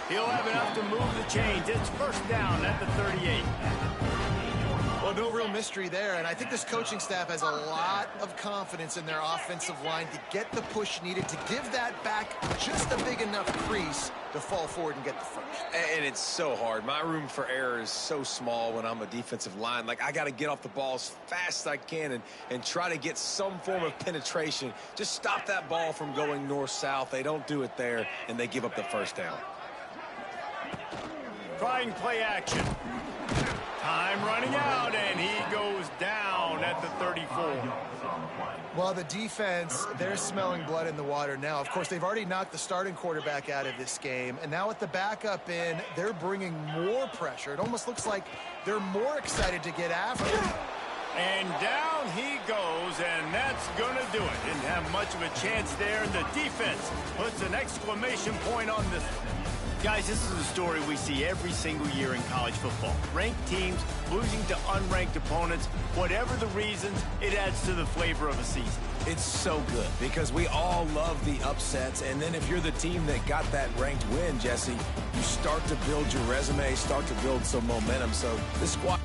He'll have enough to move the chains. It's 1st down at the 38. Well, no real mystery there, and I think this coaching staff has a lot of confidence in their offensive line to get the push needed to give that back just a big enough crease to fall forward and get the first. And it's so hard. My room for error is so small when I'm a defensive line. Like, I got to get off the ball as fast as I can and try to get some form of penetration. Just stop that ball from going north-south. They don't do it there, and they give up the 1st down. Trying play action. Time running out, and he goes down at the 34. Well, the defense, they're smelling blood in the water now. Of course, they've already knocked the starting quarterback out of this game, and now with the backup in, they're bringing more pressure. It almost looks like they're more excited to get after it. And down he goes, and that's going to do it. Didn't have much of a chance there. The defense puts an exclamation point on this. Guys, this is a story we see every single year in college football. Ranked teams losing to unranked opponents. Whatever the reasons, it adds to the flavor of a season. It's so good because we all love the upsets, and then if you're the team that got that ranked win, Jesse, you start to build your resume, start to build some momentum. So this squad...